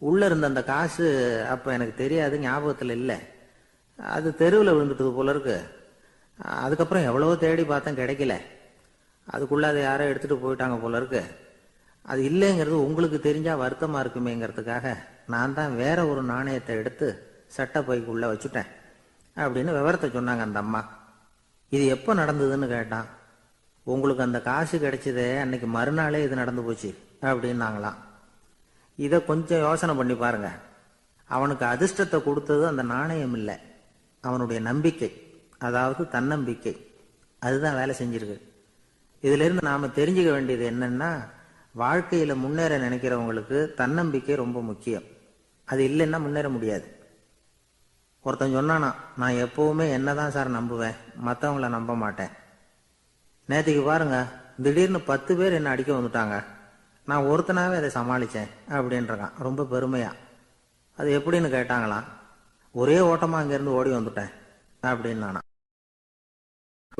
உள்ள இருந்த அந்த காசு அப்ப எனக்கு தெரியாது, ஞாபகத்துல இல்லை. அது தெருவில் விழுந்துட்டது போல இருக்கு. அதுக்கப்புறம் எவ்வளவோ தேடி பார்த்தேன், கிடைக்கல. அதுக்குள்ள அதை யாரோ எடுத்துட்டு போயிட்டாங்க போல இருக்கு. அது இல்லைங்கிறது உங்களுக்கு தெரிஞ்சா வருத்தமா இருக்குமேங்கிறதுக்காக நான் தான் வேற ஒரு நாணயத்தை எடுத்து சட்டை பைக்குள்ள வச்சுட்டேன் அப்படின்னு விவரத்தை சொன்னாங்க அந்த அம்மா. இது எப்போ நடந்ததுன்னு கேட்டான். உங்களுக்கு அந்த காசு கிடைச்சதே அன்னைக்கு மறுநாளே இது நடந்து போச்சு அப்படின்னாங்களாம். இதை கொஞ்சம் யோசனை பண்ணி பாருங்க. அவனுக்கு அதிர்ஷ்டத்தை கொடுத்தது அந்த நாணயம் இல்லை, அவனுடைய நம்பிக்கை, அதாவது தன்னம்பிக்கை. அதுதான் வேலை செஞ்சிருக்கு. இதுல இருந்து நாம தெரிஞ்சுக்க வேண்டியது என்னன்னா, வாழ்க்கையில முன்னேற நினைக்கிறவங்களுக்கு தன்னம்பிக்கை ரொம்ப முக்கியம். அது இல்லைன்னா முன்னேற முடியாது. ஒருத்தன் சொன்னானா, நான் எப்பவுமே என்னதான் சார் நம்புவேன், மற்றவங்கள நம்ப மாட்டேன். நேற்றுக்கு பாருங்க, திடீர்னு 10 பேர் என்ன அடிக்க வந்துட்டாங்க, நான் ஒருத்தனாவே அதை சமாளிச்சேன் அப்படின்றான் ரொம்ப பெருமையா. அது எப்படின்னு கேட்டாங்களாம். ஒரே ஓட்டமா அங்கிருந்து ஓடி வந்துட்டேன் அப்படின்னு நானா.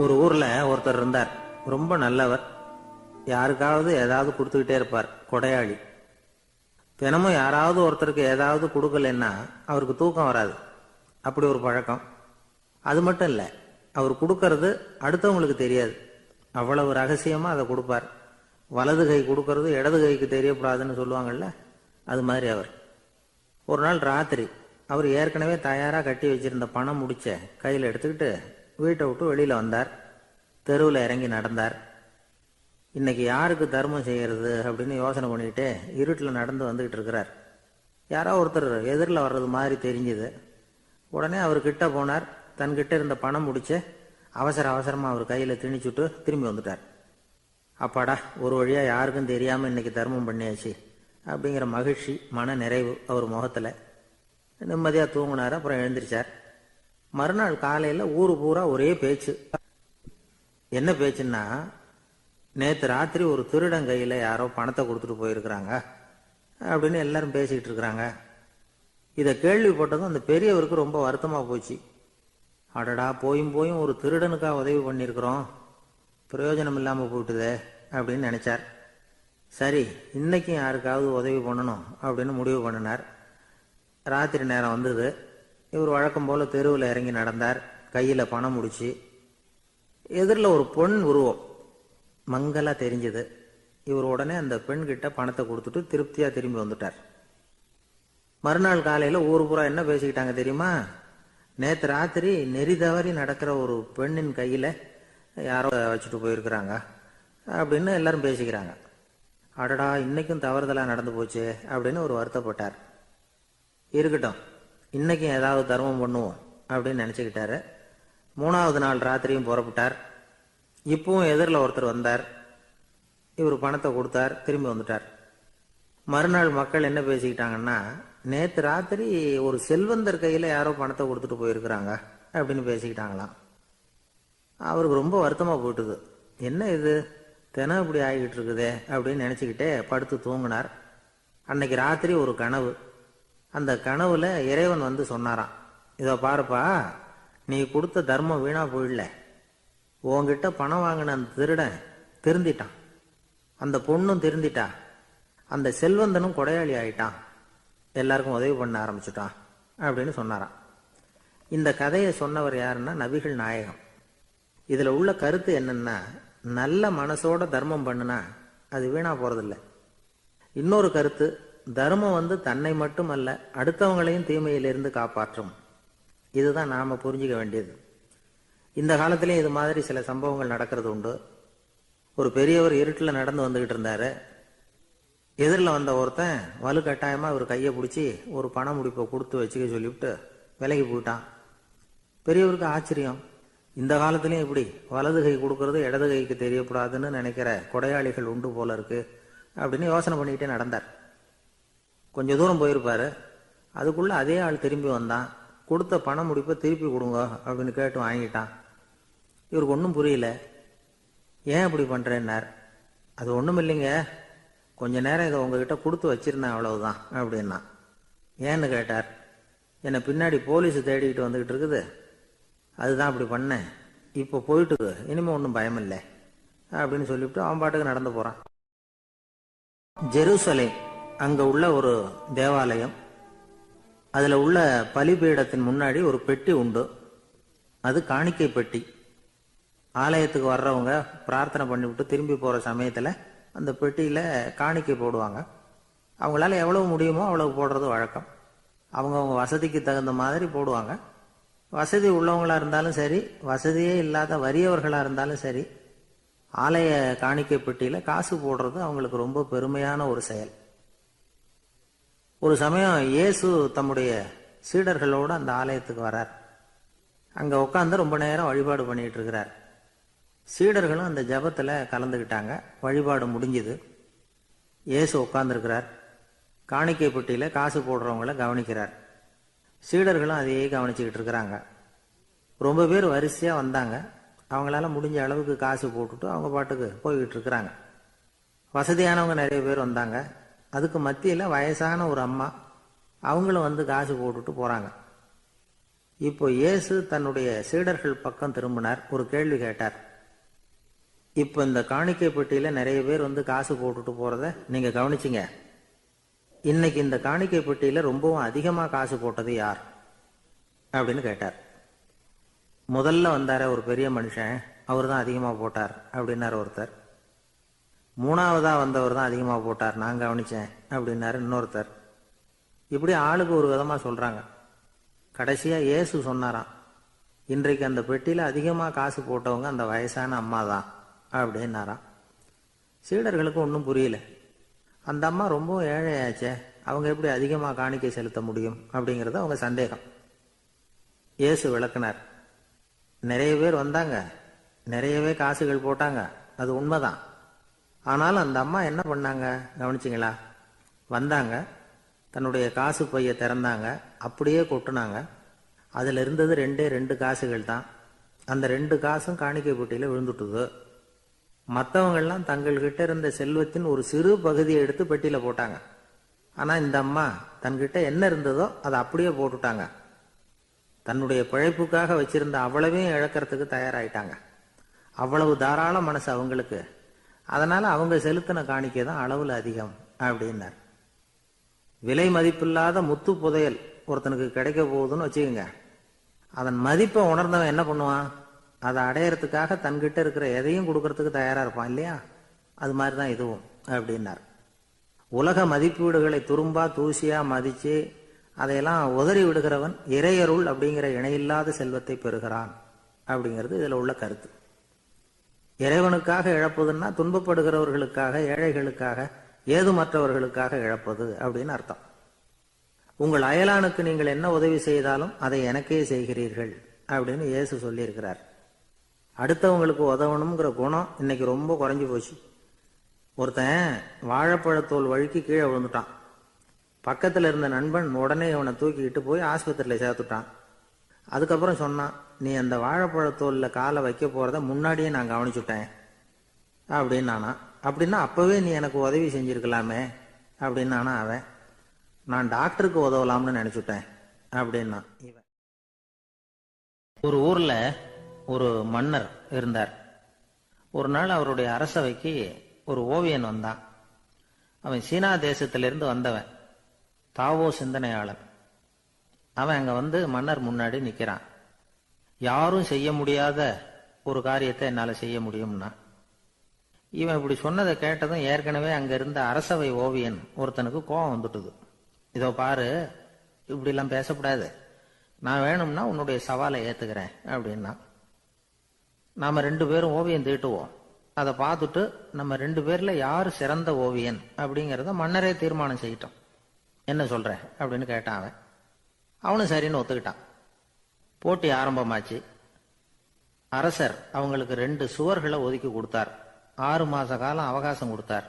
ஒரு ஊர்ல ஒருத்தர் இருந்தார், ரொம்ப நல்லவர். யாருக்காவது ஏதாவது கொடுத்துக்கிட்டே இருப்பார், கொடையாளி. தினமும் யாராவது ஒருத்தருக்கு ஏதாவது கொடுக்கலன்னா அவருக்கு தூக்கம் வராது, அப்படி ஒரு பழக்கம். அது மட்டும் இல்லை, அவர் கொடுக்கறது அடுத்தவங்களுக்கு தெரியாது, அவ்வளவு ரகசியமா அதை கொடுப்பார். வலது கை கொடுக்கறது இடது கைக்கு தெரியக்கூடாதுன்னு சொல்லுவாங்கல்ல, அது மாதிரி அவர். ஒரு நாள் ராத்திரி அவர் ஏற்கனவே தயாரா கட்டி வச்சிருந்த பணம் முடிச்ச கையில் எடுத்துக்கிட்டு வீட்டை விட்டு வெளியில வந்தார். தெருவில் இறங்கி நடந்தார். இன்னைக்கு யாருக்கு தர்மம் செய்யறது அப்படின்னு யோசனை பண்ணிக்கிட்டே இருட்டில் நடந்து வந்துகிட்டு இருக்கிறார். யாரோ ஒருத்தர் எதிரில் வர்றது மாதிரி தெரிஞ்சுது. உடனே அவர் கிட்ட போனார். தன்கிட்ட இருந்த பணம் முடிச்ச அவசரமா அவர் கையில திணிச்சுட்டு திரும்பி வந்துட்டார். அப்பாடா, ஒரு வழியா யாருக்கும் தெரியாம இன்னைக்கு தர்மம் பண்ணியாச்சு அப்படிங்கிற மகிழ்ச்சி, மன நிறைவு அவர் முகத்துல. நிம்மதியா தூங்கினார். அப்புறம் எழுந்திரிச்சார். மறுநாள் காலையில ஊரு பூரா ஒரே பேச்சு. என்ன பேச்சுன்னா, நேத்து ராத்திரி ஒரு திருடன் கையில யாரோ பணத்தை கொடுத்துட்டு போயிருக்கிறாங்க அப்படின்னு எல்லாரும் பேசிக்கிட்டு இருக்கிறாங்க. இதை கேள்விப்பட்டதும் அந்த பெரியவருக்கு ரொம்ப வருத்தமா போச்சு. அடடா, போயும் ஒரு திருடனுக்காக உதவி பண்ணியிருக்கிறோம், பிரயோஜனம் இல்லாம போயிட்டுதே அப்படின்னு நினைச்சார். சரி, இன்னைக்கும் யாருக்காவது உதவி பண்ணணும் அப்படின்னு முடிவு பண்ணினார். ராத்திரி நேரம் வந்தது. இவர் வழக்கம் போல தெருவில் இறங்கி நடந்தார். கையில பணம் முடிச்சு. எதிரில் ஒரு பெண் உருவம் மங்கலா தெரிஞ்சது. இவர் உடனே அந்த பெண் கிட்ட பணத்தை கொடுத்துட்டு திருப்தியா திரும்பி வந்துட்டார். மறுநாள் காலையில ஊர் பூரா என்ன பேசிக்கிட்டாங்க தெரியுமா? நேற்று ராத்திரி நெறி தவறி நடக்கிற ஒரு பெண்ணின் கையில யாரோ வச்சுட்டு போயிருக்கிறாங்க அப்படின்னு எல்லாரும் பேசிக்கிறாங்க. அடடா, இன்னைக்கும் தவறுதலா நடந்து போச்சு அப்படின்னு ஒரு வருத்தப்பட்டார். இருக்கட்டும், இன்னைக்கும் ஏதாவது தர்மம் பண்ணுவோம் அப்படின்னு நினைச்சுக்கிட்டாரு. 3வது நாள் ராத்திரியும் புறப்பட்டார். இப்பவும் எதிரில் ஒருத்தர் வந்தார். இவர் பணத்தை கொடுத்தார், திரும்பி வந்துட்டார். மறுநாள் மக்கள் என்ன பேசிக்கிட்டாங்கன்னா, நேற்று ராத்திரி ஒரு செல்வந்தர் கையில யாரோ பணத்தை கொடுத்துட்டு போயிருக்கிறாங்க அப்படின்னு பேசிக்கிட்டாங்களாம். அவருக்கு ரொம்ப வருத்தமா போயிட்டுது. என்ன இது, தினம் இப்படி ஆகிட்டு இருக்குதே அப்படின்னு நினைச்சுக்கிட்டே படுத்து தூங்கினார். அன்னைக்கு ராத்திரி ஒரு கனவு. அந்த கனவுல இறைவன் வந்து சொன்னாராம், இதோ பாருப்பா, நீ கொடுத்த தர்மம் வீணா போயிடல. உன்கிட்ட பணம் வாங்கின அந்த திருடன் திருந்திட்டான், அந்த பொண்ணும் திருந்திட்டா, அந்த செல்வந்தனும் கொடையாளி ஆயிட்டான், எல்லாருக்கும் உதவி பண்ண ஆரம்பிச்சுட்டான் அப்படின்னு சொன்னாராம். இந்த கதையை சொன்னவர் யாருன்னா நபிகள் நாயகம். இதுல உள்ள கருத்து என்னன்னா, நல்ல மனசோட தர்மம் பண்ணுனா அது வீணா போறதில்லை. இன்னொரு கருத்து, தர்மம் வந்து தன்னை மட்டும் அல்ல, அடுத்தவங்களையும் தீமையிலிருந்து காப்பாற்றும். இதுதான் நாம புரிஞ்சுக்க வேண்டியது. இந்த காலத்திலேயும் இது மாதிரி சில சம்பவங்கள் நடக்கிறது உண்டு. ஒரு பெரியவர் இருட்டில் நடந்து வந்துகிட்டு இருந்தாரு. எதிரில் வந்த ஒருத்தன் வலு கட்டாயமாக இவர் கையை பிடிச்சி ஒரு பண முடிப்பை கொடுத்து வச்சுக்க சொல்லிவிட்டு விலகி போயிட்டான். பெரியவருக்கு ஆச்சரியம், இந்த காலத்துலேயும் இப்படி வலது கை கொடுக்கறது இடது கைக்கு தெரியக்கூடாதுன்னு நினைக்கிற கொடையாளிகள் உண்டு போல இருக்கு அப்படின்னு யோசனை பண்ணிக்கிட்டே நடந்தார். கொஞ்சம் தூரம் போயிருப்பாரு, அதுக்குள்ளே அதே ஆள் திரும்பி வந்தான். கொடுத்த பண முடிப்பை திருப்பி கொடுங்க அப்படின்னு கேட்டு வாங்கிட்டான். இவருக்கு ஒன்றும் புரியல. ஏன் இப்படி பண்ணுறேன்னார். அது ஒன்றும் இல்லைங்க, கொஞ்ச நேரம் இதை உங்ககிட்ட கொடுத்து வச்சிருந்தேன் அவ்வளவுதான் அப்படின்னா. ஏன்னு கேட்டார். என்னை பின்னாடி போலீஸ் தேடிக்கிட்டு வந்துக்கிட்டு இருக்குது, அதுதான் அப்படி பண்ணேன். இப்போ போயிட்டு இனிமேல் ஒன்றும் பயமில்லை அப்படின்னு சொல்லிவிட்டு அவன் பாட்டுக்கு நடந்து போகிறான். ஜெருசலேம் அங்கே உள்ள ஒரு தேவாலயம், அதில் உள்ள பலிபீடத்தின் முன்னாடி ஒரு பெட்டி உண்டு. அது காணிக்கை பெட்டி. ஆலயத்துக்கு வர்றவங்க பிரார்த்தனை பண்ணிவிட்டு திரும்பி போகிற சமயத்தில் அந்த பெட்டியில் காணிக்கை போடுவாங்க. அவங்களால எவ்வளவு முடியுமோ அவ்வளவு போடுறது வழக்கம். அவங்கவுங்க வசதிக்கு தகுந்த மாதிரி போடுவாங்க. வசதி உள்ளவங்களாக இருந்தாலும் சரி, வசதியே இல்லாத வறியவர்களாக இருந்தாலும் சரி, ஆலய காணிக்கை பெட்டியில் காசு போடுறது அவங்களுக்கு ரொம்ப பெருமையான ஒரு செயல். ஒரு சமயம் இயேசு தம்முடைய சீடர்களோடு அந்த ஆலயத்துக்கு வரார். அங்கே உட்காந்து ரொம்ப நேரம் வழிபாடு பண்ணிட்டு இருக்கிறார். சீடர்களும் அந்த ஜபத்தில் கலந்துக்கிட்டாங்க. வழிபாடு முடிஞ்சுது. இயேசு உட்காந்துருக்கிறார். காணிக்கை பெட்டியில் காசு போடுறவங்கள கவனிக்கிறார். சீடர்களும் அதையே கவனிச்சுக்கிட்டு இருக்கிறாங்க. ரொம்ப பேர் வரிசையாக வந்தாங்க. அவங்களால முடிஞ்ச அளவுக்கு காசு போட்டுட்டு அவங்க பாட்டுக்கு போய்கிட்டு இருக்கிறாங்க. வசதியானவங்க நிறைய பேர் வந்தாங்க. அதுக்கு மத்தியில் வயசான ஒரு அம்மா, அவங்களும் வந்து காசு போட்டுட்டு போகிறாங்க. இப்போ இயேசு தன்னுடைய சீடர்கள் பக்கம் திரும்பினார். ஒரு கேள்வி கேட்டார். இப்போ இந்த காணிக்கை பெட்டியில் நிறைய பேர் வந்து காசு போட்டுட்டு போகிறத நீங்கள் கவனிச்சிங்க. இன்னைக்கு இந்த காணிக்கை பெட்டியில் ரொம்பவும் அதிகமாக காசு போட்டது யார் அப்படின்னு கேட்டார். முதல்ல வந்தார ஒரு பெரிய மனுஷன், அவர் தான் அதிகமாக போட்டார் அப்படின்னார் ஒருத்தர். மூணாவதாக வந்தவர் தான் அதிகமாக போட்டார், நான் கவனித்தேன் அப்படின்னாரு இன்னொருத்தர். இப்படி ஆளுக்கு ஒரு விதமாக சொல்கிறாங்க. கடைசியாக இயேசு சொன்னாராம், இன்றைக்கு அந்த பெட்டியில் அதிகமாக காசு போட்டவங்க அந்த வயசான அம்மா தான் அப்படின்னாராம். சீடர்களுக்கு ஒன்றும் புரியல. அந்த அம்மா ரொம்ப ஏழையாச்சே, அவங்க எப்படி அதிகமாக காணிக்கை செலுத்த முடியும் அப்படிங்கிறது அவங்க சந்தேகம். இயேசு விளக்குனார். நிறைய பேர் வந்தாங்க, நிறையவே காசுகள் போட்டாங்க, அது உண்மைதான். ஆனாலும் அந்த அம்மா என்ன பண்ணாங்க கவனிச்சிங்களா? வந்தாங்க, தன்னுடைய காசு பையை திறந்தாங்க, அப்படியே கொட்டுனாங்க. அதில் இருந்தது ரெண்டு காசுகள் தான். அந்த 2 காசும் காணிக்கை பெட்டியில் விழுந்துட்டுது. மற்றவங்கள்லாம் தங்கள்கிட்ட இருந்த செல்வத்தின் ஒரு சிறு பகுதியை எடுத்து பெட்டியில் போட்டாங்க. ஆனால் இந்த அம்மா தன்கிட்ட என்ன இருந்ததோ அதை அப்படியே போட்டுட்டாங்க. தன்னுடைய பிழைப்புக்காக வச்சிருந்த அவ்வளவையும் இழக்கிறதுக்கு தயாராயிட்டாங்க. அவ்வளவு தாராள மனசு அவங்களுக்கு. அதனால அவங்க செலுத்தின காணிக்கை தான் அளவில் அதிகம் அப்படின்னார். விலை மதிப்பில்லாத முத்து புதையல் ஒருத்தனுக்கு கிடைக்க போகுதுன்னு வச்சுக்கோங்க. அதன் மதிப்பை உணர்ந்தவன் என்ன பண்ணுவான்? அதை அடையறதுக்காக தன்கிட்ட இருக்கிற எதையும் கொடுக்கறதுக்கு தயாரா இருப்பான் இல்லையா? அது மாதிரி தான் இதுவும் அப்படின்னார். உலக மதிப்பீடுகளை துரும்பா தூசியா மதிச்சு அதையெல்லாம் உதறி விடுகிறவன் இறையருள் அப்படிங்கிற இணையில்லாத செல்வத்தை பெறுகிறான் அப்படிங்கிறது இதுல உள்ள கருத்து. இறைவனுக்காக இழப்பதுன்னா துன்பப்படுகிறவர்களுக்காக, ஏழைகளுக்காக, ஏதுமற்றவர்களுக்காக இழப்பது அப்படின்னு அர்த்தம். உங்கள் அயலானுக்கு நீங்கள் என்ன உதவி செய்தாலும் அதை எனக்கே செய்கிறீர்கள் அப்படின்னு இயேசு சொல்லியிருக்கிறார். அடுத்தவங்களுக்கு உதவணுங்கிற குணம் இன்னைக்கு ரொம்ப குறைஞ்சி போச்சு. ஒருத்தன் வாழைப்பழத்தோல் வழுக்கி கீழே விழுந்துட்டான். பக்கத்தில் இருந்த நண்பன் உடனே இவனை தூக்கிக்கிட்டு போய் ஆஸ்பத்திரியில் சேர்த்துட்டான். அதுக்கப்புறம் சொன்னான், நீ அந்த வாழைப்பழத்தோலில் காலை வைக்க போகிறத முன்னாடியே நான் கவனிச்சுட்டேன் அப்படின்னானா. அப்படின்னா அப்போவே நீ எனக்கு உதவி செஞ்சுருக்கலாமே அப்படின்னானா அவன். நான் டாக்டருக்கு உதவலாம்னு நினச்சிட்டேன் அப்படின்னா இவன். ஒரு ஊரில் ஒரு மன்னர் இருந்தார். ஒரு நாள் அவருடைய அரசவைக்கு ஒரு ஓவியன் வந்தான். அவன் சீனா தேசத்திலிருந்து வந்தவன், தாவோ சிந்தனையாளன். அவன் அங்கே வந்து மன்னர் முன்னாடி நிற்கிறான். யாரும் செய்ய முடியாத ஒரு காரியத்தை என்னால் செய்ய முடியும்னா. இவன் இப்படி சொன்னதை கேட்டதும் ஏற்கனவே அங்கே இருந்த அரசவை ஓவியன் ஒருத்தனுக்கு கோபம் வந்துட்டுது. இதோ பாரு, இப்படிலாம் பேசக்கூடாது, நான் வேணும்னா உன்னுடைய சவாலை ஏற்றுக்கிறேன் அப்படின்னா. நாம் 2 பேரும் ஓவியம் தீட்டுவோம், அதை பார்த்துட்டு நம்ம 2 பேர்ல யாரு சிறந்த ஓவியன் அப்படிங்கிறத மன்னரே தீர்மானம் செய்யட்டும், என்ன சொல்ற அப்படின்னு கேட்டான் அவன். அவனும் சரின்னு ஒத்துக்கிட்டான். போட்டி ஆரம்பமாச்சு. அரசர் அவங்களுக்கு 2 சுவர்களை ஒதுக்கி கொடுத்தார். 6 மாச காலம் அவகாசம் கொடுத்தார்.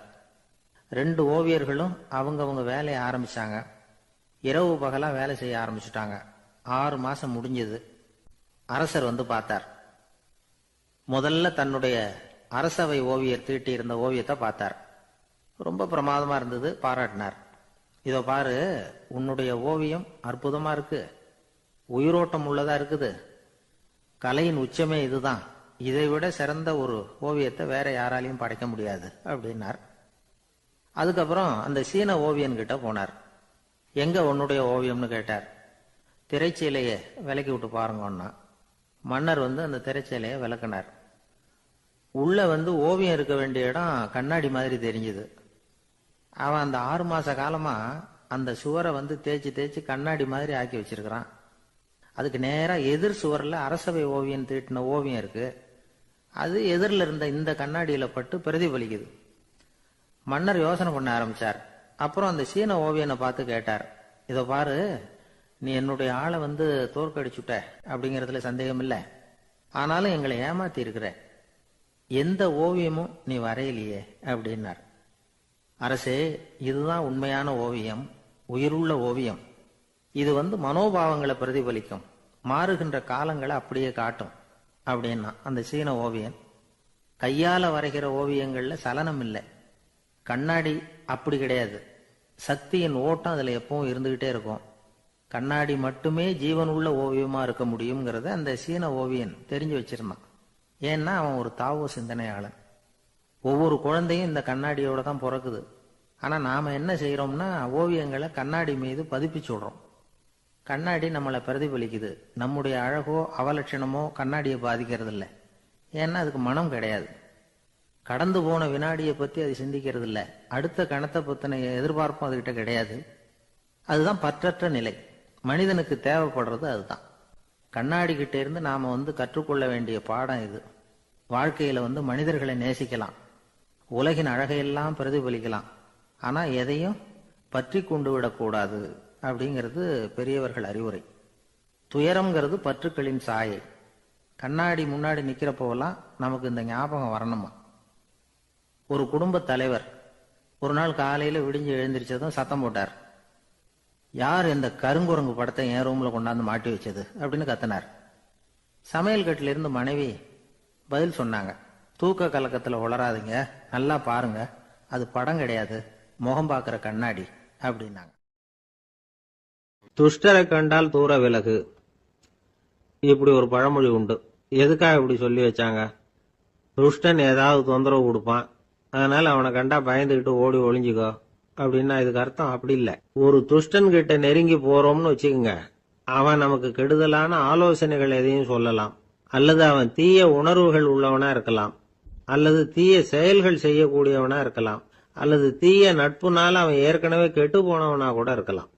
2 ஓவியர்களும் அவங்கவங்க வேலையை ஆரம்பிச்சாங்க. இரவு பகலா வேலை செய்ய ஆரம்பிச்சுட்டாங்க. 6 மாசம் முடிஞ்சது. அரசர் வந்து பார்த்தார். முதல்ல தன்னுடைய அரசவை ஓவியர் தீட்டி இருந்த ஓவியத்தை பார்த்தார். ரொம்ப பிரமாதமா இருந்தது, பாராட்டினார். இதோ பாரு, உன்னுடைய ஓவியம் அற்புதமா இருக்கு, உயிரோட்டம் உள்ளதா இருக்குது, கலையின் உச்சமே இதுதான், இதை விட சிறந்த ஒரு ஓவியத்தை வேற யாராலையும் படைக்க முடியாது அப்படின்னார். அதுக்கப்புறம் அந்த சீன ஓவியன் கிட்ட போனார். எங்க உன்னுடைய ஓவியம்னு கேட்டார். திரைச்சீலையை விலக்கி விட்டு பாருங்கன்னா மன்னர் வந்து அந்த திரைச்சீலையை விளக்குனார். உள்ள வந்து ஓவியம் இருக்க வேண்டிய இடம் கண்ணாடி மாதிரி தெரிஞ்சுது. அவன் அந்த 6 மாச காலமா அந்த சுவரை வந்து தேய்ச்சி தேய்ச்சி கண்ணாடி மாதிரி ஆக்கி வச்சிருக்கிறான். அதுக்கு நேரா எதிர் சுவர்ல அரசவை ஓவியம் தீட்டின ஓவியம் இருக்கு. அது எதிரில் இருந்த இந்த கண்ணாடியில பட்டு பிரதிபலிக்குது. மன்னர் யோசனை பண்ண ஆரம்பிச்சார். அப்புறம் அந்த சீன ஓவியனை பார்த்து கேட்டார், இதோ பாரு, நீ என்னுடைய ஆளை வந்து தோற்கடிச்சுட்ட அப்படிங்கறதுல சந்தேகம் இல்லை, ஆனாலும் எங்களை ஏமாத்தி இருக்கிற, எந்த ஓவியமும் நீ வரையலையே அப்படின்னார். அரசே, இதுதான் உண்மையான ஓவியம், உயிருள்ள ஓவியம். இது வந்து மனோபாவங்களை பிரதிபலிக்கும், மாறுகின்ற காலங்களை அப்படியே காட்டும் அப்படின்னா அந்த சீன ஓவியன். கையால வரைகிற ஓவியங்கள்ல சலனம் இல்லை, கண்ணாடி அப்படி கிடையாது, சக்தியின் ஓட்டம் அதுல எப்பவும் இருந்துகிட்டே இருக்கும், கண்ணாடி மட்டுமே ஜீவன் உள்ள ஓவியமா இருக்க முடியுங்கிறத அந்த சீன ஓவியன் தெரிஞ்சு வச்சிருந்தான். ஏன்னா அவன் ஒரு தாவோ சிந்தனையாளன். ஒவ்வொரு குழந்தையும் இந்த கண்ணாடியோட தான் பிறக்குது. ஆனா நாம என்ன செய்யறோம்னா ஓவியங்களை கண்ணாடி மீது பதிப்பிச்சு விடுறோம். கண்ணாடி நம்மளை பிரதிபலிக்குது. நம்முடைய அழகோ அவலட்சணமோ கண்ணாடியை பாதிக்கிறது இல்லை. ஏன்னா அதுக்கு மனம் கிடையாது. கடந்து போன வினாடியை பத்தி அது சிந்திக்கிறது இல்லை. அடுத்த கணத்தை பத்தின எதிர்பார்ப்பும் அதுகிட்ட கிடையாது. அதுதான் பற்றற்ற நிலை. மனிதனுக்கு தேவைப்படுறது அதுதான். கண்ணாடி கிட்ட இருந்து நாம வந்து கற்றுக்கொள்ள வேண்டிய பாடம் இது. வாழ்க்கையில வந்து மனிதர்களை நேசிக்கலாம், உலகின் அழகையெல்லாம் பிரதிபலிக்கலாம், ஆனா எதையும் பற்றி கொண்டு விடக்கூடாது அப்படிங்கிறது பெரியவர்கள் அறிவுரை. துயரம்ங்கிறது பற்றுக்களின் சாயை. கண்ணாடி முன்னாடி நிக்கிறப்போவெல்லாம் நமக்கு இந்த ஞாபகம் வரணுமா. ஒரு குடும்ப தலைவர் ஒரு நாள் காலையில விடிஞ்சு எழுந்திரிச்சதும் சத்தம் போட்டார். யார் இந்த கருங்குரங்கு படத்தை என் ரூம்ல கொண்டாந்து மாட்டி வச்சது அப்படின்னு கத்தினார். சமையல் கட்டில இருந்து மனைவி பதில் சொன்னாங்க, தூக்க கலக்கத்துல உளராதீங்க, நல்லா பாருங்க, அது படம் கிடையாது, முகம் பார்க்கிற கண்ணாடி அப்படின்னாங்க. துஷ்டரை கண்டால் தூர விலகு, இப்படி ஒரு பழமொழி உண்டு. எதுக்காக இப்படி சொல்லி வச்சாங்க? துஷ்டன் ஏதாவது தொந்தரவு கொடுப்பான், அதனால அவனை கண்டா பயந்துகிட்டு ஓடி ஒளிஞ்சுக்கோ அப்படின்னா இதுக்கு அர்த்தம் அப்படி இல்லை. ஒரு துஷ்டன் கிட்ட நெருங்கி போறோம்னு வச்சுக்கோங்க, அவன் நமக்கு கெடுதலான ஆலோசனைகள் எதையும் சொல்லலாம், அல்லது அவன் தீய உணர்வுகள் உள்ளவனா இருக்கலாம், அல்லது தீய செயல்கள் செய்யக்கூடியவனா இருக்கலாம், அல்லது தீய நட்புனால அவன் ஏற்கனவே கெட்டு போனவனா கூட இருக்கலாம்.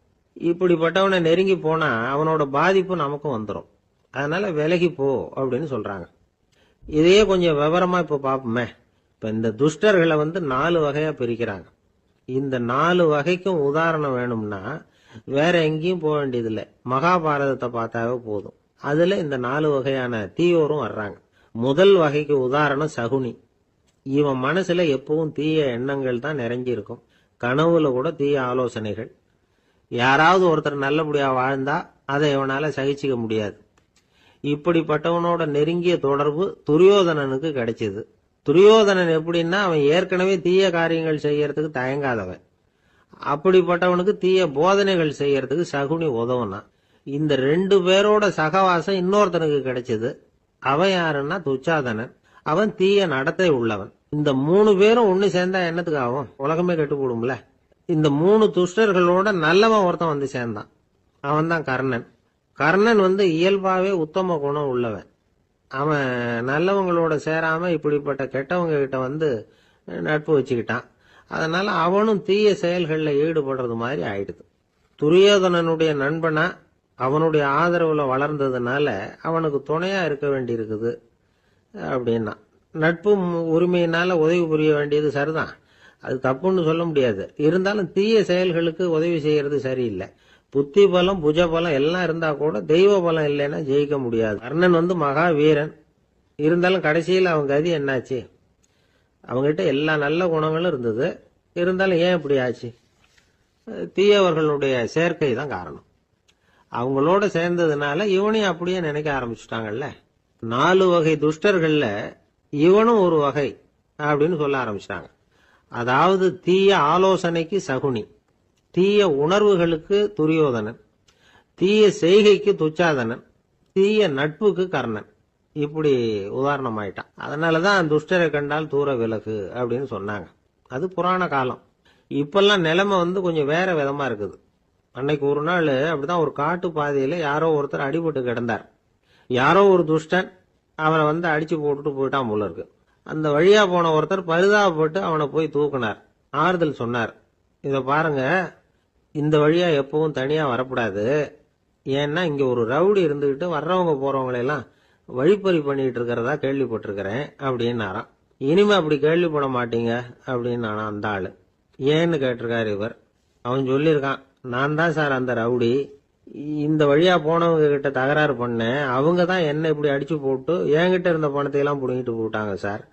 இப்படிப்பட்டவனை நெருங்கி போனா அவனோட பாதிப்பு நமக்கும் வந்துடும். அதனால விலகி போ அப்படின்னு சொல்றாங்க. இதையே கொஞ்சம் விவரமா இப்ப பாப்போமே. இப்ப இந்த துஷ்டர்களை வந்து 4 வகையா பிரிக்கிறாங்க. இந்த 4 வகைக்கும் உதாரணம் வேணும்னா வேற எங்கேயும் போக வேண்டியதில்லை, மகாபாரதத்தை பார்த்தாவே போதும். அதுல இந்த 4 வகையான தீயோரும் வர்றாங்க. முதல் வகைக்கு உதாரணம் சகுனி. இவன் மனசுல எப்பவும் தீய எண்ணங்கள் தான் நிறைஞ்சி இருக்கும். கனவுல கூட தீய ஆலோசனைகள். யாராவது ஒருத்தர் நல்லபடியா வாழ்ந்தா அதை இவனால சகிச்சுக்க முடியாது. இப்படிப்பட்டவனோட நெருங்கிய தொடர்பு துரியோதனனுக்கு கிடைச்சது. துரியோதனன் எப்படின்னா அவன் ஏற்கனவே தீய காரியங்கள் செய்யறதுக்கு தயங்காதவன். அப்படிப்பட்டவனுக்கு தீய போதனைகள் செய்யறதுக்கு சகுனி உதவுனா. இந்த 2 பேரோட சகவாசம் இன்னொருத்தனுக்கு கிடைச்சது. அவன் யாருன்னா துச்சாதனன். அவன் தீய நடத்தை உள்ளவன். இந்த 3 பேரும் ஒண்ணு சேர்ந்தா என்னத்துக்கு ஆகும்? உலகமே கெட்டு போடும்ல. இந்த 3 துஷ்டர்களோட நல்லவன் ஒருத்தன் வந்து சேர்ந்தான். அவன் தான் கர்ணன். கர்ணன் வந்து இயல்பாவே உத்தம குணம் உள்ளவன். அவன் நல்லவங்களோட சேராம இப்படிப்பட்ட கெட்டவங்க கிட்ட வந்து நட்பு வச்சுக்கிட்டான். அதனால அவனும் தீய செயல்கள்ல ஈடுபடுறது மாதிரி ஆயிடுது. துரியோதனனுடைய நண்பனா அவனுடைய ஆதரவுல வளர்ந்ததுனால அவனுக்கு துணையா இருக்க வேண்டி இருக்குது அப்படின்னா. நட்பு உரிமையினால உதவி புரிய வேண்டியது சரிதான், அது தப்புன்னு சொல்ல முடியாது. இருந்தாலும் தீய செயல்களுக்கு உதவி செய்யறது சரியில்லை. புத்தி பலம் புஜ பலம் எல்லாம் இருந்தா கூட தெய்வ பலம் இல்லைன்னா ஜெயிக்க முடியாது. கர்ணன் மகா வீரன், இருந்தாலும் கடைசியில் அவங்க கதி என்னாச்சு? அவங்ககிட்ட எல்லா நல்ல குணங்களும் இருந்தது, இருந்தாலும் ஏன் இப்படி ஆச்சு? தீயவர்களுடைய சேர்க்கை தான் காரணம். அவங்களோட சேர்ந்ததுனால இவனையும் அப்படியே நினைக்க ஆரம்பிச்சுட்டாங்கல்ல. 4 வகை துஷ்டர்கள்ல இவனும் ஒரு வகை அப்படின்னு சொல்ல ஆரம்பிச்சிட்டாங்க. அதாவது தீய ஆலோசனைக்கு சகுனி, தீய உணர்வுகளுக்கு துரியோதனன், தீய செய்கைக்கு துச்சாதனன், தீய நட்புக்கு கர்ணன். இப்படி உதாரணமாயிட்டான். அதனாலதான் துஷ்டரை கண்டால் தூர விலகு அப்படின்னு சொன்னாங்க. அது புராண காலம். இப்பெல்லாம் நிலைமை கொஞ்சம் வேற விதமா இருக்குது. அன்னைக்கு ஒரு நாள் அப்படிதான் ஒரு காட்டு பாதையில யாரோ ஒருத்தர் அடிபட்டு கிடந்தார். யாரோ ஒரு துஷ்டன் அவனை அடிச்சு போட்டுட்டு போயிட்டான் போல இருக்கு. அந்த வழியா போன ஒருத்தர் பரிதாபப்பட்டு அவனை போய் தூக்குனார், ஆறுதல் சொன்னார். இத பாருங்க, இந்த வழியா எப்பவும் தனியா வரக்கூடாது. ஏன்னா இங்க ஒரு ரவுடி இருந்துகிட்டு வர்றவங்க போறவங்களெல்லாம் வழிப்பறி பண்ணிட்டு இருக்கிறதா கேள்விப்பட்டிருக்கிறேன் அப்படின்னாராம். இனிமே அப்படி கேள்விப்பட மாட்டீங்க அப்படின்னு அந்த ஆளு. ஏன்னு கேட்டிருக்காரு இவர். அவன் சொல்லியிருக்கான், நான் தான் சார் அந்த ரவுடி, இந்த வழியா போனவங்க கிட்ட தகராறு பண்ணேன், அவங்க தான் என்ன இப்படி அடிச்சு போட்டு என்கிட்ட இருந்த பணத்தை எல்லாம் புடுங்கிட்டு போட்டாங்க சார்,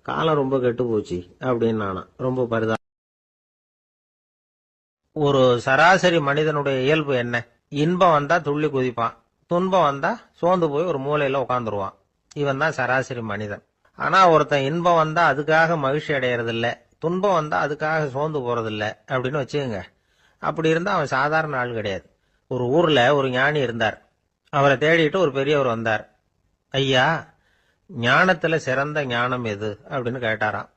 காலம் ரொம்ப கெட்டு போச்சு அப்படின்னு நானா ரொம்ப பரிதா. ஒரு சராசரி மனிதனுடைய இயல்பு என்ன? இன்பம் வந்தா துள்ளி குதிப்பான், துன்பம் வந்தா சோர்ந்து போய் ஒரு மூலையில உட்காந்துருவான். இவன் தான் சராசரி மனிதன். ஆனா ஒருத்தன் இன்பம் வந்தா அதுக்காக மகிழ்ச்சி அடையறது இல்ல, துன்பம் வந்தா அதுக்காக சோர்ந்து போறதில்ல அப்படின்னு வச்சுக்கோங்க. அப்படி இருந்தா அவன் சாதாரண ஆள் கிடையாது. ஒரு ஊர்ல ஒரு ஞானி இருந்தார். அவரை தேடிட்டு ஒரு பெரியவர் வந்தார். ஐயா, ஞானத்துல சிறந்த ஞானம் எது அப்படின்னு கேட்டாராம்.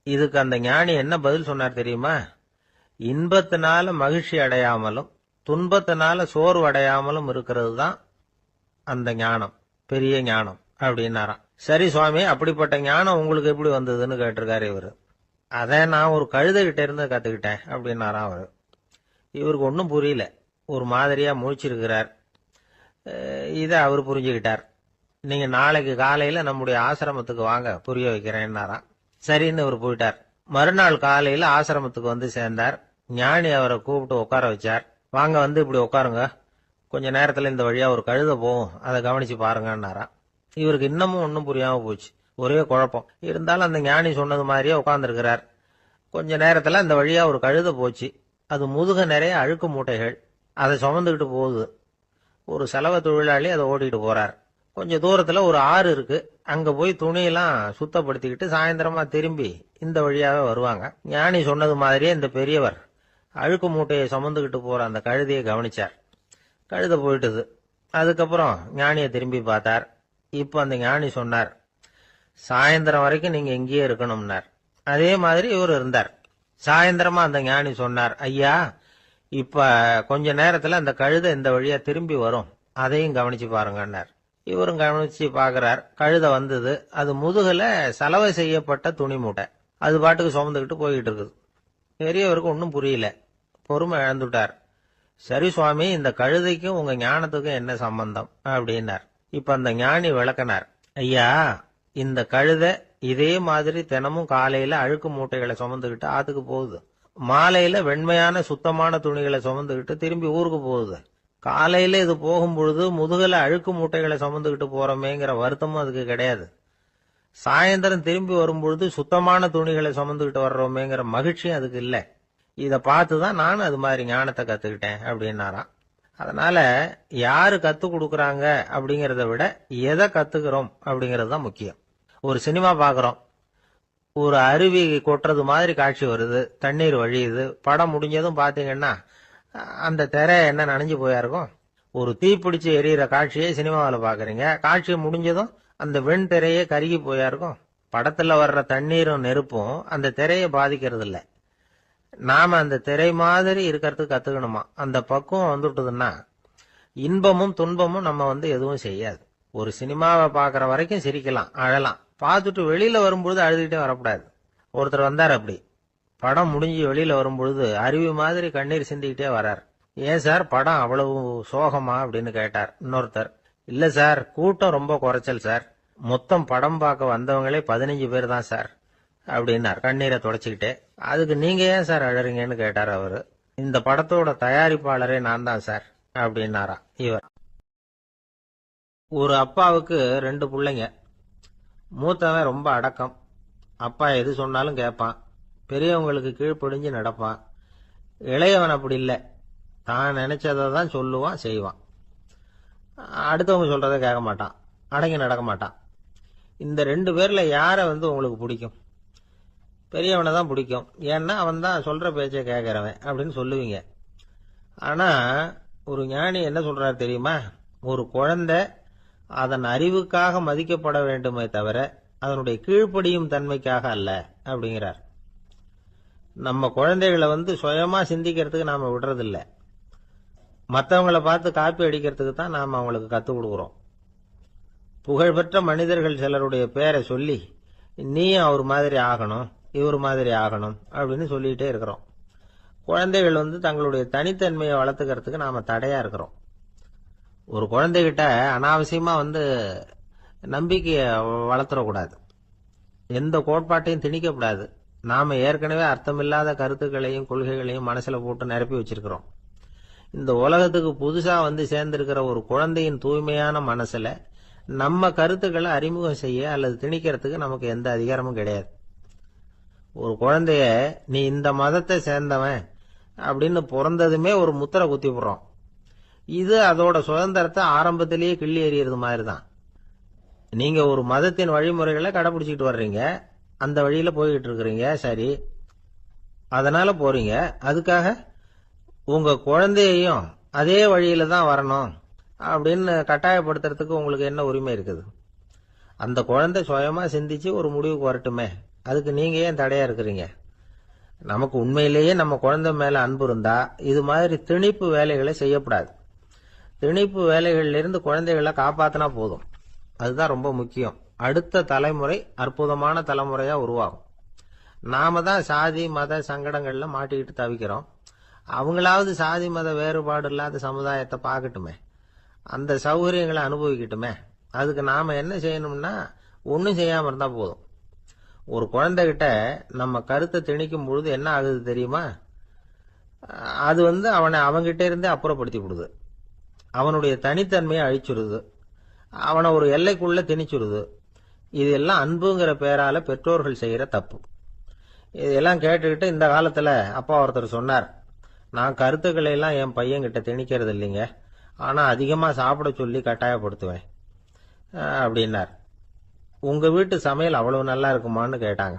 இதுக்கு அந்த ஞானி என்ன பதில் சொன்னார் தெரியுமா? இன்பத்தினால மகிழ்ச்சி அடையாமலும் துன்பத்தினால சோர்வு அடையாமலும் இருக்கிறது தான் அந்த ஞானம், பெரிய ஞானம் அப்படின்னாராம். சரி சுவாமி, அப்படிப்பட்ட ஞானம் உங்களுக்கு எப்படி வந்ததுன்னு கேட்டிருக்காரு இவரு. அதை நான் ஒரு கழுதைகிட்ட இருந்து கத்துக்கிட்டேன் அப்படின்னாராம் அவரு. இவருக்கு ஒன்றும் புரியல, ஒரு மாதிரியா முழிச்சிருக்கிறார். இதை அவர் புரிஞ்சுக்கிட்டார். நீங்க நாளைக்கு காலையில நம்முடைய ஆசிரமத்துக்கு வாங்க, புரிய வைக்கிறேன்னாராம். சரின்னு அவர் போயிட்டார். மறுநாள் காலையில ஆசிரமத்துக்கு சேர்ந்தார். ஞானி அவரை கூப்பிட்டு உட்கார வச்சார். வாங்க, இப்படி உட்காருங்க, கொஞ்ச நேரத்துல இந்த வழியா ஒரு கழுதை போகும், அதை கவனிச்சு பாருங்கன்னாராம். இவருக்கு இன்னமும் ஒன்றும் புரியாம போச்சு, ஒரே குழப்பம். இருந்தாலும் அந்த ஞானி சொன்னது மாதிரியே உட்கார்ந்துருக்கிறார். கொஞ்ச நேரத்துல இந்த வழியா ஒரு கழுதை போச்சு. அது முதுக நிறைய அழுக்கு மூட்டைகள், அதை சுமந்துக்கிட்டு போகுது. ஒரு செலவு தொழிலாளி அதை ஓட்டிட்டு போறார். கொஞ்சம் தூரத்துல ஒரு ஆறு இருக்கு, அங்க போய் துணியெல்லாம் சுத்தப்படுத்திக்கிட்டு சாயந்தரமா திரும்பி இந்த வழியாவே வருவாங்க. ஞானி சொன்னது மாதிரியே இந்த பெரியவர் அழுக்கு மூட்டையை சுமந்துக்கிட்டு போற அந்த கழுதையை கவனிச்சார். கழுதை போயிட்டுது. அதுக்கப்புறம் ஞானியை திரும்பி பார்த்தார். இப்ப அந்த ஞானி சொன்னார், சாயந்தரம் வரைக்கும் நீங்க இங்கேயே இருக்கணும்னார். அதே மாதிரி இவர் இருந்தார். சாயந்தரமா அந்த ஞானி சொன்னார், ஐயா, இப்ப கொஞ்ச நேரத்துல அந்த கழுதை இந்த வழியா திரும்பி வரும், அதையும் கவனிச்சு பாருங்கன்னார். இவரும் கவனிச்சு பாக்குறார். கழுதை வந்தது. அது முதுகுல சலவை செய்யப்பட்ட துணி மூட்டை, அது பாட்டுக்கு சுமந்துக்கிட்டு போய்கிட்டு இருக்குது. பெரியவருக்கு ஒன்றும் புரியல, பொறுமை இழந்துட்டார். சரி சுவாமி, இந்த கழுதைக்கும் உங்க ஞானத்துக்கும் என்ன சம்பந்தம் அப்படின்னார். இப்ப அந்த ஞானி விளக்கினார். ஐயா, இந்த கழுதை இதே மாதிரி தினமும் காலையில அழுக்கு மூட்டைகளை சுமந்துக்கிட்டு ஆத்துக்கு போகுது, மாலையில வெண்மையான சுத்தமான துணிகளை சுமந்துக்கிட்டு திரும்பி ஊருக்கு போகுது. காலையில இது போகும் பொழுது முதுகுல அழுக்கு மூட்டைகளை சுமந்துக்கிட்டு போறோமேங்கிற வருத்தமும் அதுக்கு கிடையாது. சாயந்தரம் திரும்பி வரும்பொழுது சுத்தமான துணிகளை சுமந்துக்கிட்டு வர்றோமேங்கிற மகிழ்ச்சியும் அதுக்கு இல்லை. இதை பார்த்துதான் நானும் அது மாதிரி ஞானத்தை கத்துக்கிட்டேன் அப்படின்னாராம். அதனால யாரு கத்து கொடுக்கறாங்க அப்படிங்கறத விட எதை கத்துக்கிறோம் அப்படிங்கறது தான் முக்கியம். ஒரு சினிமா பாக்குறோம், ஒரு அருவி கொட்டுறது மாதிரி காட்சி வருது, தண்ணீர் வழியுது. படம் முடிஞ்சதும் பாத்தீங்கன்னா அந்த திரை என்ன நனைஞ்சு போயா இருக்கும். ஒரு தீப்பிடிச்சு எரியிற காட்சியை சினிமாவில் பாக்குறீங்க, காட்சி முடிஞ்சதும் அந்த வெண் திரையே கருகி போயா இருக்கும். படத்துல வர்ற தண்ணீரும் நெருப்பும் அந்த திரையை பாதிக்கிறது இல்ல. நாம அந்த திரை மாதிரி இருக்கிறதுக்கு கத்துக்கணுமா. அந்த பக்குவம் வந்துட்டதுன்னா இன்பமும் துன்பமும் நம்ம எதுவும் செய்யாது. ஒரு சினிமாவை பாக்குற வரைக்கும் சிரிக்கலாம், அழலாம். பார்த்துட்டு வெளியில வரும்பொழுது அழுதுகிட்டே வரக்கூடாது. ஒருத்தர் வந்தார், அப்படி படம் முடிஞ்சு வெளியில வரும்பொழுது அருவி மாதிரி கண்ணீர் சிந்திக்கிட்டே வர்றார். ஏன் சார் படம் அவ்வளவு சோகமா அப்படின்னு கேட்டார். இன்னொருத்தர், இல்ல சார், கூட்டம் ரொம்ப குறைச்சல் சார், மொத்தம் படம் பார்க்க வந்தவங்களே 15 பேர் தான் சார் அப்படின்னார் கண்ணீரை தொடச்சிக்கிட்டே. அதுக்கு நீங்க ஏன் சார் அழறீங்கன்னு கேட்டார் அவரு. இந்த படத்தோட தயாரிப்பாளரே நான் தான் சார் அப்படின்னாரா இவர். ஒரு அப்பாவுக்கு 2 பிள்ளைங்க. மூத்தவன் ரொம்ப அடக்கம். அப்பா எது சொன்னாலும் கேட்பான், பெரியவங்களுக்கு கீழ்ப்படிஞ்சு நடப்பான். இளையவன் அப்படி இல்லை, தான் நினைச்சதை தான் சொல்லுவான் செய்வான். அடுத்தவங்க சொல்றதை கேட்க மாட்டான், அடங்கி நடக்க மாட்டான். இந்த 2 பேர்ல யாரை உங்களுக்கு பிடிக்கும்? பெரியவனை தான் பிடிக்கும். ஏன்னா அவன் தான் சொல்ற பேச்சை கேட்கறவன் அப்படின்னு சொல்லுவீங்க. ஆனா ஒரு ஞானி என்ன சொல்றாரு தெரியுமா? ஒரு குழந்தை அதன் அறிவுக்காக மதிக்கப்பட வேண்டுமே தவிர அதனுடைய கீழ்ப்படியும் தன்மைக்காக அல்ல அப்படிங்கிறார். நம்ம குழந்தைகளை சுயமா சிந்திக்கிறதுக்கு நாம விடுறதில்லை, மற்றவங்களை பார்த்து காப்பி அடிக்கிறதுக்கு தான் நாம அவங்களுக்கு கற்றுக் கொடுக்குறோம். புகழ்பெற்ற மனிதர்கள் சிலருடைய பேரை சொல்லி நீயும் அவர் மாதிரி ஆகணும், இவர் மாதிரி ஆகணும் அப்படின்னு சொல்லிட்டே இருக்கிறோம். குழந்தைகள் தங்களுடைய தனித்தன்மையை வளர்த்துக்கிறதுக்கு நாம தடையா இருக்கிறோம். ஒரு குழந்தைகிட்ட அனாவசியமா நம்பிக்கையை வளர்த்துடக்கூடாது, எந்த கோட்பாட்டையும் திணிக்கக்கூடாது. நாம ஏற்கனவே அர்த்தமில்லாத கருத்துக்களையும் கொள்கைகளையும் மனசுல போட்டு நிரப்பி வச்சிருக்கிறோம். இந்த உலகத்துக்கு புதுசா சேர்ந்திருக்கிற ஒரு குழந்தையின் தூய்மையான மனசுல நம்ம கருத்துக்களை அறிமுகம் செய்ய அல்லது திணிக்கிறதுக்கு நமக்கு எந்த அதிகாரமும் கிடையாது. ஒரு குழந்தைய நீ இந்த மதத்தை சேர்ந்தவன் அப்படின்னு பிறந்ததுமே ஒரு முத்திரை குத்தி போடுறோம். இது அதோட சுதந்திரத்தை ஆரம்பத்திலேயே கிள்ளி எறியறது மாதிரி தான். நீங்க ஒரு மதத்தின் வழிமுறைகளை கடைபிடிச்சிட்டு வர்றீங்க, அந்த வழியில போய்கிட்டு இருக்கிறீங்க, சரி, அதனால போறீங்க. அதுக்காக உங்க குழந்தையையும் அதே வழியில தான் வரணும் அப்படின்னு கட்டாயப்படுத்துறதுக்கு உங்களுக்கு என்ன உரிமை இருக்குது? அந்த குழந்தை சுயமா சிந்திச்சு ஒரு முடிவுக்கு வரட்டுமே, அதுக்கு நீங்க ஏன் தடையா இருக்கிறீங்க? நமக்கு உண்மையிலேயே நம்ம குழந்தை மேல அன்பு இருந்தா இது மாதிரி திணிப்பு வேலைகளை செய்யக்கூடாது. திணிப்பு வேலைகள்ல இருந்து குழந்தைகளை காப்பாத்தினா போதும், அதுதான் ரொம்ப முக்கியம். அடுத்த தலைமுறை அற்புதமான தலைமுறையா உருவாகும். நாம தான் சாதி மத சங்கடங்கள்ல மாட்டிக்கிட்டு தவிக்கிறோம். அவங்களாவது சாதி மத வேறுபாடு இல்லாத சமுதாயத்தை பார்க்கட்டுமே, அந்த சௌகரியங்களை அனுபவிக்கட்டுமே. அதுக்கு நாம என்ன செய்யணும்னா ஒன்னும் செய்யாம இருந்தா போதும். ஒரு குழந்தைகிட்ட நம்ம கருத்தை திணிக்கும் பொழுது என்ன ஆகுது தெரியுமா? அது அவனை அவங்கிட்ட இருந்தே அப்புறப்படுத்தி விடுது, அவனுடைய தனித்தன்மையை அழிச்சுடுது, அவனை ஒரு எல்லைக்குள்ள திணிச்சுடுது. இதெல்லாம் அன்புங்கிற பேரால பெற்றோர்கள் செய்யற தப்பு. இதெல்லாம் கேட்டுக்கிட்டு இந்த காலத்துல அப்பா ஒருத்தர் சொன்னார், நான் கருத்துக்களை எல்லாம் என் பையன்கிட்ட திணிக்கிறது இல்லைங்க, ஆனா அதிகமா சாப்பிட சொல்லி கட்டாயப்படுத்துவேன் அப்படின்னார். உங்க வீட்டு சமையல் அவ்வளவு நல்லா இருக்குமான்னு கேட்டாங்க.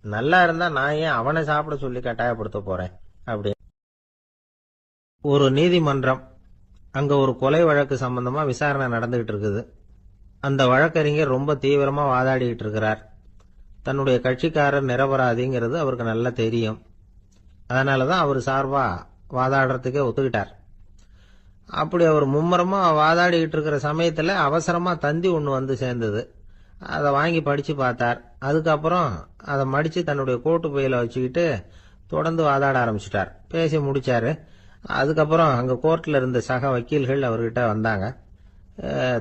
நல்லா இருந்தா நான் ஏன் அவனை சாப்பிட சொல்லி கட்டாயப்படுத்த போறேன் அப்படி. ஒரு நீதிமன்றம், அங்க ஒரு கொலை வழக்கு சம்பந்தமா விசாரணை நடந்துகிட்டு இருக்குது. அந்த வழக்கறிஞர் ரொம்ப தீவிரமா வாதாடிட்டு இருக்கிறார். தன்னுடைய கட்சிக்காரர் நிரபராதிங்கிறது அவருக்கு நல்லா தெரியும். அதனாலதான் அவர் சார்பா வாதாடுறதுக்கே ஒத்துக்கிட்டார். அப்படி அவர் மும்முரமா வாதாடிக்கிட்டு இருக்கிற சமயத்துல அவசரமா தந்தி ஒண்ணு சேர்ந்தது. அதை வாங்கி படிச்சு பார்த்தார். அதுக்கப்புறம் அதை மடிச்சு தன்னுடைய கோட்டு பையில வச்சுக்கிட்டு தொடர்ந்து வாதாட ஆரம்பிச்சிட்டார். பேசி முடிச்சாரு. அதுக்கப்புறம் அங்க கோர்ட்ல இருந்த சக வக்கீல்கள் அவர்கிட்ட வந்தாங்க.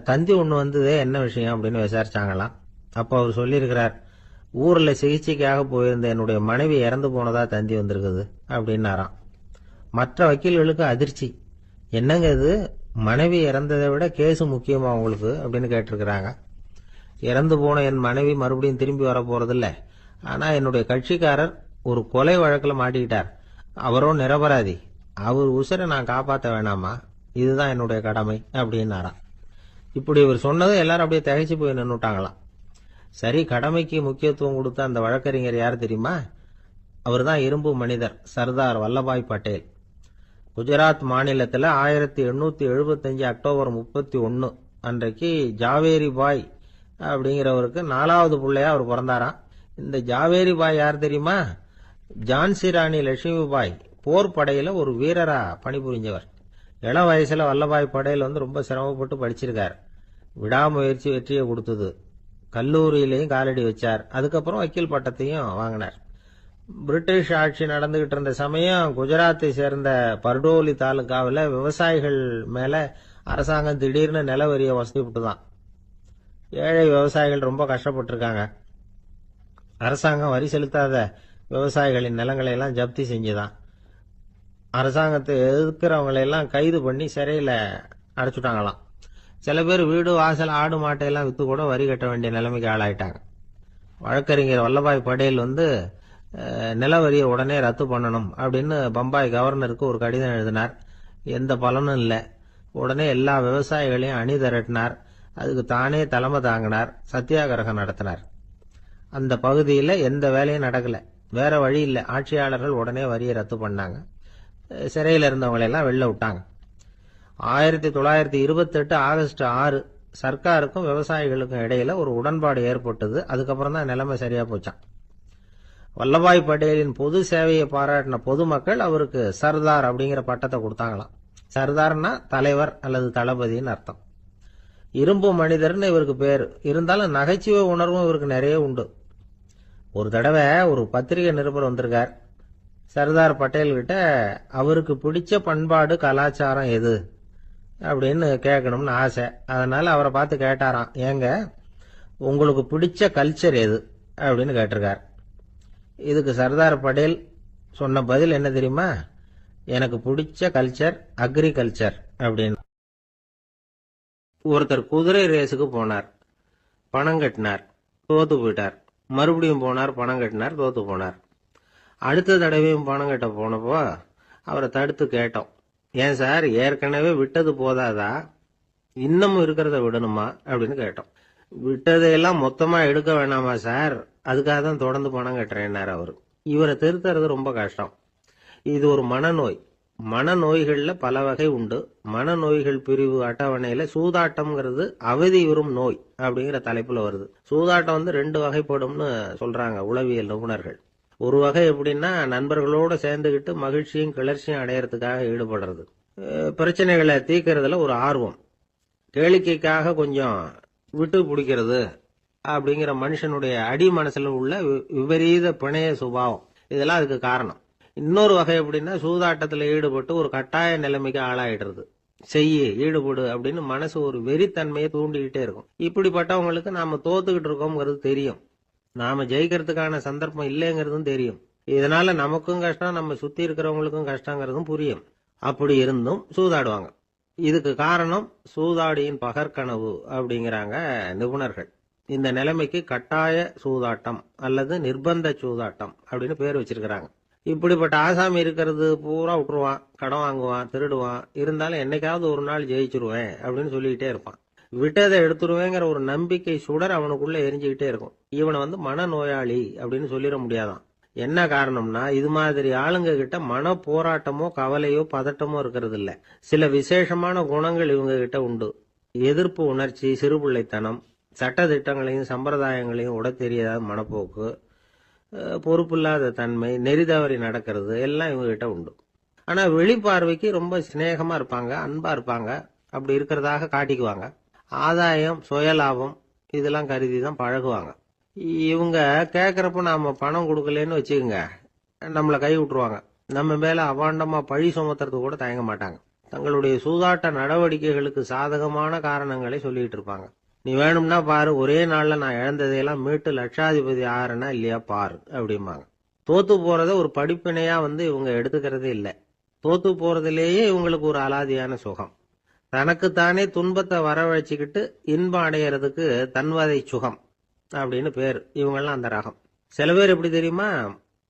தந்தி ஒண்ணு வந்ததே, என்ன விஷயம் அப்படின்னு விசாரிச்சாங்களாம். அப்போ அவர் சொல்லியிருக்கிறார், ஊர்ல சிகிச்சைக்காக போயிருந்த என்னுடைய மனைவி இறந்து போனதா தந்தி வந்திருக்குது அப்படின்னாராம். மற்ற வக்கீல்களுக்கு அதிர்ச்சி. என்னங்க இது, மனைவி இறந்ததை விட கேஸ் முக்கியமா உங்களுக்கு அப்படின்னு கேட்டிருக்கிறாங்க. இறந்து போன என் மனைவி மறுபடியும் திரும்பி வர போறதில்ல, ஆனா என்னுடைய கட்சிக்காரர் ஒரு கொலை வழக்குல மாட்டிக்கிட்டார், அவரோ நிரபராதி, அவர் உசுரை நான் காப்பாற்ற வேணாமா, இதுதான் என்னுடைய கடமை அப்படின்னாராம். இப்படி இவர் சொன்னதும் எல்லாரும் அப்படியே திகைச்சு போய் நின்னுட்டாங்களாம். சரி, கடமைக்கு முக்கியத்துவம் கொடுத்த அந்த வழக்கறிஞர் யார் தெரியுமா? அவர் தான் இரும்பு மனிதர் சர்தார் வல்லபாய் பட்டேல். குஜராத் மாநிலத்தில் 1875 அக்டோபர் 31 அன்றைக்கு ஜாவேரி பாய் அப்படிங்கிறவருக்கு 4வது பிள்ளையா அவர் பிறந்தாராம். இந்த ஜாவேரி பாய் யார் தெரியுமா? ஜான்சி ராணி லட்சுமி பாய் போர் படையில ஒரு வீரரா பணிபுரிஞ்சவர். இளம் வயசுல வல்லபாய் படேல் ரொம்ப சிரமப்பட்டு படிச்சிருக்கார். விடாமுயற்சி வெற்றியை கொடுத்தது. கல்லூரியிலையும் காலடி வச்சார். அதுக்கப்புறம் வக்கீல் பட்டத்தையும் வாங்கினார். பிரிட்டிஷ் ஆட்சி நடந்துகிட்டு இருந்த சமயம் குஜராத்தை சேர்ந்த பர்டோலி தாலுகாவில் விவசாயிகள் மேல அரசாங்கம் திடீர்னு நிலவரிய வசதி விட்டுதான். ஏழை விவசாயிகள் ரொம்ப கஷ்டப்பட்டிருக்காங்க. அரசாங்கம் வரி செலுத்தாத விவசாயிகளின் நிலங்களை எல்லாம் ஜப்தி செஞ்சுதான். அரசாங்கத்தை எதிர்க்கிறவங்களை எல்லாம் கைது பண்ணி சிறையில அடைச்சுட்டாங்களாம். சில பேர் வீடு வாசல் ஆடு மாட்டையெல்லாம் வித்து கூட வரி கட்ட வேண்டிய நிலைமைக்கு ஆளாயிட்டாங்க. வழக்கறிஞர் வல்லபாய் படேல் நில வரியை உடனே ரத்து பண்ணணும் அப்படின்னு பம்பாய் கவர்னருக்கு ஒரு கடிதம் எழுதினார். எந்த பலனும் இல்லை. உடனே எல்லா விவசாயிகளையும் அணி திரட்டினார். அதுக்கு தானே தலைமை தாங்கினார். சத்தியாகிரகம் நடத்தினார். அந்த பகுதியில் எந்த வேலையும் நடக்கல. வேற வழி இல்லை. ஆட்சியாளர்கள் உடனே வரியை ரத்து பண்ணாங்க. சிறையில் இருந்தவங்களெல்லாம் வெளில விட்டாங்க. 1928 ஆகஸ்ட் 6 சர்க்காருக்கும் விவசாயிகளுக்கும் இடையில ஒரு உடன்பாடு ஏற்பட்டது. அதுக்கப்புறம் தான் நிலைமை சரியா போச்சான். வல்லபாய் படேலின் பொது சேவையை பாராட்டின பொதுமக்கள் அவருக்கு சர்தார் அப்படிங்கிற பட்டத்தை கொடுத்தாங்களாம். சர்தார்னா தலைவர் அல்லது தளபதினு அர்த்தம். இரும்பு மனிதர்னு இவருக்கு பேர். இருந்தாலும் நகைச்சுவை உணர்வும் இவருக்கு நிறைய உண்டு. ஒரு தடவை ஒரு பத்திரிகை நிருபர் வந்திருக்கார். சர்தார் பட்டேல் கிட்ட அவருக்கு பிடிச்ச பண்பாடு கலாச்சாரம் எது அப்படின்னு கேட்கணும்னு ஆசை. அதனால அவரை பார்த்து கேட்டாராம், ஏங்க உங்களுக்கு பிடிச்ச கல்ச்சர் எது அப்படின்னு கேட்டிருக்கார். இதுக்கு சர்தார் பட்டேல் சொன்ன பதில் என்ன தெரியுமா? எனக்கு பிடிச்ச கல்ச்சர் அக்ரிகல்ச்சர் அப்படின்னு. ஒருத்தர் குதிரை ரேஸுக்கு போனார். பணம் கட்டினார், தோத்து போயிட்டார். மறுபடியும் போனார், பணம் கட்டினார், தோத்து போனார். அடுத்த தடவையும் பணம் கட்ட போனப்போ அவரை தடுத்து கேட்டோம், ஏன் சார் ஏற்கனவே விட்டது போதாதா, இன்னமும் இருக்கிறத விடணுமா அப்படின்னு கேட்டோம். விட்டதையெல்லாம் மொத்தமா எடுக்க வேணாமா சார், அதுக்காக தான் தொடர்ந்து பணம் கட்டுறேன்னார் அவரு. இவரை திருத்துறது ரொம்ப கஷ்டம். இது ஒரு மனநோய். மனநோய்கள்ல பல வகை உண்டு. மனநோய்கள் பிரிவு அட்டவணையில சூதாட்டம்ங்கிறது அவதி வரும் நோய் அப்படிங்கிற தலைப்புல வருது. சூதாட்டம் 2 வகைப்படும்னு சொல்றாங்க உளவியல் நிபுணர்கள். ஒரு வகை எப்படின்னா, நண்பர்களோட சேர்ந்துகிட்டு மகிழ்ச்சியும் கிளர்ச்சியும் அடையறதுக்காக ஈடுபடுறது. பிரச்சனைகளை தீர்க்கறதுல ஒரு ஆர்வம், கேளிக்கைக்காக கொஞ்சம் விட்டு பிடிக்கிறது அப்படிங்கிற மனுஷனுடைய அடி மனசுல உள்ள விபரீத பிணைய சுபாவம், இதெல்லாம் அதுக்கு காரணம். இன்னொரு வகை எப்படின்னா, சூதாட்டத்துல ஈடுபட்டு ஒரு கட்டாய நிலைமைக்கு ஆளாயிடுறது. ஈடுபடு அப்படின்னு மனசு ஒரு வெறித்தன்மையை தூண்டிக்கிட்டே இருக்கும். இப்படிப்பட்டவங்களுக்கு நாம தோத்துக்கிட்டு இருக்கோம்ங்கிறது தெரியும், நாம ஜெயிக்கிறதுக்கான சந்தர்ப்பம் இல்லைங்கிறதும் தெரியும். இதனால நமக்கும் கஷ்டம், நம்ம சுத்தி இருக்கிறவங்களுக்கும் கஷ்டங்கிறதும் புரியும். அப்படி இருந்தும் சூதாடுவாங்க. இதுக்கு காரணம் சூதாடியின் பகற்கனவு அப்படிங்கிறாங்க நிபுணர்கள். இந்த நிலைமைக்கு கட்டாய சூதாட்டம் அல்லது நிர்பந்த சூதாட்டம் அப்படின்னு பேர் வச்சிருக்கிறாங்க. இப்படிப்பட்ட ஆசாமி இருக்கிறது பூரா விட்டுருவான், கடன் வாங்குவான், திருடுவான். இருந்தாலும் என்னைக்காவது ஒரு நாள் ஜெயிச்சிருவேன் அப்படின்னு சொல்லிக்கிட்டே இருப்பான். விட்டதை எடுத்துருவேங்கிற ஒரு நம்பிக்கை சுடர் அவனுக்குள்ள எரிஞ்சுக்கிட்டே இருக்கும். இவனை மனநோயாளி அப்படின்னு சொல்லிட முடியாதான். என்ன காரணம்னா, இது மாதிரி ஆளுங்க கிட்ட மன போராட்டமோ கவலையோ பதட்டமோ இருக்கிறது இல்ல. சில விசேஷமான குணங்கள் இவங்க கிட்ட உண்டு. எதிர்ப்பு உணர்ச்சி, சிறுபிள்ளைத்தனம், சட்ட திட்டங்களையும் சம்பிரதாயங்களையும் உட தெரியாத மனப்போக்கு, பொறுப்பில்லாத தன்மை, நெறிதவறி நடக்கிறது எல்லாம் இவங்க கிட்ட உண்டு. ஆனா வெளிப்பார்வைக்கு ரொம்ப சிநேகமா இருப்பாங்க, அன்பா இருப்பாங்க. அப்படி இருக்கிறதாக காட்டிக்குவாங்க. ஆதாயம், சுயலாபம் இதெல்லாம் கருதி தான் பழகுவாங்க. இவங்க கேட்கறப்ப நாம பணம் கொடுக்கலன்னு வச்சுக்கோங்க, நம்மளை கை விட்டுருவாங்க. நம்ம மேல அவாண்டமா பழி சுமத்துறது கூட தயங்க மாட்டாங்க. தங்களுடைய சூதாட்ட நடவடிக்கைகளுக்கு சாதகமான காரணங்களை சொல்லிட்டு இருப்பாங்க. நீ வேணும்னா பாரு, ஒரே நாள்ல நான் இழந்ததையெல்லாம் மீட்டு லட்சாதிபதி ஆறனா இல்லையா பாரு அப்படிம்பாங்க. தோத்து போறத ஒரு படிப்பினையா இவங்க எடுத்துக்கிறதே இல்லை. தோத்து போறதுலேயே இவங்களுக்கு ஒரு அலாதியான சுகம். தனக்குத்தானே துன்பத்தை வரவழைச்சுக்கிட்டு இன்பம் அடையறதுக்கு தன்வதை சுகம் அப்படின்னு பேர். இவங்கெல்லாம் அந்த ரகம். சில பேர் எப்படி தெரியுமா,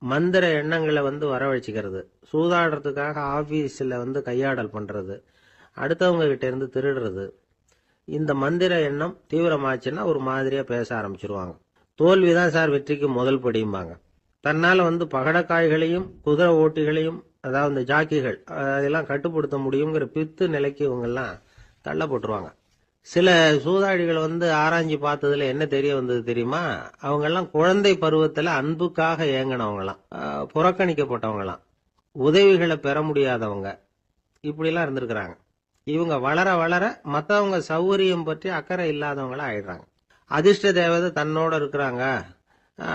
மந்திர எண்ணங்களை வரவழைச்சிக்கிறது, சூதாடுறதுக்காக ஆபீஸ்ல கையாடல் பண்றது, அடுத்தவங்க கிட்ட இருந்து திருடுறது. இந்த மந்திர எண்ணம் தீவிரமாச்சுன்னா ஒரு மாதிரியா பேச ஆரம்பிச்சிருவாங்க. தோல்விதான் சார் வெற்றிக்கு முதல் படியும்பாங்க. தன்னால பகடக்காய்களையும் குதிரை ஓட்டிகளையும், அதாவது இந்த ஜாக்கிகள், அதெல்லாம் கட்டுப்படுத்த முடியுங்கிற பித்து நிலைக்கு இவங்கெல்லாம் தள்ளப்பட்டுருவாங்க. சில சூதாடிகள் ஆராய்ச்சி பார்த்ததுல என்ன தெரிய வந்தது தெரியுமா, அவங்க எல்லாம் குழந்தை பருவத்துல அன்புக்காக ஏங்கினவங்களாம், புறக்கணிக்கப்பட்டவங்களாம், உதவிகளை பெற முடியாதவங்க, இப்படி எல்லாம் இருந்திருக்கிறாங்க. இவங்க வளர வளர மத்தவங்க சௌகரியம் பற்றி அக்கறை இல்லாதவங்களா ஆயிடுறாங்க. அதிர்ஷ்ட தேவதை தன்னோட இருக்கிறாங்க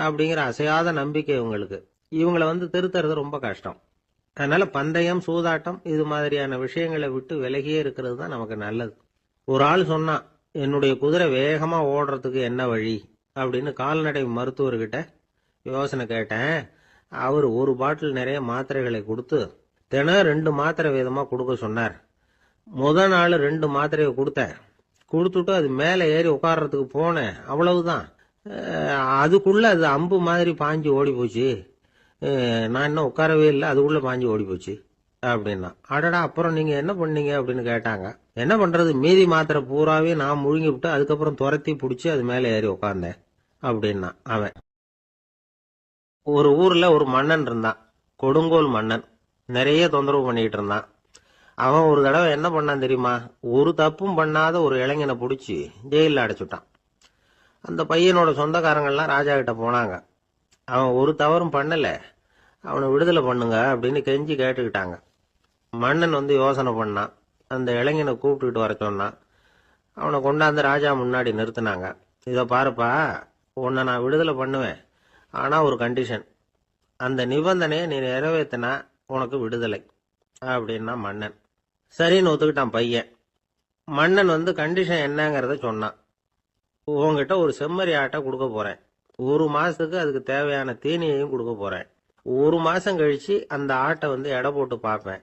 அப்படிங்கிற அசையாத நம்பிக்கை இவங்களுக்கு. இவங்களை திருத்துறது ரொம்ப கஷ்டம். அதனால பந்தயம், சூதாட்டம் இது மாதிரியான விஷயங்களை விட்டு விலகியே இருக்கிறது தான் நமக்கு நல்லது. ஒரு ஆள் சொன்னான், என்னுடைய குதிரை வேகமா ஓடுறதுக்கு என்ன வழி அப்படின்னு கால்நடை மருத்துவர்கிட்ட யோசனை கேட்டேன். அவர் ஒரு பாட்டில் நிறைய மாத்திரைகளை கொடுத்து தினம் 2 மாத்திரை வீதமா கொடுக்க சொன்னார். முதல் நாள் 2 மாத்திரையை கொடுத்துட்டு அது மேலே ஏறி உட்கார்றதுக்கு போனேன். அவ்வளவுதான். அதுக்குள்ள அது அம்பு மாதிரி பாஞ்சு ஓடி போச்சு. நான் இன்னும் உட்காரவே இல்லை, அதுக்குள்ள பாஞ்சு ஓடி போச்சு அப்படின்னா. அடடா, அப்புறம் நீங்க என்ன பண்ணீங்க அப்படின்னு கேட்டாங்க. என்ன பண்றது, மீதி மாத்திரை பூராவே நான் முழுங்கி விட்டு அதுக்கப்புறம் துரத்தி பிடிச்சி அது மேலே ஏறி உட்கார்ந்தேன் அப்படின்னா அவன். ஒரு ஊர்ல ஒரு மன்னன் இருந்தான், கொடுங்கோல் மன்னன். நிறைய தொந்தரவு பண்ணிட்டு இருந்தான். அவன் ஒரு தடவை என்ன பண்ணான் தெரியுமா? ஒரு தப்பும் பண்ணாத ஒரு இளைஞனை பிடிச்சி ஜெயிலில் அடைச்சுட்டான். அந்த பையனோட சொந்தக்காரங்கள்லாம் ராஜா கிட்ட போனாங்க. அவன் ஒரு தவறும் பண்ணல, அவனை விடுதலை பண்ணுங்க அப்படின்னு கெஞ்சி கேட்டுக்கிட்டாங்க. மன்னன் யோசனை பண்ணான். அந்த இளைஞனை கூப்பிட்டுக்கிட்டு வர சொன்னான். அவனை கொண்டாந்து ராஜா முன்னாடி நிறுத்தினாங்க. இதை பாருப்பா, உன்னை நான் விடுதலை பண்ணுவேன், ஆனா ஒரு கண்டிஷன். அந்த நிபந்தனையை நீ நிறைவேற்றினா உனக்கு விடுதலை அப்படின்னா மன்னன். சரின்னு ஒத்துக்கிட்டான் பையன். மன்னன் கண்டிஷன் என்னங்கிறத சொன்னான். உங்ககிட்ட ஒரு செம்மறி ஆட்டை கொடுக்க போறேன். 1 மாசத்துக்கு அதுக்கு தேவையான தீனியையும் கொடுக்க போறேன். 1 மாசம் கழிச்சு அந்த ஆட்டை எடை போட்டு பார்ப்பேன்.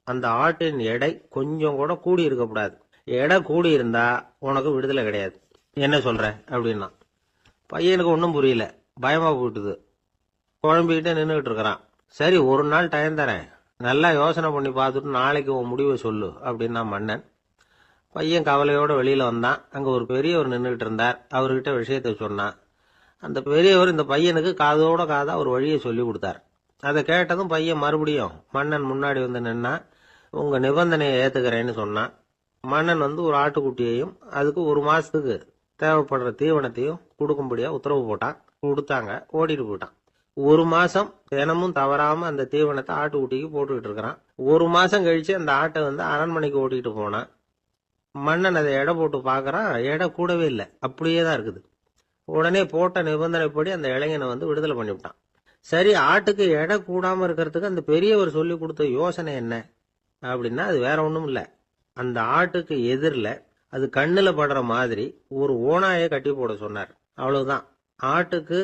அந்த ஆட்டின் எடை கொஞ்சம் கூட கூடி இருக்கக்கூடாது. எடை கூடி இருந்தா உனக்கு விடுதலை கிடையாது. என்ன சொல்ற அப்படின்னா. பையனுக்கு ஒன்றும் புரியல, பயமா போட்டுது. குழம்பிக்கிட்டே நின்றுகிட்டு இருக்கிறான். சரி, ஒரு நாள் டைம் தரேன், நல்லா யோசனை பண்ணி பார்த்துட்டு நாளைக்கு உன் முடிவை சொல்லு அப்படின்னா மன்னன். பையன் கவலையோட வெளியில வந்தான். அங்க ஒரு பெரியவர் நின்றுகிட்டு இருந்தார். அவர்கிட்ட விஷயத்த சொன்னான். அந்த பெரியவர் இந்த பையனுக்கு காதோட காதா ஒரு வழியை சொல்லி கொடுத்தார். அதை கேட்டதும் பையன் மறுபடியும் மன்னன் முன்னாடி நின்னா. உங்க நிபந்தனையை ஏத்துக்கிறேன்னு சொன்னான். மன்னன் ஒரு ஆட்டுக்குட்டியையும் அதுக்கு 1 மாசத்துக்கு தேவைப்படுற தீவனத்தையும் கொடுக்கும்படியா உத்தரவு போட்டான். கொடுத்தாங்க, ஓடிட்டு போயிட்டான். 1 மாசம் தினமும் தவறாம அந்த தீவனத்தை ஆட்டுக்குட்டிக்கு போட்டுக்கிட்டு இருக்கிறான். 1 மாசம் கழிச்சு அந்த ஆட்டை அரண்மனைக்கு ஓட்டிட்டு போனான். மன்னன் அதை எடை போட்டு பார்க்கறான். எடை கூடவே இல்லை, அப்படியே தான் இருக்குது. உடனே போட்ட நிபந்தனைப்படி அந்த இளைஞனை விடுதலை பண்ணிவிட்டான். சரி, ஆட்டுக்கு எடை கூடாம இருக்கிறதுக்கு அந்த பெரியவர் சொல்லி கொடுத்த யோசனை என்ன அப்படின்னா, அது வேற ஒண்ணும் இல்ல. அந்த ஆட்டுக்கு எதிரில் அது கண்ணுல படுற மாதிரி ஒரு ஓநாயை கட்டி போட சொன்னார். அவ்வளவுதான். ஆட்டுக்கு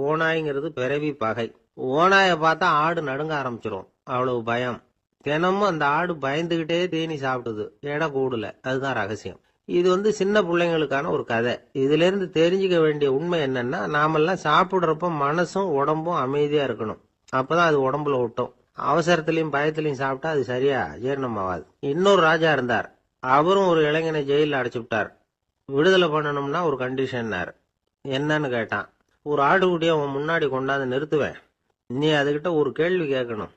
ஓநாய்ங்கிறது பிறவி பகை. ஓநாயை பார்த்தா ஆடு நடுங்க ஆரம்பிச்சிரும், அவ்வளவு பயம். தினமும் அந்த ஆடு பயந்துகிட்டே தீனி சாப்பிடுது, எடை கூடல. அதுதான் ரகசியம். இது சின்ன பிள்ளைங்களுக்கான ஒரு கதை. இதுல இருந்து தெரிஞ்சுக்க வேண்டிய உண்மை என்னன்னா, நாமெல்லாம் சாப்பிடுறப்ப மனசும் உடம்பும் அமைதியா இருக்கணும். அப்பதான் அது உடம்புல ஒட்டும். அவசரத்திலையும் பயத்திலையும் சாப்பிட்டா அது சரியா ஜீரணம் ஆகாது. இன்னொரு ராஜா இருந்தார். அவரும் ஒரு இளைஞனை ஜெயிலில் அடைச்சு விட்டார். விடுதலை பண்ணணும்னா ஒரு கண்டிஷன்னாரு. என்னன்னு கேட்டான். ஒரு ஆட்டுக்குட்டியை அவன் முன்னாடி கொண்டாந்து நிறுத்துவேன், நீ அதுகிட்ட ஒரு கேள்வி கேட்கணும்,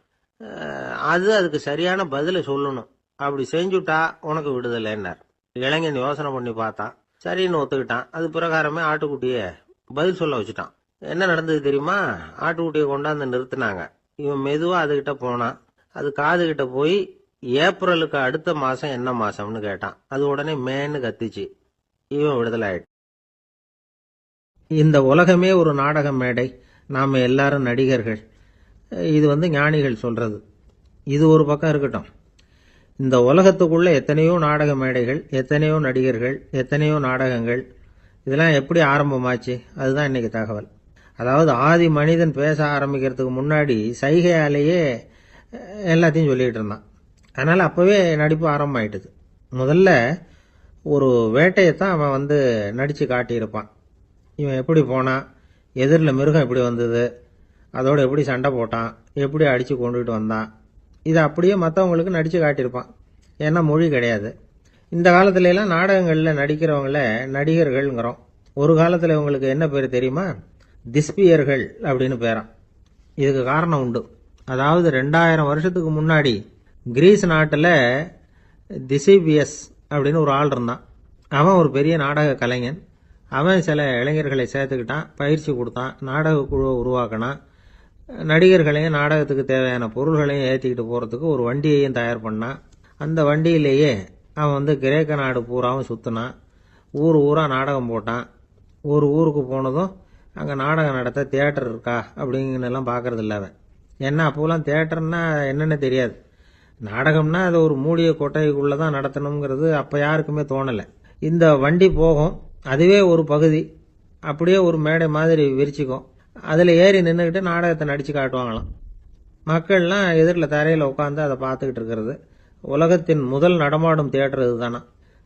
அதுக்கு சரியான பதிலை சொல்லணும். அப்படி செஞ்சுட்டா உனக்கு விடுதலைன்னார். இளைஞன் யோசனை பண்ணி பார்த்தான். சரின்னு ஒத்துக்கிட்டான். அது பிரகாரமே ஆட்டுக்குட்டிய பதில் சொல்ல வச்சுட்டான். என்ன நடந்தது தெரியுமா? ஆட்டுக்குட்டியை கொண்டாந்து நிறுத்தினாங்க. இவன் மெதுவா அதுகிட்ட போனான். அது காதுகிட்ட போய் ஏப்ரலுக்கு அடுத்த மாசம் என்ன மாசம்னு கேட்டான். அது உடனே மேன்னு கத்திச்சு. இவன் விடுதலை ஆயிட்டான். இந்த உலகமே ஒரு நாடக மேடை, நாம எல்லாரும் நடிகர்கள். இது ஞானிகள் சொல்றது. இது ஒரு பக்கம் இருக்கட்டும். இந்த உலகத்துக்குள்ள எத்தனையோ நாடக மேடைகள், எத்தனையோ நடிகர்கள், எத்தனையோ நாடகங்கள். இதெல்லாம் எப்படி ஆரம்பமாச்சு? அதுதான் இன்னைக்கு தகவல். அதாவது ஆதி மனிதன் பேச ஆரம்பிக்கிறதுக்கு முன்னாடி சைகையாலேயே எல்லாத்தையும் சொல்லிட்டு இருந்தான். அதனால அப்பவே நடிப்பு ஆரம்பமாயிட்டுது. முதல்ல ஒரு வேட்டையத்தான் அவன் நடிச்சு காட்டியிருப்பான். இவன் எப்படி போனான், எதிரில் மிருகம் எப்படி வந்தது, அதோட எப்படி சண்டை போட்டான், எப்படி அடிச்சு கொண்டுகிட்டு வந்தான், இதை அப்படியே மற்றவங்களுக்கு நடிச்சு காட்டியிருப்பான். ஏன்னா மொழி கிடையாது. இந்த காலத்துல எல்லாம் நாடகங்களில் நடிக்கிறவங்கள நடிகர்கள்ங்கிறோம். ஒரு காலத்தில் இவங்களுக்கு என்ன பேர் தெரியுமா? திஸ்பியர்கள் அப்படின்னு பேரான். இதுக்கு காரணம் உண்டு. அதாவது 2000 வருஷத்துக்கு முன்னாடி கிரீஸ் நாட்டில் திசிபியஸ் அப்படின்னு ஒரு ஆள் இருந்தான். அவன் ஒரு பெரிய நாடக கலைஞன். அவன் சில இளைஞர்களை சேர்த்துக்கிட்டான், பயிற்சி கொடுத்தான், நாடக குழுவை உருவாக்கினான். நடிகர்களையும் நாடகத்துக்கு தேவையான பொருள்களையும் ஏற்றிக்கிட்டு போகிறதுக்கு ஒரு வண்டியையும் தயார் பண்ணான். அந்த வண்டியிலேயே அவன் கிரேக்க நாடு பூராவும் சுற்றினான். ஊர் ஊராக நாடகம் போட்டான். ஒரு ஊருக்கு போனதும் அங்கே நாடகம் நடத்த தியேட்டர் இருக்கா அப்படிங்கலாம் பார்க்கறது இல்லை அவன். ஏன்னா அப்போலாம் தியேட்டர்னா என்னென்னு தெரியாது. நாடகம்னா அது ஒரு மூடிய கொட்டைக்குள்ளே தான் நடத்தணுங்கிறது அப்போ யாருக்குமே தோணலை. இந்த வண்டி போகும், அதுவே ஒரு பகுதி அப்படியே ஒரு மேடை மாதிரி விரிச்சிக்கும். அதில் ஏறி நின்றுக்கிட்டு நாடகத்தை நடித்து காட்டுவாங்களாம். மக்கள்லாம் எதிரில் தரையில் உட்காந்து அதை பார்த்துக்கிட்டு இருக்கிறது. உலகத்தின் முதல் நடமாடும் தியேட்டர் இதுதானா.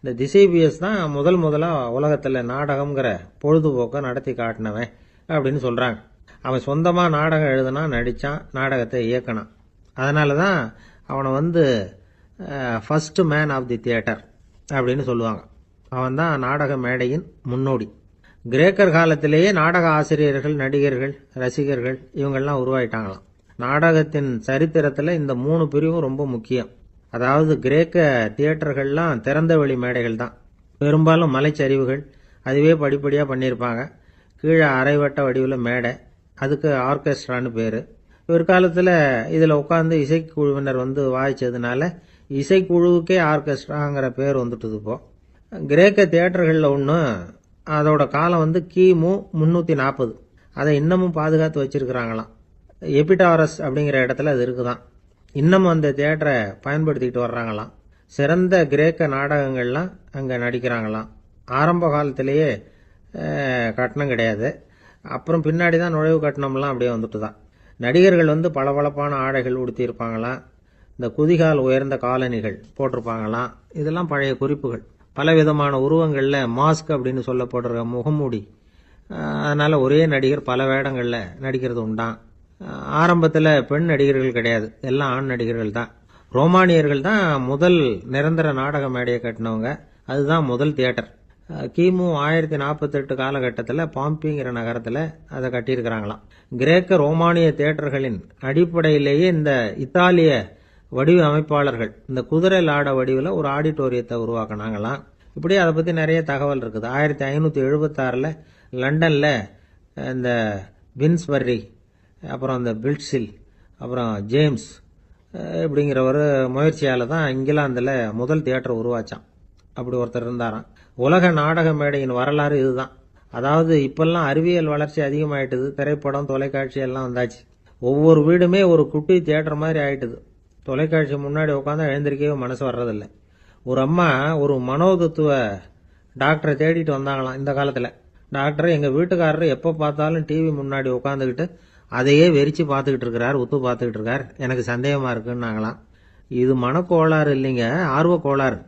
இந்த திசைபிஎஸ் தான் முதலாக உலகத்தில் நாடகம்ங்கிற பொழுதுபோக்கை நடத்தி காட்டினவன் அப்படின்னு சொல்கிறாங்க. அவன் சொந்தமாக நாடகம் எழுதுனா, நடித்தான், நாடகத்தை இயக்கினான். அதனால தான் அவனை first man of the theatre அப்படின்னு சொல்லுவாங்க. அவன் தான் நாடக மேடையின் முன்னோடி. கிரேக்கர் காலத்திலேயே நாடக ஆசிரியர்கள், நடிகர்கள், ரசிகர்கள் இவங்கெல்லாம் உருவாயிட்டாங்களாம். நாடகத்தின் சரித்திரத்தில் இந்த 3 பிரிவும் ரொம்ப முக்கியம். அதாவது கிரேக்க தியேட்டர்கள்லாம் திறந்த வெளி மேடைகள் தான். பெரும்பாலும் மலைச்சரிவுகள், அதுவே படிப்படியாக பண்ணியிருப்பாங்க. கீழே அரைவட்ட வடிவில் மேடை, அதுக்கு ஆர்கெஸ்ட்ரான்னு பேர். பிற்காலத்தில் இதில் உட்காந்து இசைக்குழுவினர் வாய்ச்சதுனால இசைக்குழுவுக்கே ஆர்கெஸ்ட்ராங்கிற பேர் வந்துட்டுது. இப்போ கிரேக்க தியேட்டர்களில் ஒன்று, அதோட காலம் கிமு 340. அதை இன்னமும் பாதுகாத்து வச்சிருக்கிறாங்களாம். எபிடாரஸ் அப்படிங்கிற இடத்துல அது இருக்குதான். இன்னமும் அந்த தியேட்டரை பயன்படுத்திக்கிட்டு வர்றாங்களாம். சிறந்த கிரேக்க நாடகங்கள்லாம் அங்கே நடிக்கிறாங்களாம். ஆரம்ப காலத்திலேயே கட்டணம் கிடையாது. அப்புறம் பின்னாடி தான் நுழைவு கட்டணம்லாம் அப்படியே வந்துட்டு தான். நடிகர்கள் பளபளப்பான ஆடைகள் உடுத்தியிருப்பாங்களாம். இந்த குதிகால் உயர்ந்த காலணிகள் போட்டிருப்பாங்களாம். இதெல்லாம் பழைய குறிப்புகள். பலவிதமான உருவங்களில் மாஸ்க் அப்படின்னு சொல்லப்படுற முகமூடி. அதனால் ஒரே நடிகர் பல வேடங்களில் நடிக்கிறது உண்டான். ஆரம்பத்தில் பெண் நடிகர்கள் கிடையாது, எல்லாம் ஆண் நடிகர்கள் தான். ரோமானியர்கள் தான் முதல் நிரந்தர நாடக மேடையை கட்டினவங்க. அதுதான் முதல் தியேட்டர். கிமு 1048 காலகட்டத்தில் பாம்பிங்கிற நகரத்தில் அதை கட்டியிருக்கிறாங்களாம். கிரேக்க ரோமானிய தியேட்டர்களின் அடிப்படையிலேயே இந்த இத்தாலிய வடிவ அமைப்பாளர்கள் இந்த குதிரை லாட வடிவில் ஒரு ஆடிட்டோரியத்தை உருவாக்கினாங்களாம். இப்படி அதை பற்றி நிறைய தகவல் இருக்குது. 1576 லண்டனில் இந்த வின்ஸ்பர்ரி, அப்புறம் இந்த பில்ட்ஸில், அப்புறம் ஜேம்ஸ் இப்படிங்கிற ஒரு முயற்சியால் தான் இங்கிலாந்தில் முதல் தியேட்டர் உருவாச்சான். அப்படி ஒருத்தர் இருந்தாராம். உலக நாடக மேடையின் வரலாறு இதுதான். அதாவது இப்பெல்லாம் அறிவியல் வளர்ச்சி அதிகமாயிட்டுது. திரைப்படம், தொலைக்காட்சி எல்லாம் வந்தாச்சு. ஒவ்வொரு வீடுமே ஒரு குட்டி தியேட்டர் மாதிரி ஆயிட்டுது. தொலைக்காட்சி முன்னாடி உட்காந்து எழுந்திருக்கவே மனசு வர்றதில்லை. ஒரு அம்மா ஒரு மனோதத்துவ டாக்டரை தேடிட்டு வந்தாங்களாம் இந்த காலத்தில். டாக்டர், எங்கள் வீட்டுக்காரர் எப்போ பார்த்தாலும் டிவி முன்னாடி உட்காந்துக்கிட்டு அதையே வெறிச்சு பார்த்துக்கிட்டு இருக்கிறார், உத்து பார்த்துக்கிட்டு இருக்கார், எனக்கு சந்தேகமாக இருக்குன்னாங்களாம். இது மனக்கோளாறு இல்லைங்க, ஆர்வ கோளாறு.